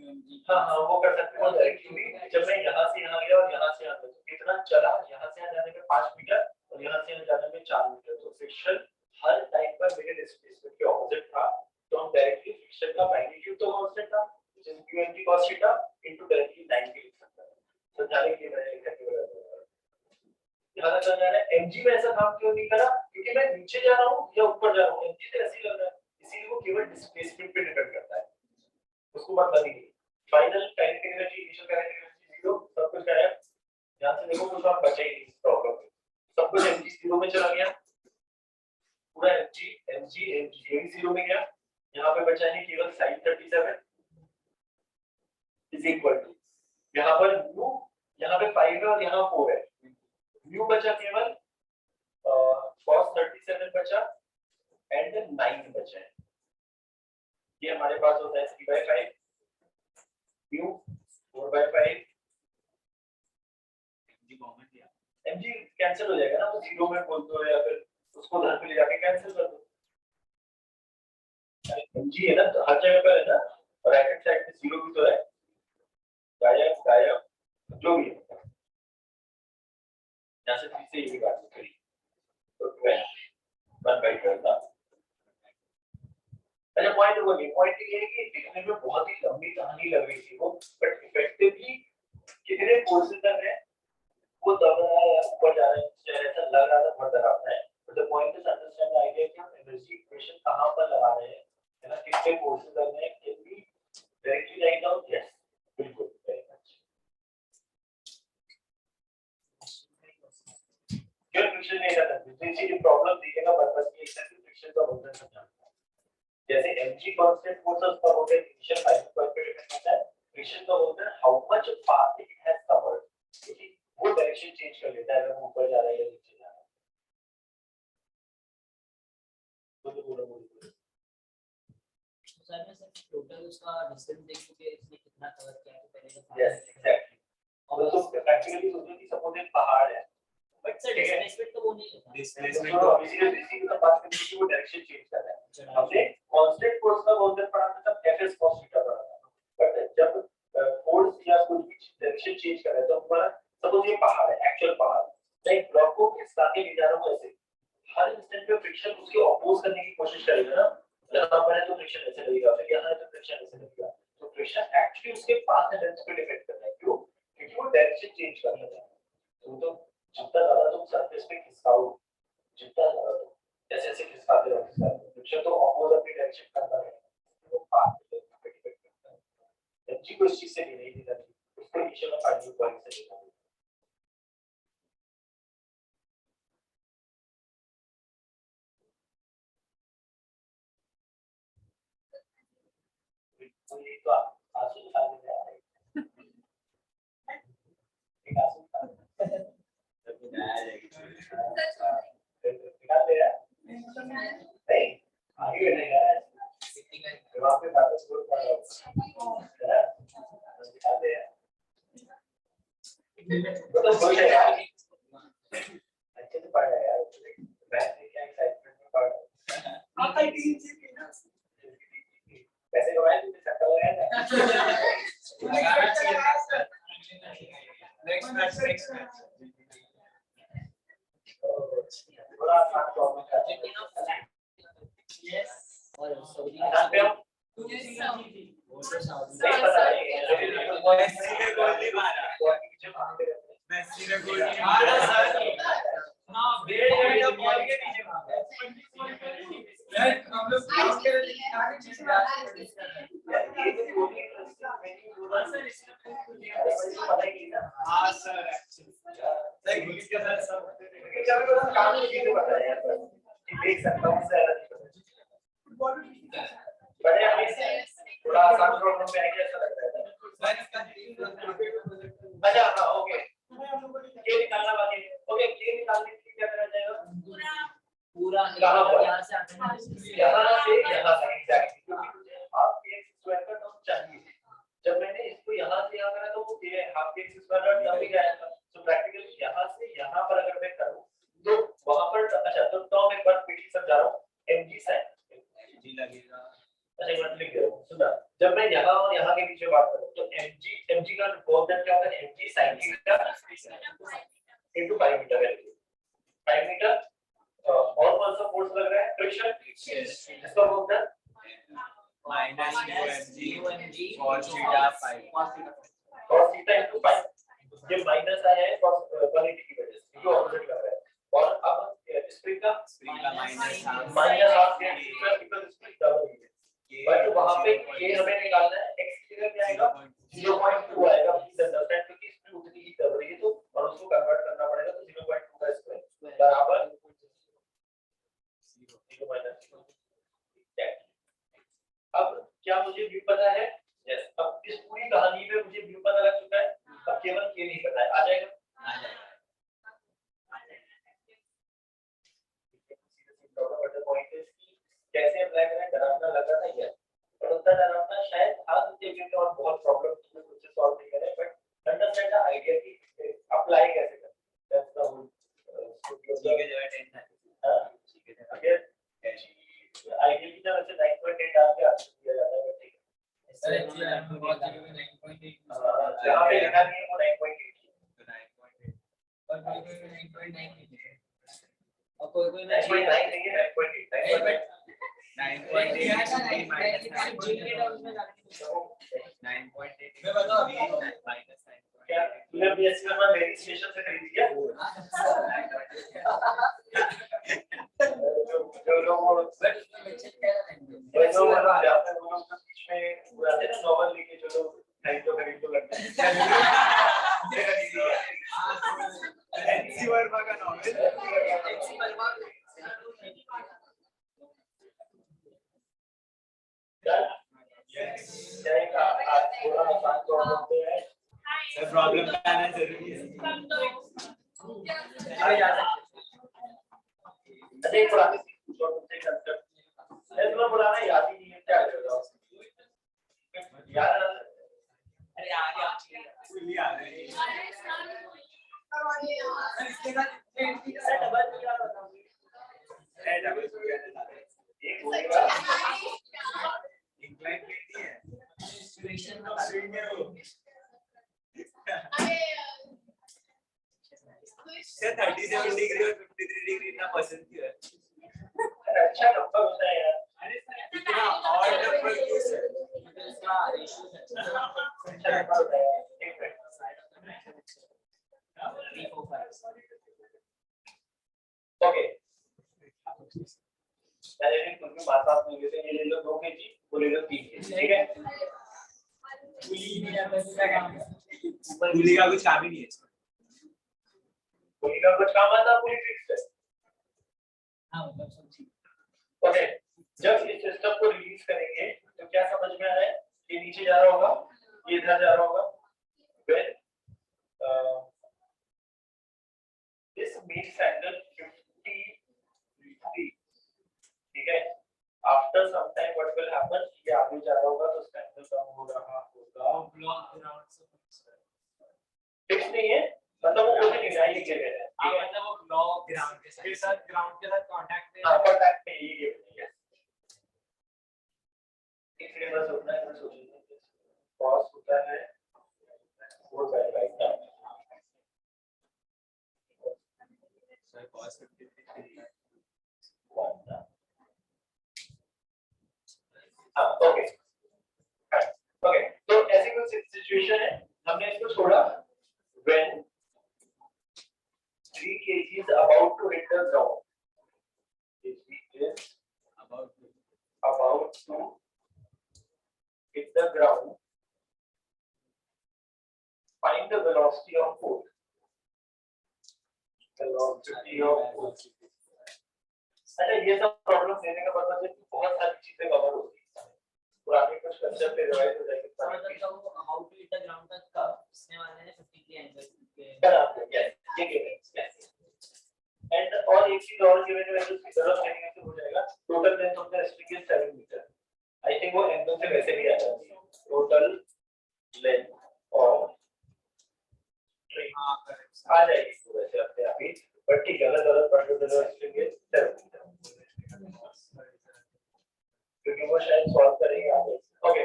S3: mg।
S1: हाँ वो कर सकते हो डायरेक्टली। जब मैं यहाँ से यहाँ गया और यहाँ से यहाँ, तो कितना चला? यहाँ से यहाँ जाने में 5 मीटर और यहाँ से यहाँ जाने में 4 मीटर। तो फ्रिक्शन हर टाइम पर मेरे डिस्प्लेसमेंट के ऑपोजिट था, तो हम डायरेक्टली फ्रिक्शन का मैग्नीट्यूड तो कांस्टेंट था, which is q cos theta into directly 90 लिख सकता है। समझाने के लिए मैंने लिखा है। ध्यान रखना है mg में ऐसा काम क्यों नहीं करा? क्योंकि मैं नीचे जा रहा हूँ या ऊपर जा रहा हूँ, mg तो ऐसे ही लग रहा है, इसीलिए वो केवल डिस्प्लेसमेंट पे डिपेंड करता है, उसको मतलब नहीं। Final kinetic energy, initial kinetic energy 0, सब कुछ गायब। ध्यान से देखो, कुछ और बचा ही नहीं इस प्रॉब्लम में, सब कुछ mg 0 में चला गया, पूरा mg ये भी 0 में गया। यहाँ पे बचा है केवल sin 37 इज इक्वल टू, यहाँ पर u, यहाँ पे 5 है और यहाँ 4 है, u बचा केवल cos 37 बचा एंड 9 बचा है। ये हमारे पास होता है 3/5 u 4/5 mg कैंसिल हो जाएगा ना, तो 0 में बोल दो या फिर उसको उधर पे ले जाके कैंसिल कर दो। mg है ना, तो हर जगह पर है ना, और राइट हैंड साइड पे 0 भी तो है, गायब गायब जो भी है। यहाँ से फिर से ये भी बात करी, तो 1/12 था। अच्छा, पॉइंट ये है कि दिखने में बहुत ही लंबी कहानी लग रही थी वो, बट इफेक्टिवली कितने कोर्सेज कर रहे हैं, वो दब रहा है ऊपर जा रहे हैं, ऐसा लग रहा था बहुत डरावना है। But the point is understand the idea कि हम एनर्जी इक्वेशन कहां पर लगा रहे हैं, है ना, कितने कोर्सेज कर रहे हैं, can be directly write down. Yes, बिल्कुल, वेरी मच। क्यों फ्रिक्शन नहीं रहता? जिस चीज प्रॉब्लम दिखेगा बस ये एक्सेसिव फ्रिक्शन का वजन समझना। जैसे mg कांस्टेंट फोर्स का होता है इनिशियल फाइनल पॉइंट पे डिपेंड करता है, फ्रिक्शन का होता है how much path it has covered, क्योंकि वो डायरेक्शन चेंज कर लेता है अगर वो ऊपर जा रहा है या नीचे जा रहा है। बोलो
S3: सर में सर टोटल उसका डिस्टेंस देखो कि इसने कितना कवर किया है पहले का।
S1: Yes exactly. और तो प्रैक्टिकली सोचो कि सपोज एक पहाड़ है
S3: बट सर डिस्प्लेसमेंट तो वो नहीं होता
S4: डिस्प्लेसमेंट
S1: तो इसी की बात करनी थी, वो डायरेक्शन चेंज कर रहा है। हमने कांस्टेंट फोर्स का बहुत देर पढ़ा था, तब एफएस cos थीटा पढ़ा था, बट जब फोर्स या कुछ भी डायरेक्शन चेंज कर रहा है तो हमारा सपोज ये पहाड़ है, एक्चुअल पहाड़, मैं एक ब्लॉक को खिसका के ले जा रहा हूँ ऐसे, हर इंस्टेंट पे फ्रिक्शन उसके ऑपोज करने की कोशिश करेगा ना, यहाँ पर है तो फ्रिक्शन ऐसे लगेगा, फिर यहाँ है तो फ्रिक्शन ऐसे लगेगा, तो फ्रिक्शन एक्चुअली उसके पाथ एंड लेंथ पे डिपेंड करता है। क्यों? क्योंकि वो डायरेक्शन चेंज कर रहा है। तो जितना ज्यादा तुम सरफेस पे खिसकाओ, जितना ज्यादा तुम जैसे ऐसे खिसकाते रहो, फ्रिक्शन तो ऑपोज अपनी डायरेक्शन करता है, वो पाथ पे डिपेंड करता है। एनर्जी को इस चीज से नहीं देना चाहिए, उसको इनिशियल और फाइनल पॉइंट से देना चाहिए। तो ये तो आंसू दिखा देते हैं, एक आंसू दिखा दे रहा नहीं, आगे नहीं है, जवाब पे बात शुरू कर रहा हूँ, दिखा दे तो खुश है यार, अच्छे से पढ़ रहा है यार, मैथ में क्या एक्साइटमेंट में पढ़ रहा है, आपका टीम से ना पैसे कमाए तो सट्टा लगाया
S4: नेक्स्ट मैच
S1: बड़ा आसान टॉपिक है।
S3: यस और सऊदी
S1: यहाँ पे हम
S3: वो तो सऊदी
S1: नहीं पता है,
S4: मेसी ने गोल नहीं मारा,
S1: पीछे भागते रहते हैं।
S4: मेसी ने गोल नहीं
S2: मारा
S4: मारा
S2: सर, हां वेट जब बॉल के पीछे भागा राइट, हम लोग
S5: आज
S2: के
S5: किसकी है? आज किसकी है?
S1: यार ये तो कोई नहीं बोला सर, इसका पता ही नहीं ना।
S4: हां सर
S1: लाइक इसके साथ सब क्या मैं बस काम की चीजें बता यार, कि देख सकता हूँ सर, बड़े हमें थोड़ा आसान प्रॉब्लम में आके ऐसा लग रहा है। अच्छा हाँ ओके, ये निकालना बाकी है। ओके, ये निकालने के लिए क्या करना चाहिए?
S3: पूरा
S1: कहाँ पर?
S3: यहाँ से आते हैं
S1: यहाँ से यहाँ तक एग्जैक्टली, क्योंकि हाफ के एक्स स्क्वायर का टर्म चाहिए। जब मैंने इसको यहाँ से यहाँ करा तो वो ये हाफ के एक्स स्क्वायर का टर्म ही आएगा। तो प्रैक्टिकली यहाँ से यहाँ पर अगर मैं करूँ तो वहाँ पर अच्छा, तो टर्म एक बार क्विकली समझा रहा हूँ, mg sin
S4: जी लगेगा।
S1: अच्छा एक बार लिख दे रहा हूँ, सुना, जब मैं यहाँ और यहाँ के बीच में बात करूँ तो mg का वर्क क्या होगा? mg sin theta into 5 meter है, 5 मीटर और कौन सा फोर्स लग रहा है? फ्रिक्शन, इसका work done
S4: minus UMG cos theta 5
S1: cos theta into 5, ये माइनस आया है cos 180 की वजह से, जो ऑपोजिट कर रहा है। और अब स्प्रिंग का माइनस हाफ के स्क्वायर, बिकॉज़ स्प्रिंग डबल है, बट वहां पे ये हमें निकालना है, x की जगह क्या आएगा? 0.2 आएगा, प्लीज अंडरस्टैंड, क्योंकि स्प्रिंग उतनी ही दब रही है तो और उसको कन्वर्ट करना पड़ेगा, तो 0.2 का स्क्वायर बराबर 0 माइनस। अब क्या मुझे व्यू पता है? यस, अब इस पूरी कहानी में मुझे व्यू पता लग चुका है, अब केवल ये नहीं पता है, आ जाएगा कैसे अप्लाई करें? डरावना लग रहा था ये, और उतना डरावना शायद आज के और बहुत प्रॉब्लम मुझे सॉल्व नहीं करे, बट अंडरस्टैंड द आइडिया कि अप्लाई कैसे करें, दैट्स द होल
S4: जी के जगह 10 था।
S1: हां ठीक है, अगर आइडियली जब ऐसे 9.8 डाल के आंसर दिया जाता है, ठीक है
S3: सर एक्चुअली बहुत जगह में 9.8
S1: जहां पे लिखा नहीं है वो 9.8
S3: और कोई 9.9 और कोई
S1: 9.9 नहीं है, 9.8
S4: मैं बताओ अभी
S1: क्या तूने भी ऐसी बार मेरी स्टेशन से खरीद लिया? जो लोग जाते हैं वो लोग तो बीच में वो आते हैं ना नॉवल लेके, जो लोग खरीद तो लगते हैं
S4: एनसी वर्मा का नॉवेल सर प्रॉब्लम बताना जरूरी है।
S1: पुराना याद ही नहीं है, क्या करेगा यार?
S4: अरे आ गया,
S5: और ये
S4: इसके साथ
S2: सर डबल क्या बताऊं
S4: ए डबल हो गया था
S1: एक बोलने वाला
S4: इंक्लाइन प्लेन नहीं है
S3: सिचुएशन में
S4: स्विंग है वो
S5: अरे
S4: सर 37 डिग्री और 53 डिग्री इतना पसंद क्यों है
S1: अच्छा नंबर होता है यार
S2: अरे सर
S4: इतना ऑड नंबर क्यों सर
S3: इसका रेशियो है
S1: अच्छा नंबर होता है एक मिनट
S3: 3 4 5
S1: ओके पहले दिन कुछ भी बात नहीं लेते ये ले लो 2 केजी वो ले लो 3 केजी ठीक है
S3: पुली मेरा बस का काम है
S4: पुली का कुछ काम ही नहीं है
S1: कोई का कुछ काम आता पूरी ट्रिक्स है
S3: हां मतलब सब ठीक
S1: ओके जब इस सिस्टम को रिलीज करेंगे तो क्या समझ में आ रहा है ये नीचे जा रहा होगा ये इधर जा रहा होगा when this makes angle 50 degree ठीक है after some time what will happen ये आगे जा रहा होगा तो उसका एंगल कम हो रहा होगा
S2: ब्लॉक ग्राउंड से
S1: फिक्स नहीं है मतलब वो कुछ नहीं है ये गिर रहा है
S2: हां
S1: ठीक है
S2: मतलब वो ब्लॉक ग्राउंड के साथ कांटेक्ट में
S1: हां कांटेक्ट में ये गिर रही है इसलिए बस उतना ही सोचिए कॉस होता है 4/5 का
S4: सर cos 53
S1: हाँ ओके ओके तो ऐसी कुछ सिचुएशन है हमने इसको छोड़ा when 3 kg is about to hit the ground is
S4: about
S1: to hit the ground find the velocity of force velocity of force अच्छा ये सब प्रॉब्लम देने का मतलब है कि बहुत सारी चीजें कवर होती है पुराने कुछ कंसेप्ट रिवाइज हो जाएंगे
S3: मतलब वो how to hit the ground तक का इसने वाले ने 53 एंगल के
S1: बराबर यस ये गिवन यस एंड और एक चीज और गिवन है जो जरूरत नहीं है तो हो जाएगा total length of the string is 7 meter I think वो एंगल से वैसे भी आ जाती है टोटल लेंथ ऑफ स्ट्रिंग
S2: हां करेक्ट
S1: आ जाएगी वो वैसे अपने आप ही बट ठीक है गलत पढ़ के तो स्ट्रिंग इज 7 मीटर क्योंकि वो शायद सॉल्व करेंगे आगे okay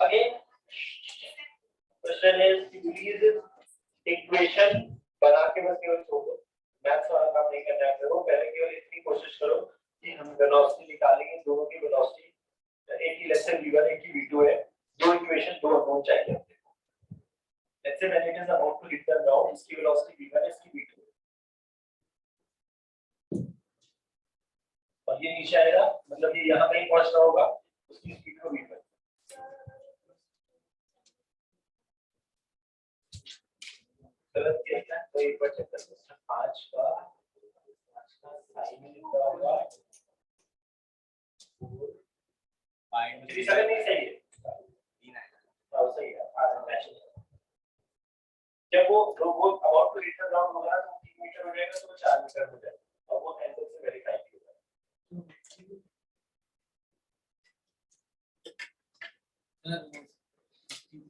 S1: again question is please equation बना के बस केवल छोड़ो मैथ्स वाला काम नहीं करना है करो पहले केवल इतनी कोशिश करो कि हम वेलोसिटी निकालेंगे दोनों की वेलोसिटी एक ही लेट्स से v1 एक ही v2 है दो इक्वेशन दो अननोन चाहिए अपने को let's say when it is about to hit the ground इसकी वेलोसिटी v1 है इसकी v2 और ये नीचे आएगा मतलब ये यहां कहीं पहुंच रहा होगा उसकी स्पीड को v1 गलत किया क्या तो एक बार चेक कर सकते 5 का साइन लिखा होगा 3 सेकंड नहीं सही है
S4: 3 आएगा
S1: हाँ सही है मैच जब वो about to hit the ground होगा तो 3 मीटर हो जाएगा तो 4 मीटर हो जाएगा और वो एंगल से वेरीफाई होगा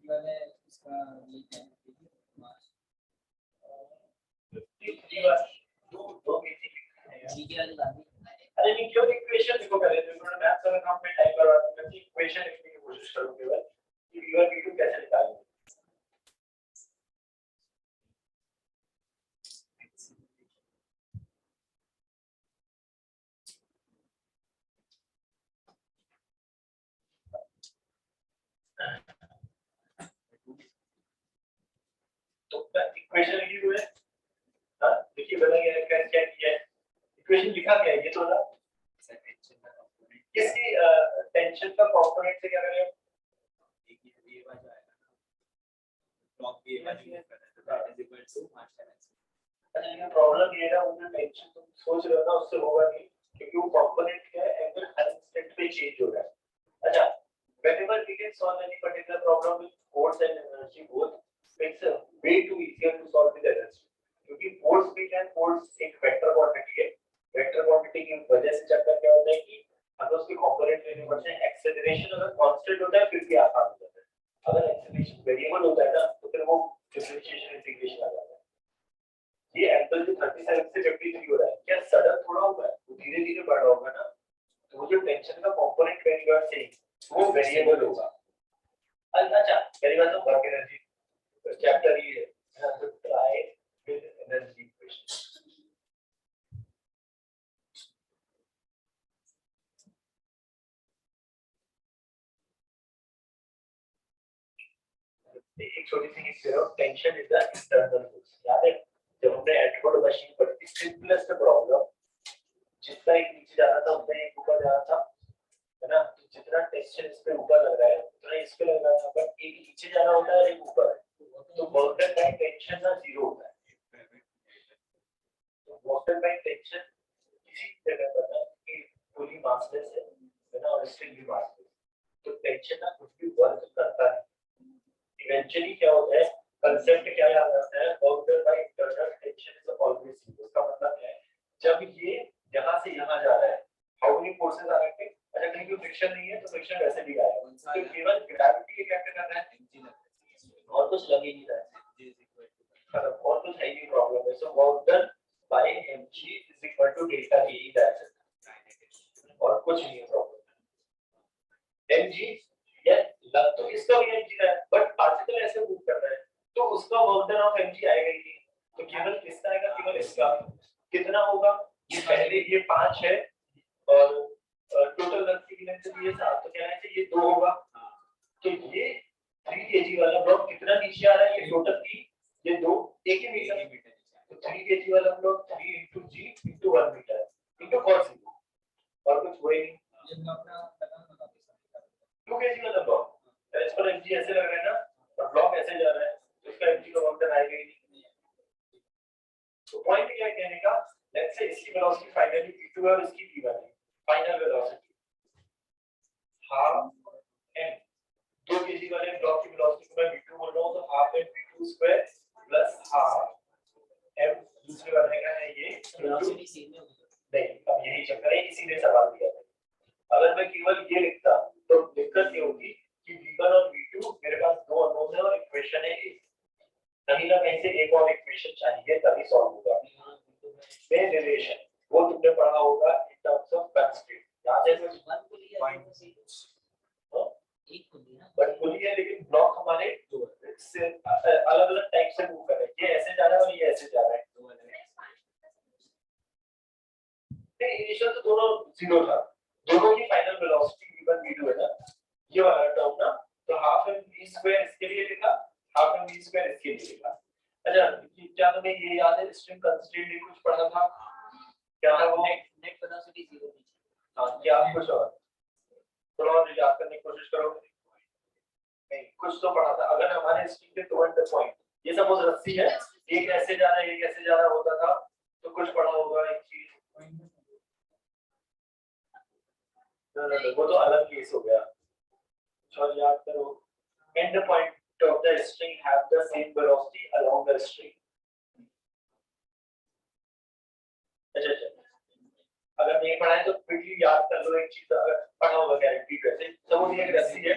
S3: वाले इसका ये है
S1: 53 बार दो केजी
S3: ठीक है वाली बात
S1: अरे नहीं क्यों इक्वेशन देखो पहले तो इन्होंने मैथ्स वाला काम पे टाइप करवा दिया कि इक्वेशन लिखने की कोशिश करो केवल कि v1 v2 कैसे निकालेंगे तो इक्वेशन लिखी हुई है हां देखिए बताइए क्या क्या किया है इक्वेशन लिखा क्या है ये तो बता किसी टेंशन का कंपोनेंट से क्या करें
S4: एक ही ये वाला आएगा ना ब्लॉक ये वाला यूज करना है तो that is equal to mass times
S1: अच्छा लेकिन प्रॉब्लम ये है ना वो जो टेंशन तुम सोच रहे हो ना उससे होगा नहीं क्योंकि वो कंपोनेंट क्या है एंगल हर इंस्टेंट पे चेंज हो रहा है अच्छा whenever we can solve any particular problem with force and energy both makes a way too easier to solve with energy क्योंकि force भी क्या force एक वेक्टर क्वांटिटी है वेक्टर क्वांटिटी की वजह से चक्कर क्या होता है कि अगर उसके कंपोनेंट लेने पड़ते हैं एक्सेलरेशन अगर कांस्टेंट होता है फिर भी आसान हो जाता है अगर एक्सेलरेशन वेरिएबल होता है ना तो फिर वो डिफरेंशिएशन इंटीग्रेशन आ जाता है ये एंगल जो 37 से 53 हो रहा है क्या सडन थोड़ा हुआ है, वो धीरे धीरे बढ़ रहा होगा ना, तो वो जो टेंशन का component when you are saying वो वेरिएबल होगा। अच्छा पहली बात तो वर्क एनर्जी चैप्टर ये है, तो ट्राई विद एनर्जी इक्वेशन। एक छोटी सी history of tension is the internal force. याद है जब हमने एटवुड मशीन पर सिंपलेस्ट प्रॉब्लम, जितना एक नीचे जा रहा था उतना एक ऊपर जा रहा था, है ना, तो जितना टेंशन इस पे ऊपर लग रहा है उतना इस पे लग रहा था, बट एक नीचे जाना होता है एक ऊपर, तो वर्क डन बाय टेंशन ना जीरो होता है। तो वर्क डन बाय टेंशन किसी जगह पर ना कि पूरी मासलेस है ना, और स्ट्रिंग भी मासलेस, तो टेंशन ना कुछ भी वर्क करता है। इवेंचुअली क्या होता है, कांसेप्ट क्या याद आता है, work done by internal tension is always zero. इसका मतलब क्या है, जब ये यहां से यहां जा रहा है how many forces are acting, अगर कहीं कोई फ्रिक्शन नहीं है तो फ्रिक्शन वैसे भी आएगा, तो केवल ग्रेविटी इफेक्ट कर रहा है और कुछ लग ही नहीं रहा है, और कुछ है ही प्रॉब्लम है। So work done by mg is equal to delta e, that's it, और कुछ नहीं है प्रॉब्लम। mg ये लग तो इसका भी mg है, बट पार्टिकल ऐसे मूव कर रहा है तो उसका वर्क डन ऑफ mg आएगा ही नहीं, तो केवल किसका आएगा, केवल इसका। कितना होगा, ये पहले ये 5 है और टोटल वर्क की लेंथ ये 7, तो क्या है ये 2 होगा, तो ये 3 kg वाला ब्लॉक कितना नीचे आ रहा है, ये टोटल की ये 2 1 ही मीटर, तो 3 kg वाला block 3 into g into 1 meter into cos 0, और कुछ हुआ ही नहीं।
S3: ये ब्लॉक का बता
S1: 2 kg वाला ब्लॉक, तो इस पर mg ऐसे लग रहा है ना, और ब्लॉक ऐसे जा रहा है, तो इसका mg का वर्क डन आएगा ही नहीं। तो पॉइंट क्या है कहने का, लेट्स से इसकी वेलोसिटी फाइनली v2 है और इसकी v1 है, final velocity half m 2 kg वाले ब्लॉक की वेलोसिटी को मैं v2 बोल रहा हूं, तो half m v2 square plus half m दूसरे वाले का है ये
S3: वेलोसिटी सेम है
S1: नहीं, अब यही चक्कर है, इसीलिए सवाल दिया है। अगर मैं केवल ये लिखता तो दिक्कत ये होगी कि v1 और v2 मेरे पास दो अननोन है और इक्वेशन है एक, कहीं ना कहीं से एक और इक्वेशन चाहिए तभी सॉल्व होगा। में रिलेशन वो तुमने पढ़ा होगा इन टर्म्स ऑफ कंस्ट्रेंट, याद है कुछ
S3: वन को लिया
S1: पॉइंट
S3: एक को लिया
S1: बट खुली है, लेकिन ब्लॉक हमारे से अलग-अलग टाइप से मूव कर रहे हैं, ये ऐसे जा रहा है और ये ऐसे जा रहा है। नहीं इनिशियल तो दोनों जीरो था, दोनों की फाइनल वेलोसिटी v1 v2 है ना, ये वाला टर्म ना, तो हाफ m v स्क्वायर इसके लिए लिखा, हाफ m v स्क्वायर इसके लिए लिखा। अच्छा क्या तुम्हें ये याद है स्ट्रिंग कंस्ट्रेंट ये कुछ पढ़ा था, क्या था वो,
S3: नेट वेलोसिटी 0
S1: हां क्या कुछ और थोड़ा और याद करने की कोशिश करो, नहीं कुछ तो पढ़ा था। अगर हमारे स्ट्रिंग के दो एंड पॉइंट, ये सपोज रस्सी है, एक ऐसे जा रहा है एक ऐसे जा रहा होता था, तो कुछ पढ़ा होगा एक चीज, वो तो अलग केस हो गया, और याद करो and point of the string have the same velocity along the string. अच्छा अगर नहीं पढ़ा है तो क्विकली याद कर लो एक चीज, अगर पढ़ा होगा गारंटी वैसे सपोज ये रस्सी है,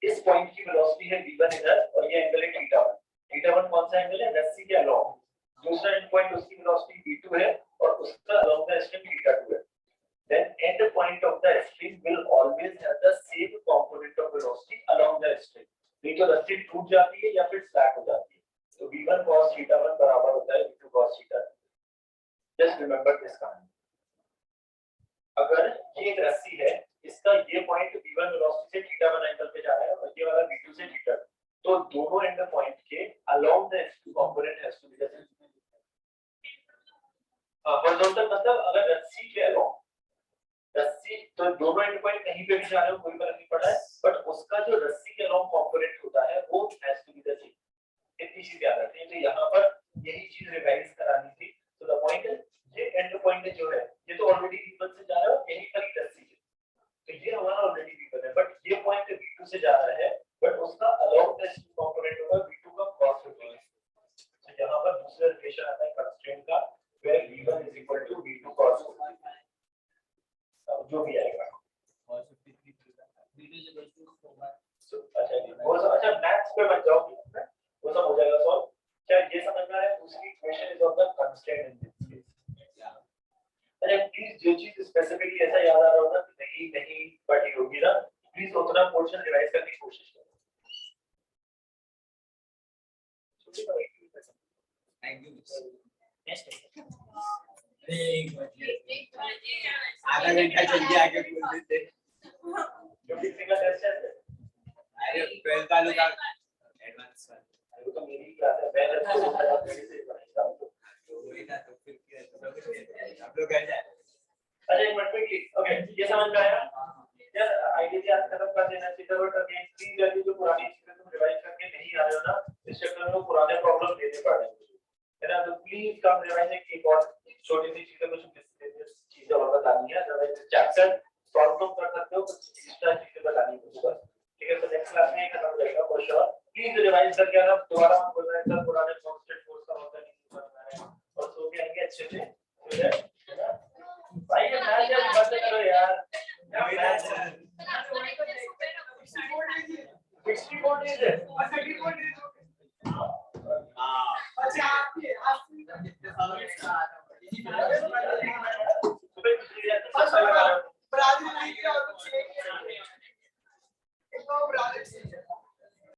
S1: इस पॉइंट की वेलोसिटी है v1 इधर और ये एंगल है θ1, θ1 कौन सा एंगल है, रस्सी के अलोंग, दूसरा एंड पॉइंट उसकी वेलोसिटी v2 है और उसका अलोंग द स्ट्रिंग θ2 है, then end point of the string will always have the same component of velocity along the string, नहीं तो रस्सी टूट जाती है या फिर फ्लैट हो जाती है, तो v1 cos θ1 बराबर होता है v2 cos θ2। Just remember this कहानी, अगर ये एक रस्सी है, इसका ये पॉइंट v1 वेलोसिटी से θ1 एंगल पे जा रहा है और ये वाला v2 से θ2, तो दोनों एंड पॉइंट के along the component has to be the same. Horizontal मतलब अगर रस्सी के अलोंग, रस्सी तो दोनों एंड पॉइंट कहीं पे भी जा रहे हो कोई फर्क नहीं पड़ रहा है, बट उसका जो रस्सी के अलोंग कंपोनेंट होता है वो has to be the same. इतनी चीज याद रखनी है, तो यहाँ पर यही चीज रिवाइज करानी थी। तो द पॉइंट है ये एंड पॉइंट जो है ये तो ऑलरेडी v1 से जा रहा है, यही पर ही रस्सी है, तो ये हमारा ऑलरेडी v1 है, बट ये पॉइंट v2 से जा रहा है, बट उसका अलोंग द कंपोनेंट होगा v2 का cos 50। तो यहाँ पर दूसरा रिलेशन आता है कंस्ट्रेंट का, where v1 = v2 cos 50, अब जो भी आएगा
S3: और 53 वीडियो जो
S1: अच्छा मैथ्स पे मत जाओ, वो सब हो जाएगा सॉल्व। क्या ये समझना है, दूसरी equation is of the constant in this case. अरे प्लीज जो चीज स्पेसिफिकली ऐसा याद आ रहा हो ना कि नहीं पढ़ी होगी ना, प्लीज उतना पोर्शन रिवाइज करने की कोशिश करो।
S4: Thank you.
S3: नेक्स्ट
S4: आधा घंटा जल्दी आके बोल देते।
S1: जो किसी का टेस्ट है
S4: अरे 12 वालों का एडवांस वाला
S1: वो तो मेरी क्लास है, मैं जब शुरू करा मेरे से पढ़ाएगा
S4: तो वही ना, तो फिर क्या सब कुछ आप लोग कर जाए।
S1: अच्छा एक मिनट में ओके ये समझ में आया यार, आइडिया आज खत्म कर देना चाहिए बट अगेन प्लीज अभी जो पुरानी चीजें तुम रिवाइज करके नहीं आ रहे हो ना, इस चक्कर में पुराने प्रॉब्लम देने पड़ रहे हैं, है ना? तो प्लीज कम रिवाइज एक और छोटी सी चीजें कुछ चीजें और बतानी है, अदरवाइज चैप्टर सॉल्व तो कर सकते हो, कुछ एक्स्ट्रा चीजें बतानी होगी बस, ठीक है? तो नेक्स्ट क्लास में खत्म हो जाएगा फॉर श्योर। प्लीज रिवाइज करके आना, दोबारा हम बोल रहे हैं सर पुराने कांस्टेंट कोर्स का होता नहीं है और सो के आएंगे अच्छे से, है ना? भाई ये मैच जब बंद करो यार, मैच 64 डेज है, 64 डेज